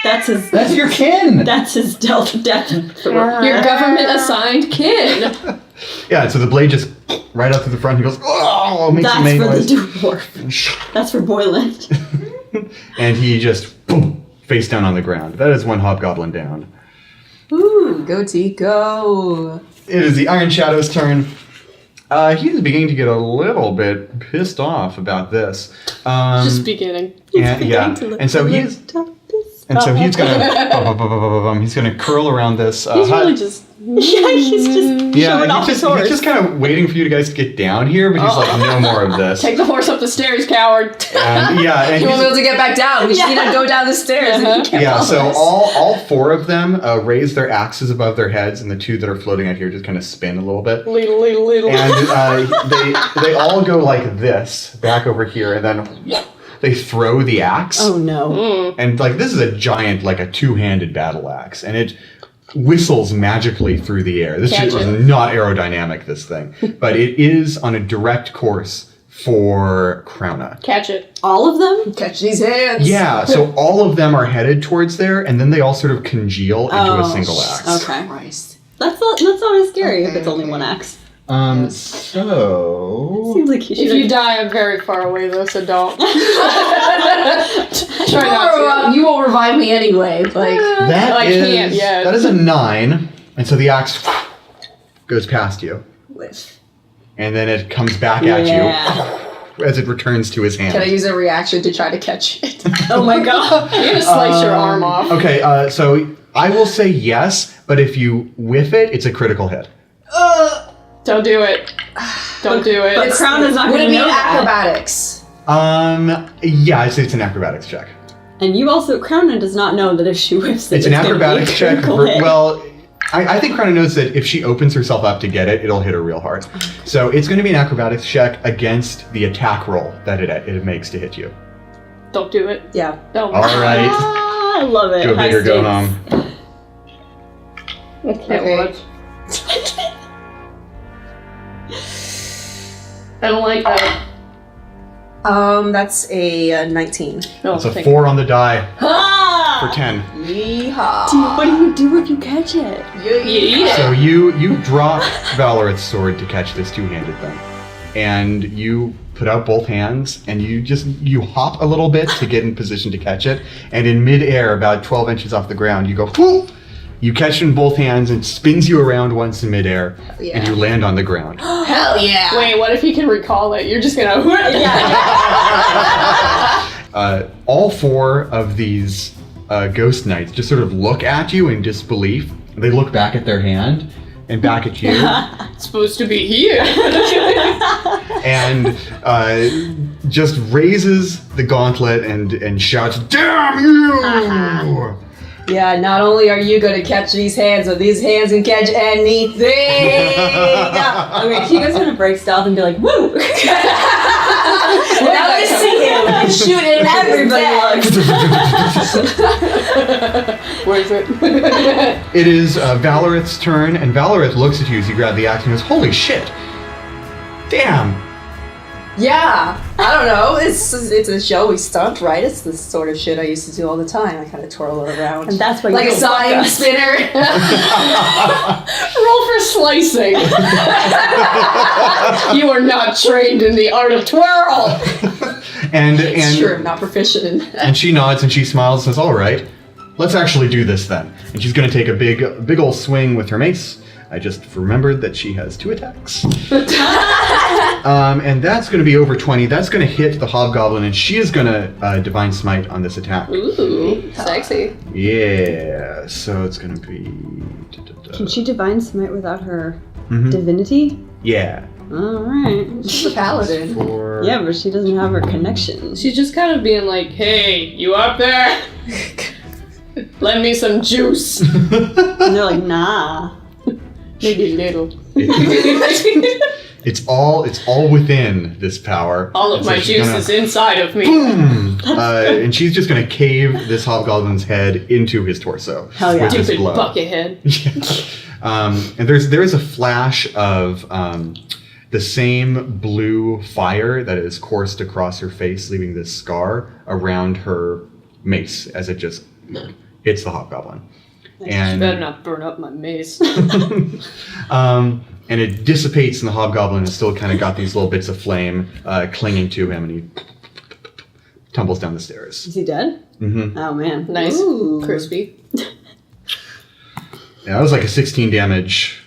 That's his. That's your kin. That's his death. Your government assigned kid. Yeah. So the blade just right out to the front. He goes, oh, makes a That's main for noise. the dwarf. That's for Boyland. And he just boom, face down on the ground. That is one hobgoblin down. Ooh, go Tico. It is the Iron Shadow's turn. He's beginning to get a little bit pissed off about this. Just beginning. And so he's gonna curl around this He's hut. really just. Yeah, he's just showing off his horse. He's just kind of waiting for you guys to get down here, but he's like, no more of this. Take the horse up the stairs, coward. And You won't be able to get back down. We just need to go down the stairs. And you can't yeah, follow so us. all 4 of them raise their axes above their heads, and the 2 that are floating out here just kind of spin a little bit. Little. And they all go like this, back over here, and then they throw the axe. Oh no. And like this is a giant, like a 2-handed battle axe, and it whistles magically through the air. This Catch shit was it. not aerodynamic, this thing, but it is on a direct course for Crouna. Catch it. All of them? Catch these hands. Yeah, so all of them are headed towards there, and then they all sort of congeal into a single axe. Okay. Christ. That's not as scary if it's only one axe. So... Seems like you should. If you die, I'm very far away though, so don't. Try Tomorrow, not to. you won't revive me anyway. Like That can't is yet. that is a 9, and so the axe goes past you, Whiff. and then it comes back at you as it returns to his hand. can I use a reaction to try to catch it? Oh my god. You're gonna slice your arm off. Okay, so I will say yes, but if you whiff it, it's a critical hit. Don't do it. Don't do it. But Crown is not Would going it to be know that. acrobatics? Yeah, it's an acrobatics check. And you also, Crown does not know that if she whiffs it, It's an gonna be a acrobatics check. critical hit. Well, I think Krona knows that if she opens herself up to get it, it'll hit her real hard. So it's going to be an acrobatics check against the attack roll that it makes to hit you. Don't do it. Yeah. Don't. All right. Ah, I love it. Go High big or go stakes. home. Can't watch. I don't like that. That's a 19. No, It's a thank 4 on the die Ah! for 10. Yeehaw. Dude, what do you do if you catch it? you. You eat it. So you drop Valorith's sword to catch this two-handed thing. And you put out both hands and you hop a little bit to get in position to catch it. And in midair, about 12 inches off the ground, you go, whoop! You catch it in both hands and it spins you around once in midair, yeah. and you land on the ground. Hell yeah. Wait, what if he can recall it? You're just gonna. All 4 of these ghost knights just sort of look at you in disbelief. They look back at their hand and back at you, It's supposed to be here. and just raises the gauntlet and shouts, "Damn you!" Yeah, not only are you going to catch these hands, but these hands can catch anything. Okay, Chico's gonna break stealth and be like, woo! Now I see him and shoot it, and everybody looks. Where is it? It is Valorith's turn, and Valorith looks at you as you grab the axe and goes, "Holy shit! Damn!" Yeah, I don't know. It's a showy stunt, right? It's the sort of shit I used to do all the time. I kind of twirl it around. And that's why you like a don't fuck sign us. spinner. Roll for slicing. You are not trained in the art of twirl. And It's true, I'm not proficient in that. and she nods and she smiles and says, "All right, let's actually do this then." And she's going to take a big old swing with her mace. I just remembered that she has 2 attacks. And that's going to be over 20. That's going to hit the hobgoblin, and she is going to divine smite on this attack. Ooh, sexy. Yeah, so it's going to be... Can she divine smite without her Mhm. divinity? Yeah. Alright. She's a paladin. For... Yeah, but she doesn't have her connection. She's just kind of being like, "Hey, you up there? Lend me some juice." And they're like, nah. Maybe little. It's all within this power. All of And so my she's juice gonna- is inside of me. Boom! And she's just going to cave this hobgoblin's head into his torso. Hell yeah. with this Stupid blow. buckethead. And there is a flash of the same blue fire that is coursed across her face, leaving this scar around her mace as it just hits the hobgoblin. You And better not burn up my mace. and it dissipates, and the hobgoblin has still kind of got these little bits of flame clinging to him, and he tumbles down the stairs. Is he dead? Mm-hmm. Oh man. Nice. Ooh. Crispy. Yeah, that was like a 16 damage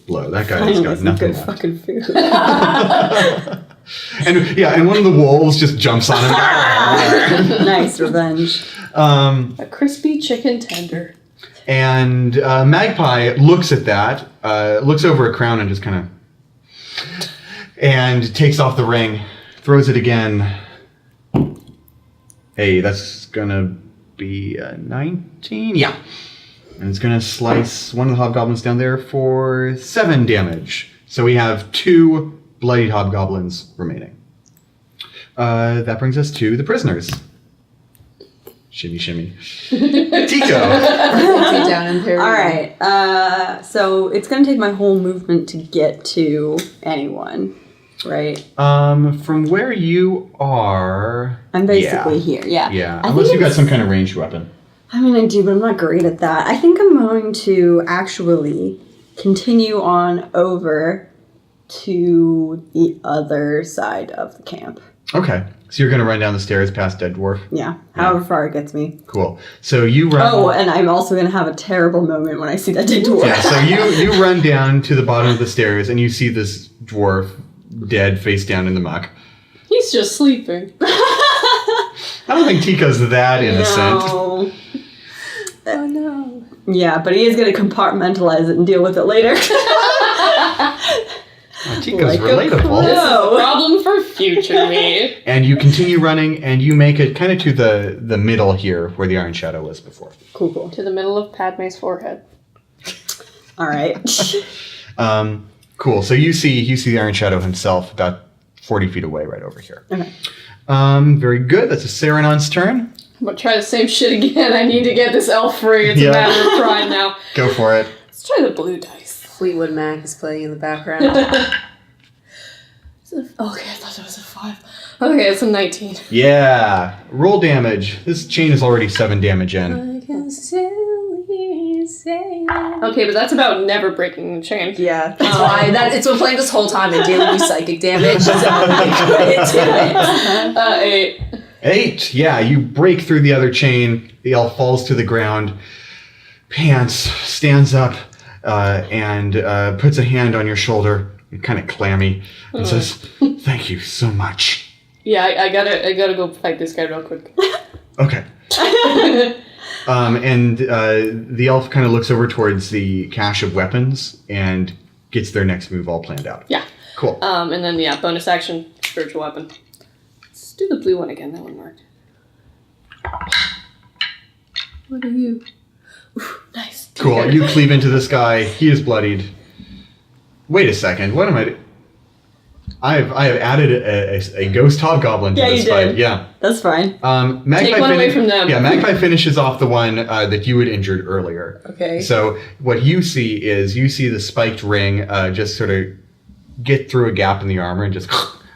blow. That guy's Finally, got some nothing good left. fucking food. And one of the wolves just jumps on him. Nice revenge. A crispy chicken tender. And Magpie looks at that, looks over at Crown and just kind of... And takes off the ring, throws it again. Hey, that's gonna be a 19? Yeah. And it's gonna slice one of the hobgoblins down there for 7 damage. So we have 2 bloodied hobgoblins remaining. That brings us to the prisoners. Shimmy, shimmy. Tico! Down in there. Alright, so it's gonna take my whole movement to get to anyone, right? From where you are... I'm basically here, yeah. Yeah, I unless think you got it's- some kind of ranged weapon. I mean, I do, but I'm not great at that. I think I'm going to actually continue on over to the other side of the camp. Okay. So you're going to run down the stairs past Dead Dwarf? Yeah, however far it gets me. Cool. So you run... Oh, and I'm also going to have a terrible moment when I see that dead dwarf. Yeah, so you run down to the bottom of the stairs and you see this dwarf dead face down in the muck. He's just sleeping. I don't think Tico's that innocent. No. Oh no. Yeah, but he is going to compartmentalize it and deal with it later. Tico's Like a relatable. This is a problem for future me. And you continue running and you make it kind of to the middle here where the Iron Shadow was before. Cool. To the middle of Padme's forehead. All right. Cool. So you see the Iron Shadow himself about 40 feet away right over here. Okay. Very good. That's a Serenon's turn. I'm gonna try the same shit again. I need to get this elf free. It's Yeah. a matter of pride now. Go for it. Let's try the blue dice. Fleetwood Mac is playing in the background. Okay, I thought that was a 5. Okay, it's a 19. Yeah. Roll damage. This chain is already 7 damage in. I can still hear you say it. Okay, but that's about never breaking the chain. Yeah, that's why. It's been playing this whole time and dealing with psychic damage. So I'm credit to it. 8. 8. Yeah, you break through the other chain. The elf falls to the ground, pants, stands up, and puts a hand on your shoulder, kind of clammy, and says, "Thank you so much." Yeah, I gotta go fight this guy real quick. Okay. And the elf kind of looks over towards the cache of weapons and gets their next move all planned out. Yeah. Cool. And then bonus action, spiritual weapon. Let's do the blue one again. That one worked. What are you? Ooh, nice. Cool. You cleave into this guy. He is bloodied. Wait a second. What am I doing? I have added a ghost hobgoblin to this fight. did. Yeah. That's fine. Magpie Take one away from them. Yeah, Magpie finishes off the one that you had injured earlier. Okay. So what you see is the spiked ring just sort of get through a gap in the armor and just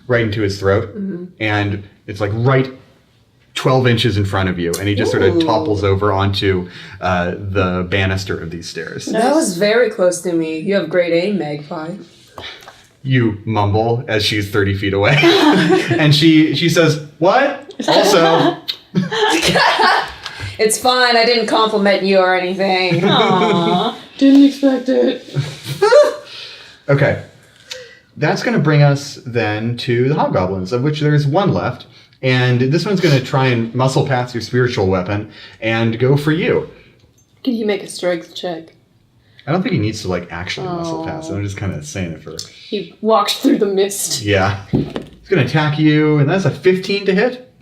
right into his throat. Mm-hmm. And it's like right 12 inches in front of you. And he just sort of topples over onto the banister of these stairs. That was very close to me. You have great aim, Magpie. You mumble as she's 30 feet away. And she says, "What? Also..." It's fine. I didn't compliment you or anything. Aww. Didn't expect it. Okay. That's going to bring us then to the hobgoblins, of which there's one left. And this one's going to try and muscle past your spiritual weapon and go for you. Can you make a strength check? I don't think he needs to actually muscle past it. I'm just kind of saying it for... He walked through the mist. Yeah. He's going to attack you, and that's a 15 to hit.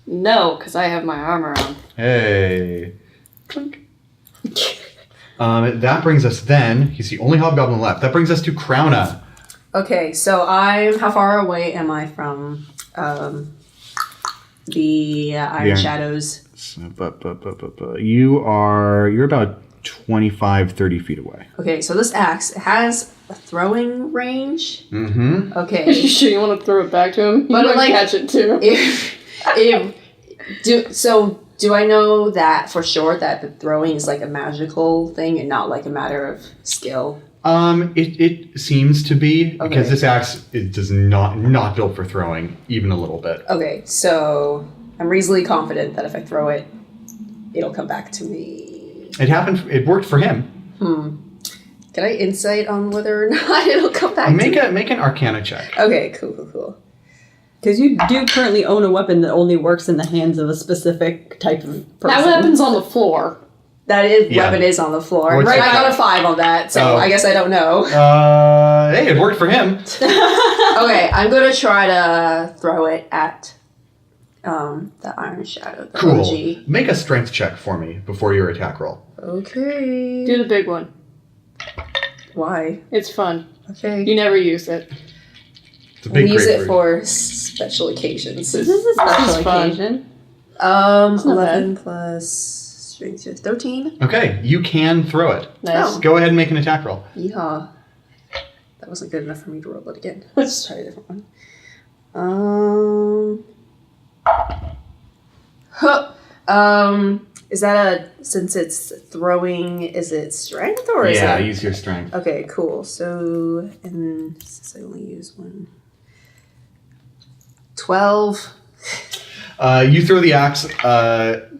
No, because I have my armor on. Hey. Clink. That brings us then... He's the only hobgoblin left. That brings us to Crouna. Okay, so how far away am I from the Iron Shadows? You're about 25, 30 feet away. Okay, so this axe has a throwing range. Mm-hmm. Are you Okay. sure you want to throw it back to him? But, You might catch it too. Do I know that for sure that the throwing is a magical thing and not a matter of skill? It seems to be, Okay. because this axe does not built for throwing, even a little bit. Okay, so I'm reasonably confident that if I throw it, it'll come back to me. It worked for him. Can I insight on whether or not it'll come back Make to me? an Arcana check. Okay, cool. Because you do currently own a weapon that only works in the hands of a specific type of person. That weapon's on the floor. Weapon is on the floor. What's Right, that? I got a 5 on that, so Oh. I guess I don't know. Hey, it worked for him. Okay, I'm gonna try to throw it at the Iron Shadow, the Cool. OG. Make a strength check for me before your attack roll. Okay. Do the big one. Why? It's fun. Okay. You never use it. It's a big We use it grapefruit. for special occasions. This is a special This is fun. occasion. not 11 plus strength is 13. Okay, you can throw it. Nice. Go ahead and make an attack roll. Yeehaw. That wasn't good enough for me to roll it again. Let's try a different one. Is that since it's throwing, is it strength or is Yeah, it? use your strength. Okay, cool. So, and since I only use one. 12. You throw the axe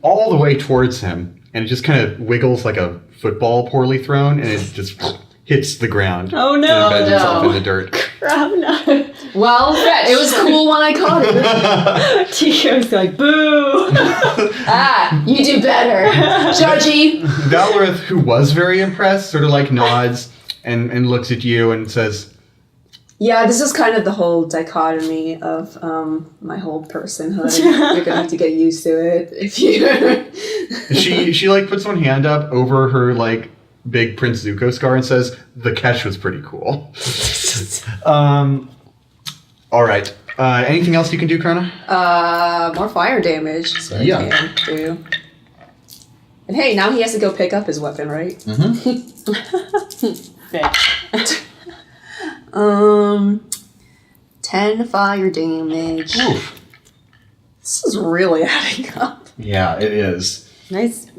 all the way towards him, and it just kind of wiggles like a football poorly thrown, and it just hits the ground. Oh, no. And embeds No. itself in the dirt. Crap, no. Well, it was cool when I caught it. Tico's like, boo! You do better. Judgy. Valorith, who was very impressed, sort of like nods and looks at you and says, Yeah, this is kind of the whole dichotomy of my whole personhood. You're gonna have to get used to it if you. she like puts one hand up over her like big Prince Zuko scar and says, the catch was pretty cool. All right. Anything else you can do, Krona? More fire damage. So Yeah. I can do. And hey, now he has to go pick up his weapon, right? Mm-hmm. 10 fire damage. Oof. This is really adding up. Yeah, it is. Nice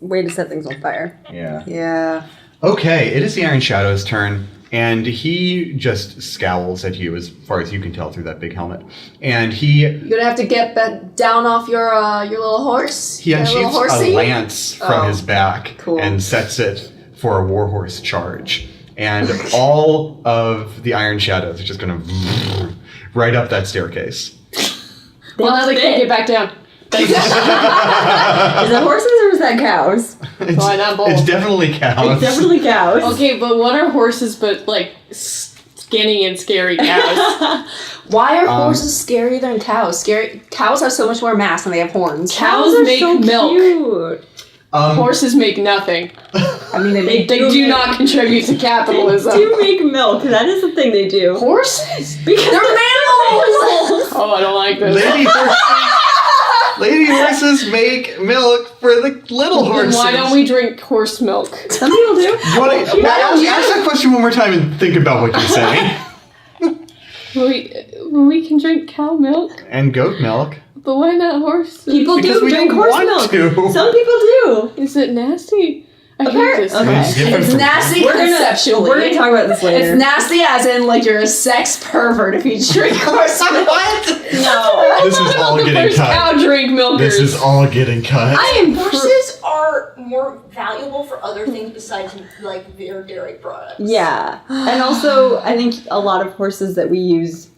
way to set things on fire. Yeah. Yeah. Okay, it is the Iron Shadow's turn, and he just scowls at you as far as you can tell through that big helmet. And You're gonna have to get down off your little horse. he Your little unsheaths horsey? a lance from his back cool. and sets it for a warhorse charge. And all of the Iron Shadows are just going to right up that staircase. Well, now they can't get back down. Is that horses or is that cows? Why not both? It's definitely cows. It's definitely cows. Okay, but what are horses but, like, skinny and scary cows? Why are horses scarier than cows? Cows have so much more mass and they have horns. Cows are make so milk. Cute. Horses make nothing. I mean, They do not contribute to capitalism. They do make milk. That is the thing they do. horses? Because They're mammals! Oh, I don't like this. Lady horses make milk for the little Then horses. why don't we drink horse milk? some people do. You want to ask that question one more time and think about what you're saying. We can drink cow milk, And goat milk. but why not horse? People Because do we drink don't horse want milk. to. Some people do. Is it nasty? I hate this. Okay. It's different It's from- nasty We're conceptually. gonna talk about this later. It's nasty as in, like, you're a sex pervert if you drink horse milk. No. This is all The getting first cut. cow drink milkers. This is all getting cut. Horses are more valuable for other things besides like their dairy products. Yeah. And also, I think a lot of horses that we use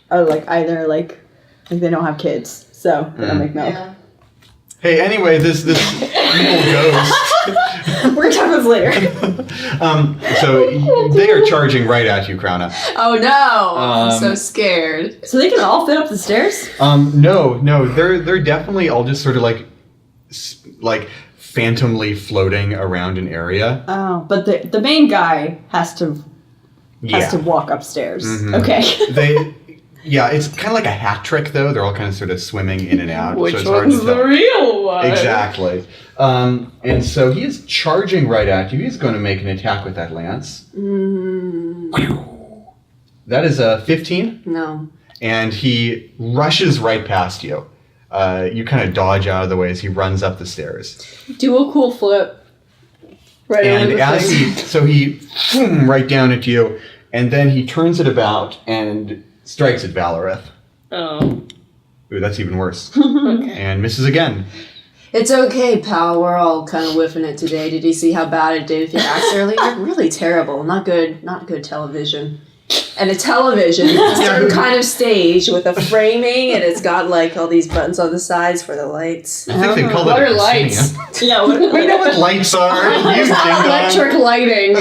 are like either like they don't have kids, so they don't make milk. Yeah. Hey, anyway, this evil ghost. We're gonna talk about this later. So they are charging right at you, Krona. Oh no! I'm so scared. So they can all fit up the stairs? No, they're definitely all just sort of like phantomly floating around an area. Oh, but the main guy has to Yeah, walk upstairs. Okay. it's kind of like a hat trick though. They're all kind of sort of swimming in and out. Which so it's hard one's to the tell. real one? Exactly. And so he is charging right at you. He's going to make an attack with that lance. That is a 15. No. And he rushes right past you. You kind of dodge out of the way as he runs up the stairs. Do a cool flip. Right And under the as thing. he right down at you, and then he turns it about and strikes at Valorith. Oh. Ooh, that's even worse. Okay. And misses again. It's okay, pal. We're all kind of whiffing it today. Did you see how bad it did with your axe earlier? Really terrible. Not good television. And a television is a certain kind of stage with a framing, and it's got like all these buttons on the sides for the lights. I think they call What that are a lights? proscenium. Yeah, what, We know what lights are. You ding dong. Electric lighting.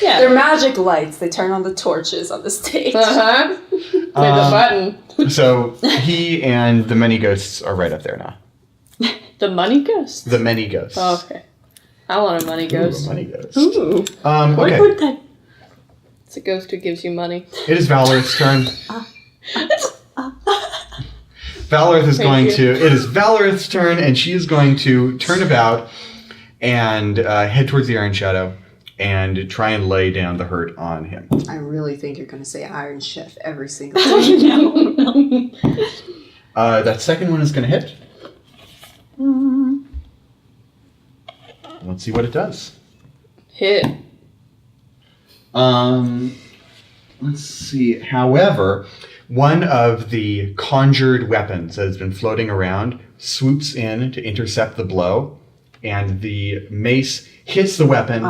yeah. They're magic lights. They turn on the torches on the stage. Uh-huh. With the button. So he and the many ghosts are right up there now. The money ghost? The many ghosts. Oh, okay. I want a money Ooh, ghost. a money ghost. Ooh. What Okay. would that? It's a ghost who gives you money. It is Valorith's turn. Valorith is going to. It is Valorith's turn, and she is going to turn about and head towards the Iron Shadow and try and lay down the hurt on him. I really think you're going to say Iron Chef every single time. That second one is going to hit. Let's see what it does. Hit. Let's see. However, one of the conjured weapons that has been floating around swoops in to intercept the blow, and the mace hits the weapon.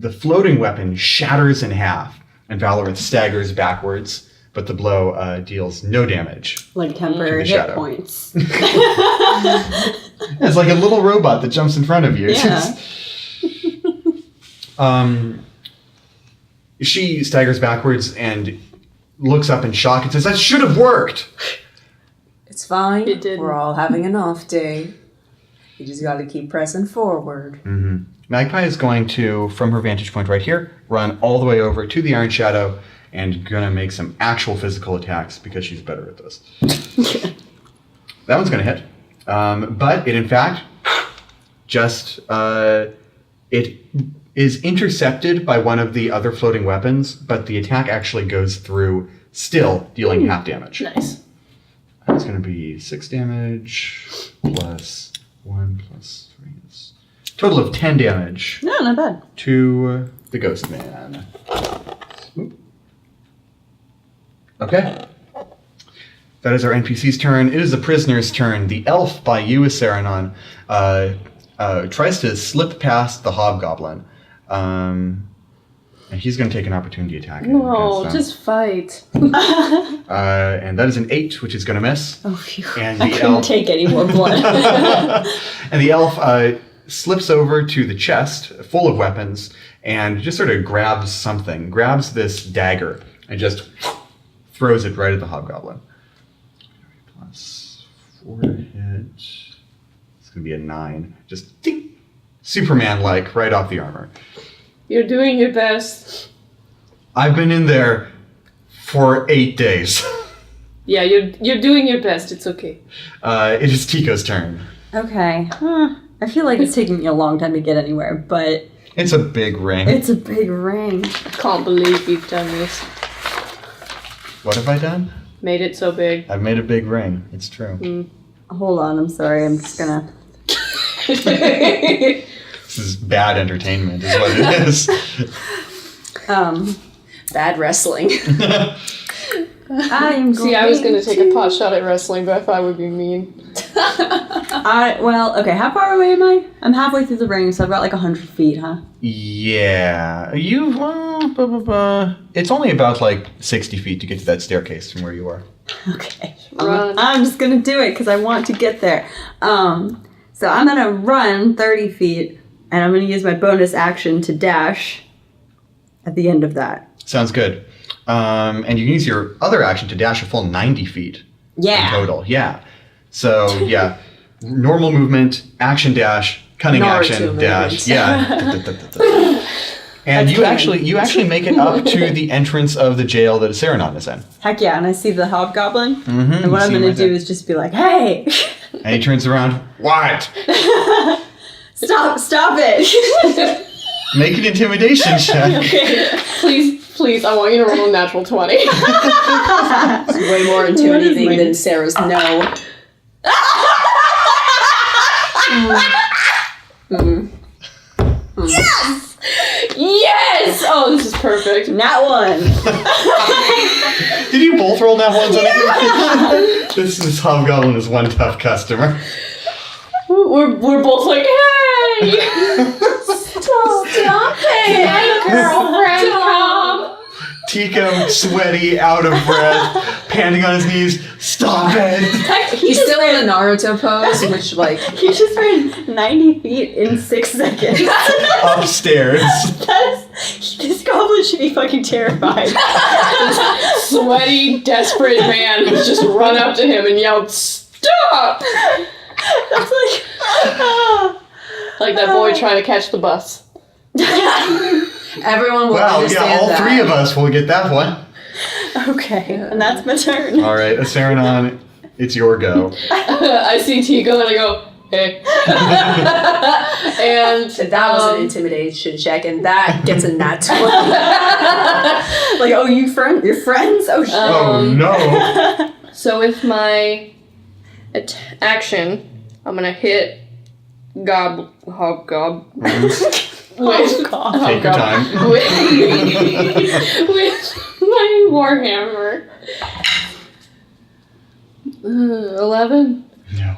The floating weapon shatters in half, and Valorith staggers backwards, but the blow deals no damage. Like temporary To the hit shadow. points. It's like a little robot that jumps in front of you. Yeah. She staggers backwards and looks up in shock and says, "That should have worked!" It's fine. It didn't. We're all having an off day. You just got to keep pressing forward. Magpie is going to, from her vantage point right here, run all the way over to the Iron Shadow and gonna make some actual physical attacks because she's better at this. That one's gonna hit. But it, in fact, just, it is intercepted by one of the other floating weapons, but the attack actually goes through, still dealing half damage. Nice. That's going to be 6 damage plus 1 plus 3. Total of 10 damage No, not bad. to the Ghost Man. Oop. Okay. That is our NPC's turn. It is the prisoner's turn. The elf by you, Saranon, tries to slip past the hobgoblin. And he's going to take an opportunity attack. No, against just fight. them. And that is an 8, which is going to miss. Oh, phew. And I the couldn't elf, take any more blood. and the elf slips over to the chest full of weapons and just sort of grabs this dagger, and just throws it right at the hobgoblin. Plus 4 to hit. It's going to be a 9. Just ding! Superman-like, right off the armor. You're doing your best. I've been in there for 8 days. Yeah, you're doing your best. It's okay. It is Tico's turn. Okay. I feel like it's taking me a long time to get anywhere, but It's a big ring. it's a big ring. I can't believe you've done this. What have I done? Made it so big. I've made a big ring. It's true. Hold on, I'm sorry. I'm just gonna. This is bad entertainment, is what it is. Bad wrestling. I'm See, I was gonna take a pot shot at wrestling, but I thought it would be mean. Okay, how far away am I? I'm halfway through the ring, so I've got like 100 feet, huh? Yeah. It's only about like 60 feet to get to that staircase from where you are. Okay. Run. I'm just gonna do it because I want to get there. So I'm gonna run 30 feet, and I'm gonna use my bonus action to dash at the end of that. Sounds good. And you can use your other action to dash a full 90 feet in total. Yeah. So, yeah. Normal movement, action dash, cunning Naruto action, movement. dash. Yeah. And you actually make it up to the entrance of the jail that Saranon is in. Heck yeah, and I see the hobgoblin, Mm-hmm. and what I'm gonna do is just be like, hey! And he turns around. What? Stop it! Make an intimidation check. Please, I want you to roll a natural 20. It's way more intimidating than Sarah's no. Yes! Yes! Oh, this is perfect. Nat 1. Did you both roll nat ones on it? This hobgoblin is one tough customer. We're both like, hey! Stop it! My girlfriend, come! Tico, sweaty, out of breath, panting on his knees. Stop it! He's still in the Naruto pose, which, like, He just ran 90 feet in 6 seconds. Upstairs. This goblin should be fucking terrified. Sweaty, desperate man who's just run up to him and yelled, stop! That's like... Like that boy trying to catch the bus. everyone will Wow, understand yeah, all that. 3 of us will get that one. Okay, and that's my turn. All right, Saranon, it's your go. I see Tico and I go, hey. And That was an intimidation check, and that gets a nat 20. Like, oh, you're friends? Oh, shit. Oh no! so with my action, I'm gonna hit hobgob. Take your time. with my warhammer. 11. No.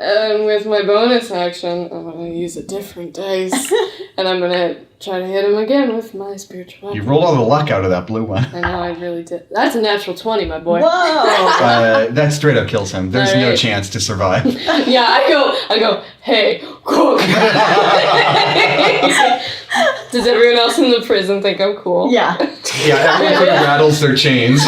And with my bonus action, I'm gonna use a different dice, and I'm gonna try to hit him again with my spiritual weapon. You rolled all the luck out of that blue one. I know, I really did. That's a natural 20, my boy. Whoa! That straight up kills him. There's no Alright. chance to survive. Yeah, I go, hey, cook. Does everyone else in the prison think I'm cool? Yeah. Yeah, everyone sort of rattles their chains.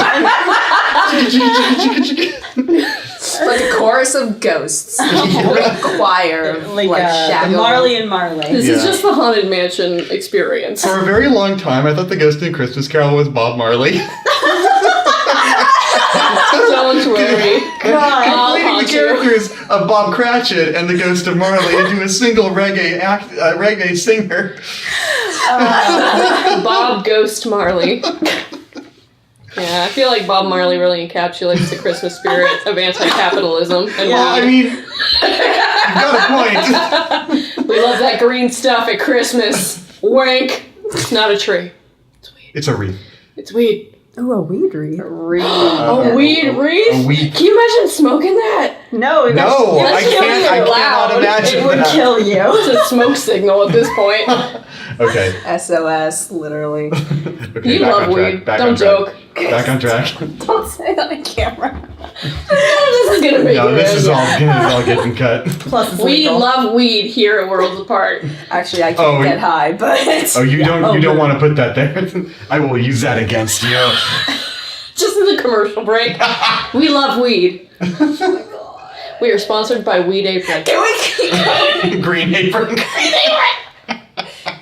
Like a chorus of ghosts. A choir of Like shadow. Marley and Marley. This is Yeah. just the Haunted Mansion experience. For a very long time, I thought the Ghost in Christmas Carol was Bob Marley. Don't worry. I'll Completing the haunt you. characters of Bob Cratchit and the Ghost of Marley into a single reggae singer. Bob Ghost Marley. Yeah, I feel like Bob Marley really encapsulates the Christmas spirit of anti-capitalism. And Well, I weed. mean, you've got a point. We love that green stuff at Christmas. Wank. It's not a tree. It's a wreath. It's weed. Ooh, a weed wreath. A weed wreath? A weed. Can you imagine smoking that? No, No, I cannot imagine It would that. kill you. It's a smoke signal at this point. Okay. SOS, literally. Okay, You back love on track, weed. back Don't on track. joke. Back on track. Don't say that on camera. This is gonna make No, it this in. is all getting cut. Plus, it's We legal. love weed here at Worlds Apart. Actually, I Oh, can't get high, but... Oh, you don't want to put that there. I will use that against you. Just in the commercial break. We love weed. We are sponsored by Weed Apron. Can we keep going? Green apron.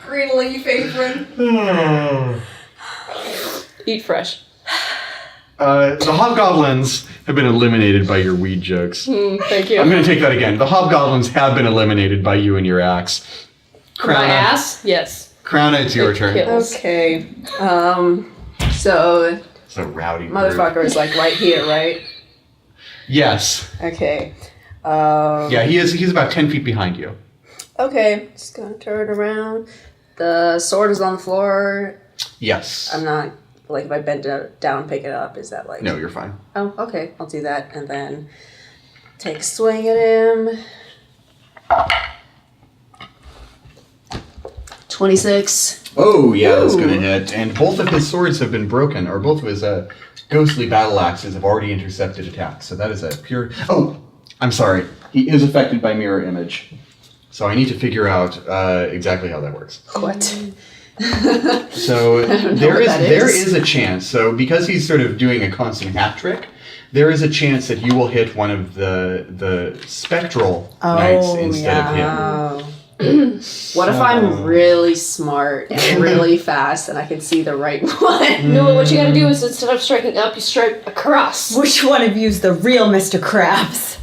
Green leaf apron. Eat fresh. The hobgoblins have been eliminated by your weed jokes. Thank you. I'm going to take that again. The hobgoblins have been eliminated by you and your axe. My ass? Yes. Crowna, it's your turn. Kills. Okay. So, It's a rowdy group. motherfucker is like right here, right? Yes. Okay. Yeah, he's about 10 feet behind you. Okay, just gonna turn around. The sword is on the floor. Yes. I'm not, like, if I bend down, pick it up, is that like... No, you're fine. Oh, okay, I'll do that, and then take a swing at him. 26. Oh, yeah, that's going to hit. And both of his swords have been broken, or both of his ghostly battle axes have already intercepted attacks. So that is a pure... Oh, I'm sorry. He is affected by mirror image. So I need to figure out exactly how that works. What? So there what that is a chance. So because he's sort of doing a constant hat trick, there is a chance that you will hit one of the spectral knights instead of him. Oh. What if I'm really smart and really fast and I can see the right one? No, what you gotta do is instead of striking up, you strike across. Which one of you's the real Mr. Krabs?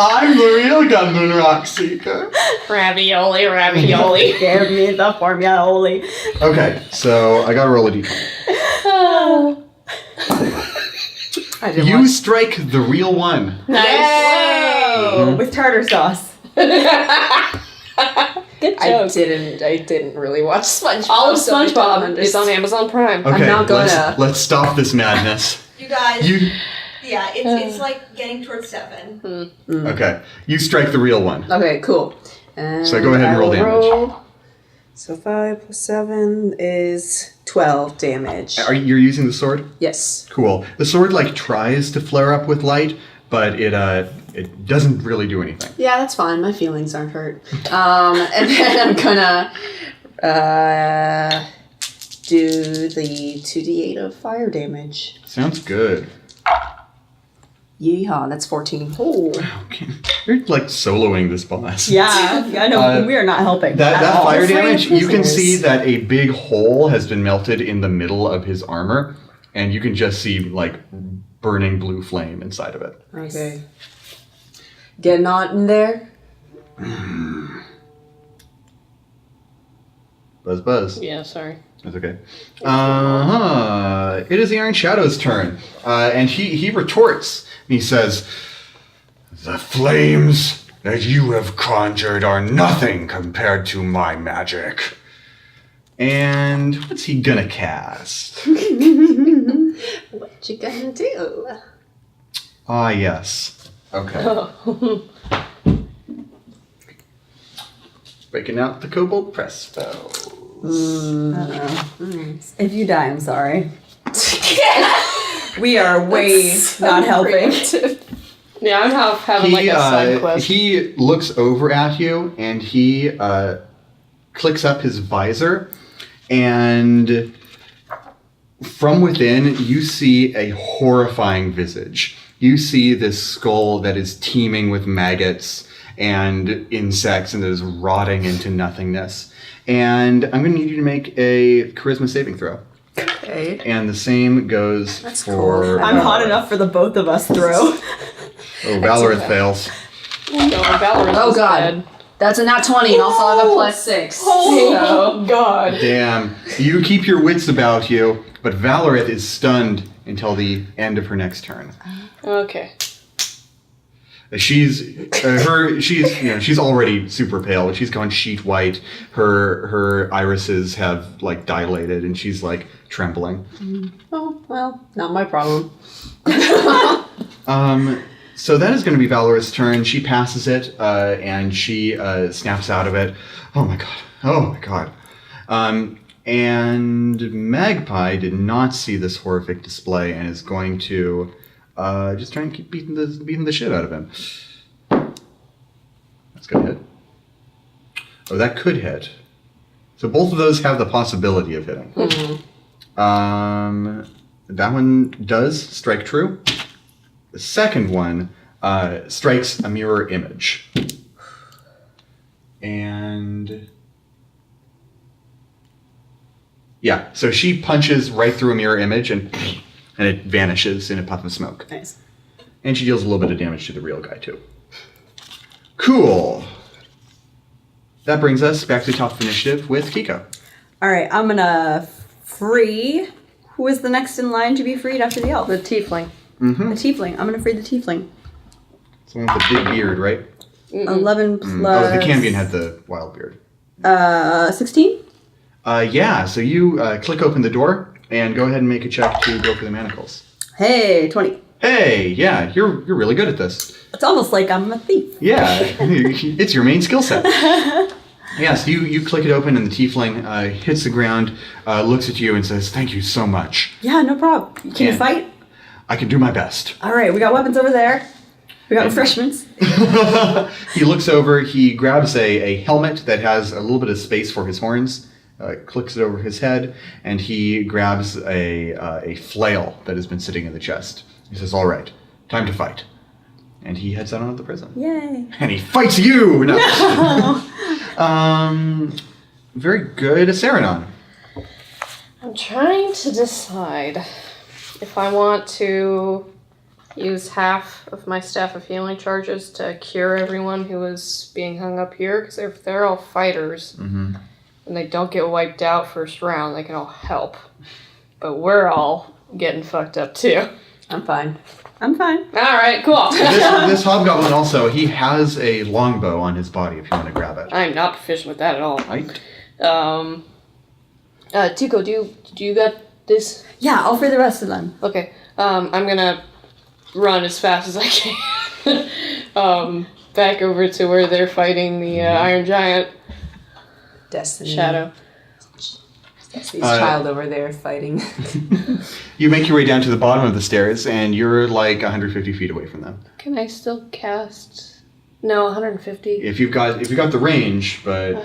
I'm the real Gunman Rock Seeker. Ravioli, ravioli. Give me the formula. Okay, so I gotta roll a d20. I didn't You watch. strike the real one. Nice. With tartar sauce. Good I joke. didn't really watch SpongeBob. All of so I don't SpongeBob is on understand. Amazon Prime. Okay, not gonna. let's stop this madness. You guys. You Yeah, it's like getting towards 7. okay? You strike the real one. Okay, cool. And So go ahead and I roll will damage. So 5 plus 7 is 12 damage. You're using the sword? Yes. Cool. The sword like tries to flare up with light, but it doesn't really do anything. Yeah, that's fine. My feelings aren't hurt. And then I'm gonna do the 2d8 of fire damage. Sounds good. Yeehaw, that's 14. Oh. Okay. You're like soloing this boss. Yeah, I know. We are not helping. That at all. fire Afraid of damage, you can prisoners. see that a big hole has been melted in the middle of his armor, and you can just see like burning blue flame inside of it. Okay. Get not in there. Buzz, buzz. Yeah, sorry. That's okay. It is the Iron Shadow's turn, and he retorts. And he says, The flames that you have conjured are nothing compared to my magic. And what's he gonna cast? What you gonna do? Ah, yes. Okay. Breaking out the Kobold Press spell. If you die, I'm sorry. We are way not helping. Yeah, I'm having like a side quest. He looks over at you and he clicks up his visor, and from within you see a horrifying visage. You see this skull that is teeming with maggots and insects and that is rotting into nothingness. And I'm going to need you to make a charisma saving throw. Okay. And the same goes for... cool. I'm hot enough for the both of us throw. Oh, Valorith fails. No, Valorant Oh is god. dead. That's a nat 20 and also have a +6. Oh god. Damn. You keep your wits about you, but Valorith is stunned until the end of her next turn. Okay. She's already super pale, but she's gone sheet white. Her irises have like dilated, and she's like trembling. Oh, well, not my problem. So that is going to be Valorous' turn. She passes it, and she snaps out of it. Oh my god. Oh my god. And Magpie did not see this horrific display and is going to just try and keep beating the shit out of him. That's going to hit. Oh, that could hit. So both of those have the possibility of hitting. That one does strike true. The second one strikes a mirror image. And... yeah, so she punches right through a mirror image and it vanishes in a puff of smoke. Nice. And she deals a little bit of damage to the real guy, too. Cool. That brings us back to top of initiative with Kiko. All right, I'm gonna free. Who is the next in line to be freed after the elf? The tiefling. Mm-hmm. The tiefling. I'm gonna free the tiefling. Someone with the big beard, right? 11 plus. Oh, the Cambion had the wild beard. 16. Yeah. So you click open the door and go ahead and make a check to go for the manacles. Hey, 20. Hey, yeah, you're really good at this. It's almost like I'm a thief. Yeah, it's your main skill set. Yes, you click it open and the tiefling hits the ground, looks at you and says, "Thank you so much. Yeah, no problem. Can you fight? I can do my best." All right, we got weapons over there. We got refreshments. He looks over, he grabs a helmet that has a little bit of space for his horns, clicks it over his head, and he grabs a flail that has been sitting in the chest. He says, "All right, time to fight." And he heads out of the prison. Yay. And he fights you! No. Very good. Saranon. I'm trying to decide if I want to use half of my Staff of Healing charges to cure everyone who is being hung up here, because if they're all fighters and they don't get wiped out first round, they can all help. But we're all getting fucked up too. I'm fine. I'm fine. All right, cool. This hobgoblin also, he has a longbow on his body if you want to grab it. I'm not proficient with that at all. Right? Tuco, do you got this? Yeah, I'll free the rest of them. Okay. I'm gonna run as fast as I can. Back over to where they're fighting the Iron Giant. Destiny. Shadow. Destiny's child over there fighting. You make your way down to the bottom of the stairs, and you're like 150 feet away from them. Can I still cast? No, 150. If you've got the range, but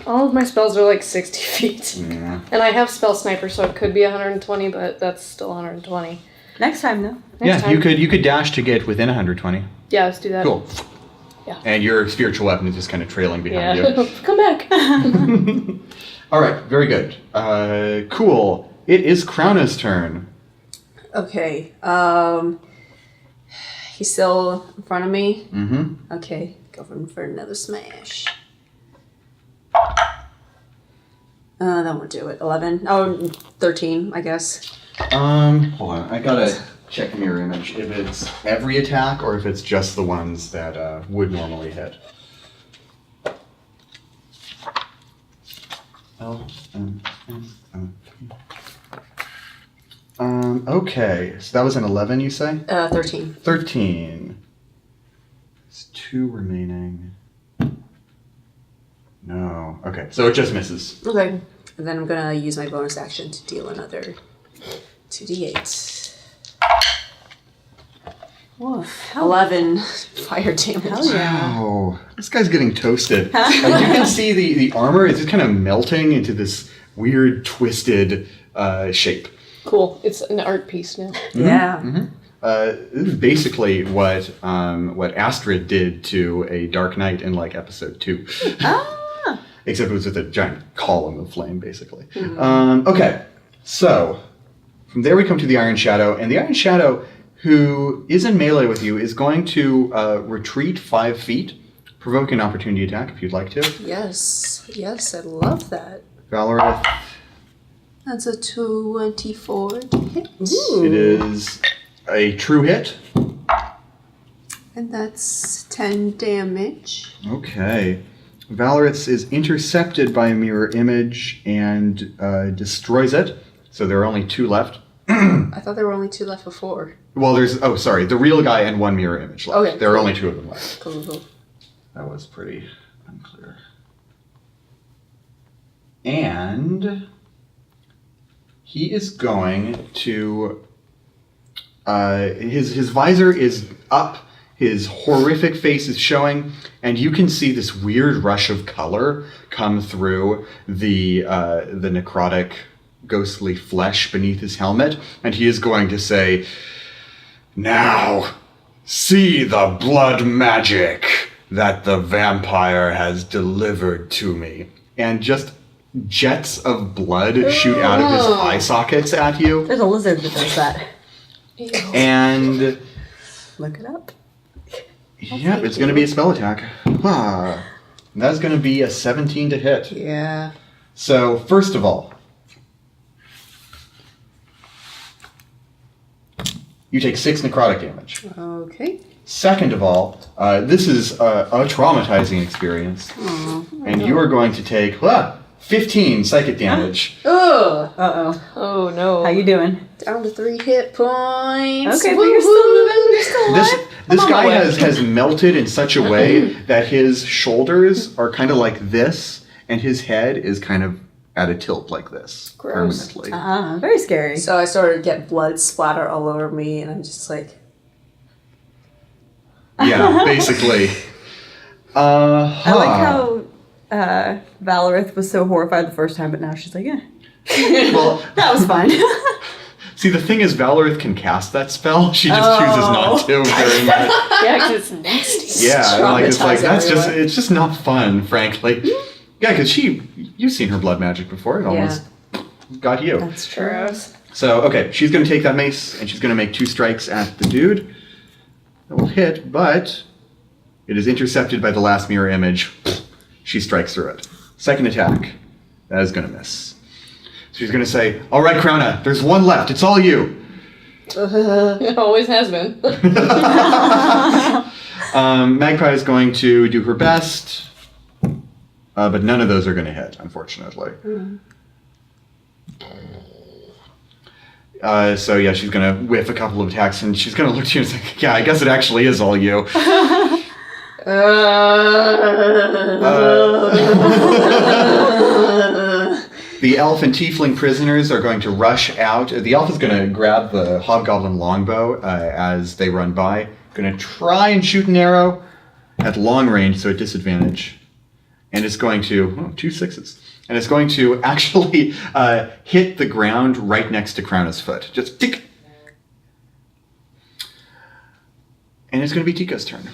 All of my spells are like 60 feet. yeah. And I have Spell Sniper, so it could be 120, but that's still 120. Next time, though. Next time. You could dash to get within 120. Yeah, let's do that. Cool. Yeah. And your spiritual weapon is just kind of trailing behind you. Come back. All right, very good. Cool. It is Krauna's turn. Okay. He's still in front of me. Mm-hmm. Okay, going for another smash. That won't do it. 11. Oh, 13, I guess. Hold on. I gotta check mirror image if it's every attack or if it's just the ones that would normally hit. Okay, so that was an 11, you say? 13. 13. There's 2 remaining. No. Okay, so it just misses. Okay. And then I'm gonna use my bonus action to deal another 2d8. Whoa. 11 fire damage. Hell yeah. Wow, this guy's getting toasted. You can see the armor is just kind of melting into this weird, twisted shape. Cool. It's an art piece now. Yeah. This is basically what Astrid did to a Dark Knight in like episode 2. Except it was with a giant column of flame, basically. Okay, so from there we come to the Iron Shadow, and the Iron Shadow, who is in melee with you, is going to retreat 5 feet, provoke an opportunity attack if you'd like to. Yes, I'd love that. Valorith. That's a 24 to hit. It is a true hit. And that's 10 damage. Okay. Valorith is intercepted by a mirror image and destroys it. So there are only 2 left. I thought there were only 2 left before. Well, there's the real guy and 1 mirror image left. Okay, there are only 2 of them left. Cool. That was pretty unclear. And he is going to his visor is up, his horrific face is showing, and you can see this weird rush of color come through the necrotic ghostly flesh beneath his helmet, and he is going to say, "Now, see the blood magic that the vampire has delivered to me." And just jets of blood shoot out of his eye sockets at you. There's a lizard that does that. And Look it up. yeah, it's going to be a spell attack. That's going to be a 17 to hit. Yeah. So, first of all, you take 6 necrotic damage. Okay. Second of all, this is a traumatizing experience. And you are going to take 15 psychic damage. Ugh. Uh-oh. Oh no. How you doing? Down to 3 hit points. Okay, but you're still living. You're still alive. This guy has melted in such a way that his shoulders are kind of like this, and his head is kind of at a tilt like this. Gross. Permanently. Very scary. So I started to get blood splatter all over me, and I'm just like... Yeah, basically. I like how Valorith was so horrified the first time, but now she's like, yeah. Well, That was fine. see, the thing is, Valorith can cast that spell. She just chooses not to very much. Yeah, because it's nasty. Yeah, like it's like Traumatize it's everyone. just not fun, frankly. Yeah, because you've seen her blood magic before. It almost got you. That's true. So okay, she's gonna take that mace and she's gonna make 2 strikes at the dude. That will hit, but it is intercepted by the last mirror image. She strikes through it. Second attack, that is gonna miss. So she's gonna say, "All right, Krona, there's 1 left. It's all you." It always has been. Magpie is going to do her best, but none of those are going to hit, unfortunately. So yeah, she's going to whiff a couple of attacks, and she's going to look to you and say, "Yeah, I guess it actually is all you." The elf and tiefling prisoners are going to rush out. The elf is going to grab the hobgoblin longbow as they run by. Going to try and shoot an arrow at long range, so at disadvantage. And it's going to, 2 6s. And it's going to actually hit the ground right next to Krauna's foot. Just tick. And it's going to be Tika's turn.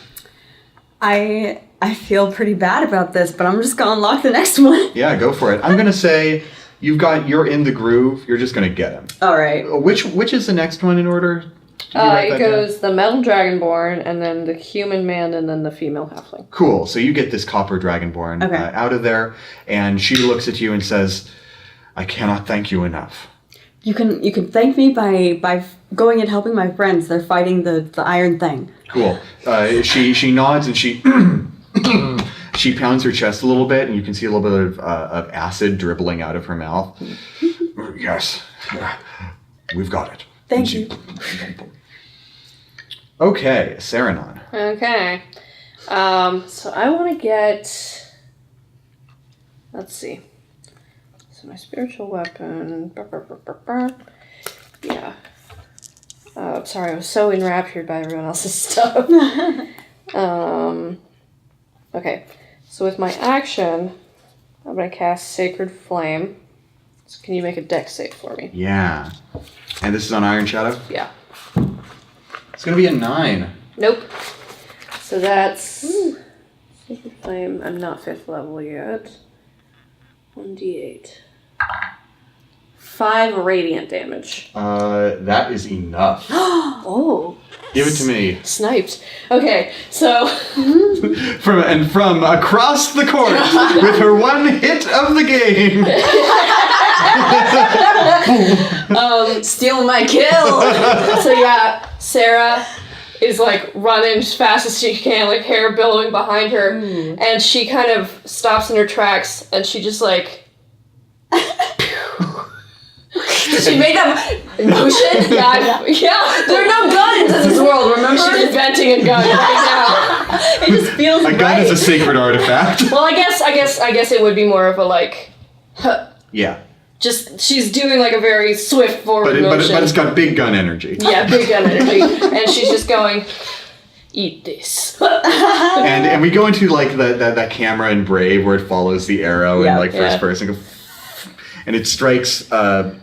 I feel pretty bad about this, but I'm just gonna unlock the next one. Yeah, go for it. I'm going to say you're in the groove. You're just going to get him. All right. Which is the next one in order? Did you write It that down? goes the metal dragonborn, and then the human man, and then the female halfling. Cool. So you get this copper dragonborn out of there, and she looks at you and says, "I cannot thank you enough." You can thank me by going and helping my friends. They're fighting the iron thing. Cool. She nods and she she pounds her chest a little bit, and you can see a little bit of acid dribbling out of her mouth. Yes. We've got it. Thank you. Okay, Saranon. Okay. So I want to get... Let's see. So my spiritual weapon... Yeah. Sorry, I was so enraptured by everyone else's stuff. Okay. So with my action, I'm going to cast Sacred Flame. So can you make a dex save for me? Yeah. And this is on Iron Shadow? Yeah. It's going to be a 9. Nope. So that's... Sacred Flame. I'm not 5th level yet. 1d8. 5 radiant damage. That is enough. Oh. Give it to me. Sniped. Okay, so... From across the court with her one hit of the game. Steal my kill! So yeah, Sarah is like running as fast as she can, like hair billowing behind her, and she kind of stops in her tracks, and she just like... She made that motion? Yeah. There are no guns in this world, remember? She's inventing a gun right now. It just feels A gun right. is a sacred artifact. Well, I guess it would be more of a like... Yeah. Just, she's doing like a very swift forward motion. But it's got big gun energy. Yeah, big gun energy. And she's just going, eat this. And we go into like that camera in Brave where it follows the arrow and like first person go, and it strikes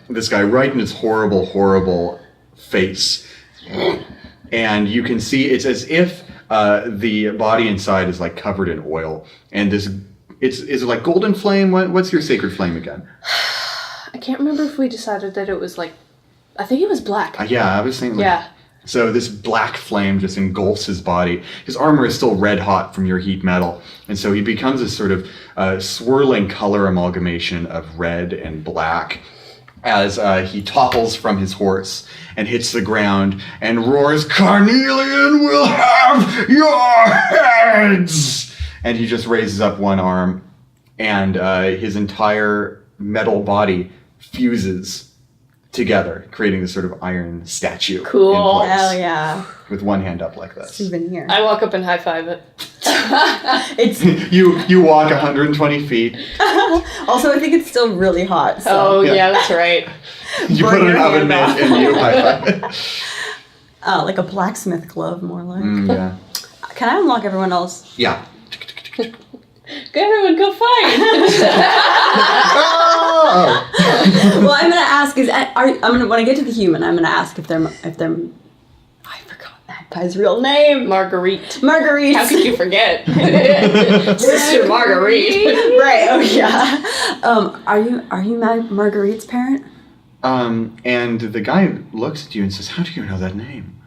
this guy right in his horrible, horrible face. And you can see it's as if the body inside is like covered in oil. And this, is it like golden flame? What's your sacred flame again? I can't remember if we decided that it was like, I think it was black. Yeah, I was saying like, Yeah. So this black flame just engulfs his body. His armor is still red hot from your heat metal. And so he becomes a sort of swirling color amalgamation of red and black as he topples from his horse and hits the ground and roars, "Carnelian will have your heads!" And he just raises up one arm and his entire metal body fuses together, creating this sort of iron statue. Cool. In place, Hell yeah. with one hand up like this. Souvenir. I walk up and high five it. It's You walk 120 feet. also, I think it's still really hot. So. Oh, Yeah. yeah, that's right. You Burn put an your oven hand mitt off. and you high five. Like a blacksmith glove, more like. Yeah. Can I unlock everyone else? Yeah. Everyone go fight! Oh! Well, I'm gonna ask. When I get to the human, I'm gonna ask if they're. I forgot Magpie's real name. Marguerite. Marguerite. How could you forget? Sister Marguerite. Right. Oh yeah. Are you Marguerite's parent? And the guy looks at you and says, "How do you know that name?"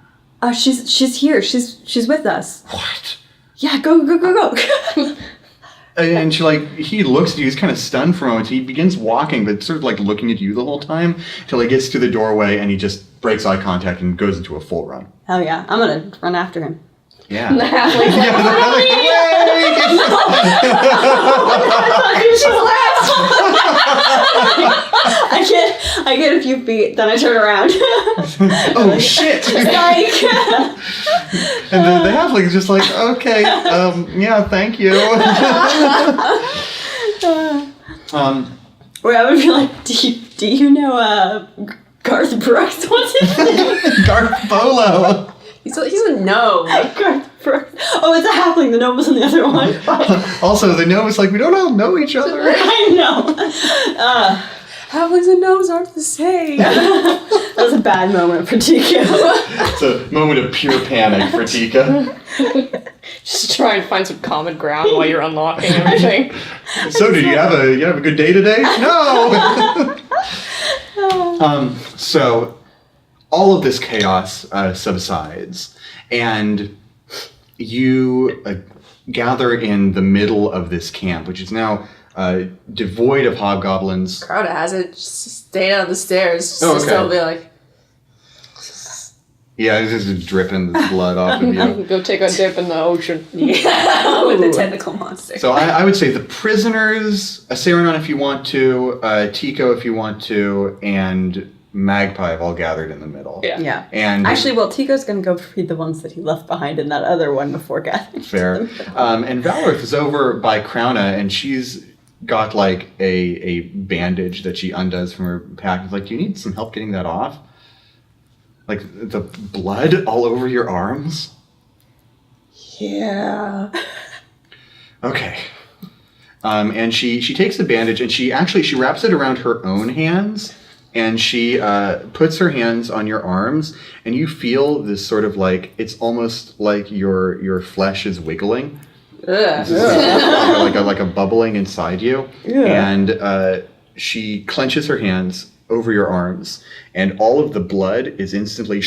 She's here. She's with us. What? Yeah. Go. And he looks at you, he's kind of stunned for a moment. He begins walking, but sort of like looking at you the whole time, till he gets to the doorway and he just breaks eye contact and goes into a full run. Hell yeah. I'm gonna run after him. Yeah. The halfling's like, I get a few feet, then I turn around. Oh shit! Psych. And the halfling's just like, okay, yeah, thank you. Where I would be like, do you know Garth Brooks? What's his name? Dark Bolo. He's a gnome. Garth Brooks. Oh, it's a halfling. The gnome was in the other one. Also, the gnome is like, we don't all know each other. I know. Halflings and gnomes aren't the same. That was a bad moment for Tika. It's a moment of pure panic for Tika. just try and find some common ground while you're unlocking everything. So, did you have a good day today? No. So, all of this chaos subsides, and you gather in the middle of this camp, which is now devoid of hobgoblins. Crowda has it. Just stay down the stairs. Oh, Just okay. don't be like. Yeah, it's just dripping blood off of you. Go take a dip in the ocean. Yeah, with the tentacle monster. So I would say the prisoners, Saranon if you want to, Tico if you want to, and Magpie have all gathered in the middle. Yeah. And Actually, well, Tico's gonna go feed the ones that he left behind in that other one before gathering. fair. And Valorith is over by Crouna, and she's got like a bandage that she undoes from her pack. It's like, do you need some help getting that off? Like the blood all over your arms? Yeah. Okay. And she takes the bandage and she wraps it around her own hands, and she puts her hands on your arms, and you feel this sort of like, it's almost like your flesh is wiggling. Like a bubbling inside you. And she clenches her hands over your arms, and all of the blood is instantly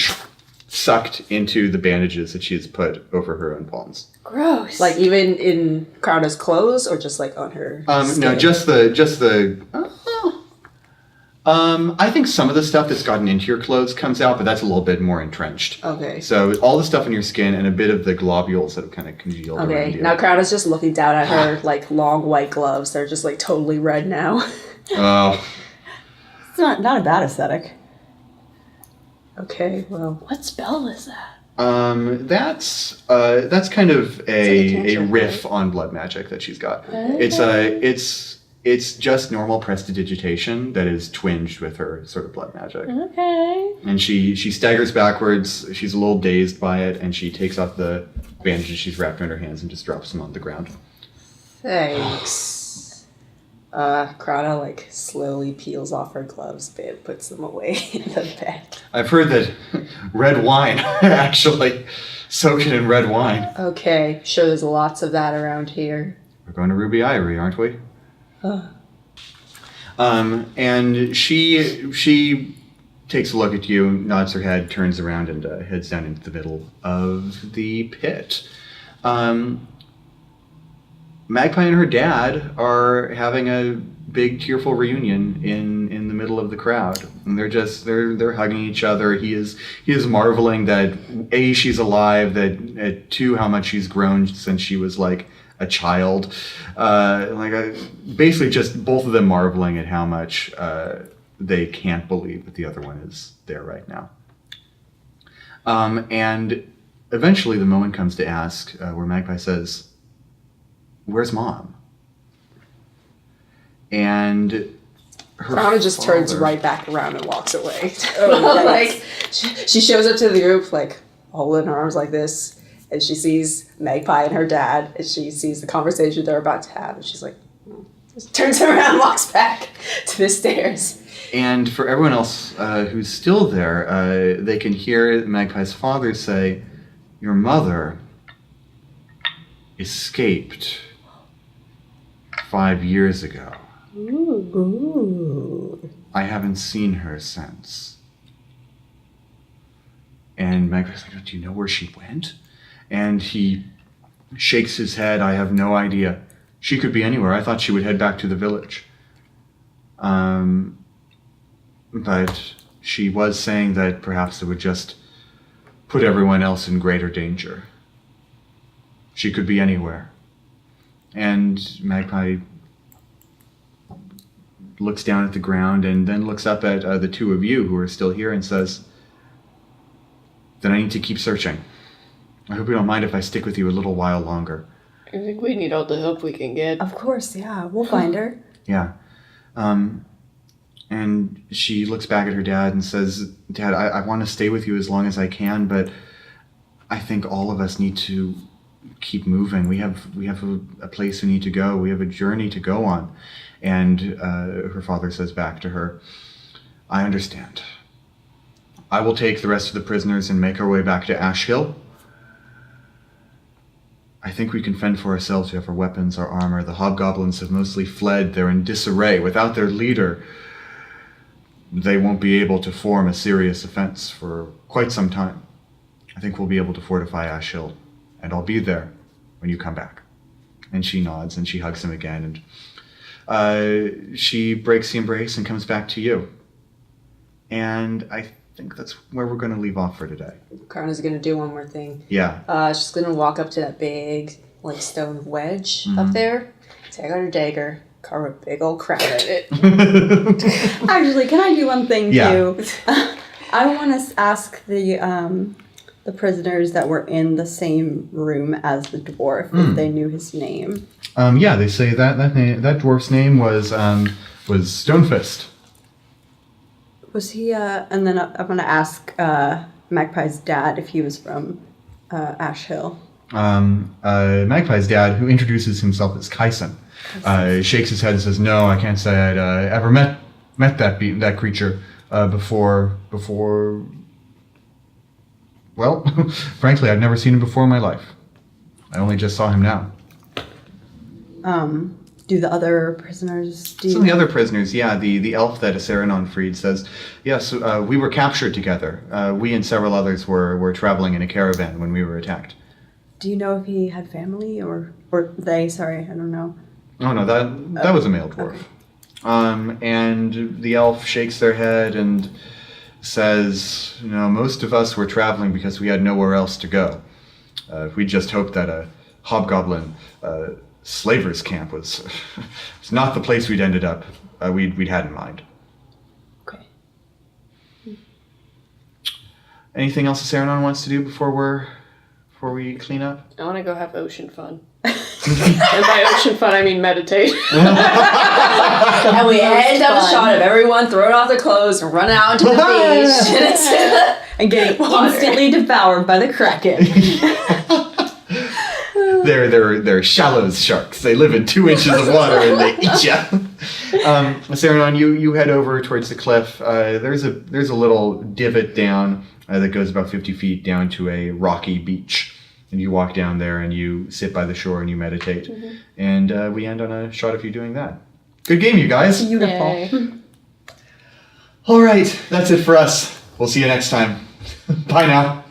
sucked into the bandages that she has put over her own palms. Gross. Like even in Crowna's clothes, or just like on her skin? No, just the I think some of the stuff that's gotten into your clothes comes out, but that's a little bit more entrenched. Okay. So all the stuff in your skin and a bit of the globules that have kind of congealed around Okay, you. now Crowna's just looking down at her like long white gloves. They're just like totally red now. Oh. It's not a bad aesthetic. Okay, well. What spell is that? That's kind of a riff on blood magic that she's got. It's just normal prestidigitation that is twinged with her sort of blood magic. Okay. And she staggers backwards. She's a little dazed by it, and she takes off the bandages she's wrapped around her hands and just drops them on the ground. Thanks. Crowna like slowly peels off her gloves and puts them away in the bag. I've heard that red wine, actually, soak it in red wine. Okay, sure there's lots of that around here. We're going to Ruby Eyrie, aren't we? And she takes a look at you, nods her head, turns around, and heads down into the middle of the pit. Magpie and her dad are having a big tearful reunion in the middle of the crowd, and they're hugging each other. He is marveling that A, she's alive, that 2, how much she's grown since she was like a child. Basically just both of them marveling at how much they can't believe that the other one is there right now. And eventually the moment comes to ask where Magpie says, "Where's Mom?" And her Crowna just turns right back around and walks away. Like she shows up to the group like holding her arms like this, and she sees Magpie and her dad, and she sees the conversation they're about to have, and she's like, just turns around and walks back to the stairs. And for everyone else who's still there, they can hear Magpie's father say, "Your mother escaped 5 years ago. Ooh. I haven't seen her since." And Magpie's like, "Do you know where she went?" And he shakes his head. "I have no idea. She could be anywhere. I thought she would head back to the village. But she was saying that perhaps it would just put everyone else in greater danger. She could be anywhere." And Magpie looks down at the ground and then looks up at the 2 of you who are still here and says, "Then I need to keep searching. I hope you don't mind if I stick with you a little while longer." I think we need all the help we can get. Of course, yeah. We'll find her. Yeah. And she looks back at her dad and says, "Dad, I want to stay with you as long as I can, but I think all of us need to keep moving. We have a place we need to go. We have a journey to go on." And her father says back to her, "I understand. I will take the rest of the prisoners and make our way back to Ash Hill. I think we can fend for ourselves. We have our weapons, our armor. The hobgoblins have mostly fled. They're in disarray. Without their leader, they won't be able to form a serious offense for quite some time. I think we'll be able to fortify Ash Hill, and I'll be there when you come back." And she nods and she hugs him again, and she breaks the embrace and comes back to you. And I think that's where we're going to leave off for today. Karna's gonna do one more thing. Yeah. She's gonna walk up to that big, like, stone wedge up there, take out her dagger, carve a big old crown at it. Actually, can I do one thing Yeah. too? I want to ask the prisoners that were in the same room as the dwarf if they knew his name. Yeah, they say that dwarf's name was Stonefist. Was he? And then I'm gonna ask Magpie's dad if he was from Ash Hill. Magpie's dad, who introduces himself as Kaisen, shakes his head and says, "No, I can't say I'd ever met that creature before. Well, frankly, I've never seen him before in my life. I only just saw him now." Do the other prisoners? Some of the other prisoners, yeah, the elf that Aceranon freed says, "Yes, we were captured together. We and several others were traveling in a caravan when we were attacked." Do you know if he had family or they? Sorry, I don't know. Oh no, that was a male dwarf. Okay. And the elf shakes their head and says, most of us were traveling because we had nowhere else to go. We just hoped that a hobgoblin slavers camp was not the place we'd ended up. We'd had in mind. Okay. Anything else Aceranon wants to do before we clean up? I want to go have ocean fun. And by ocean fun, I mean meditate. And we end up a shot of everyone throwing off their clothes and running out into the beach. And getting instantly devoured by the Kraken. They're shallow sharks. They live in 2 inches of water and they eat you. Aceranon, you head over towards the cliff. There's a little divot down that goes about 50 feet down to a rocky beach. And you walk down there and you sit by the shore and you meditate. And we end on a shot of you doing that. Good game, you guys. Beautiful. Yay. All right, that's it for us. We'll see you next time. Bye now.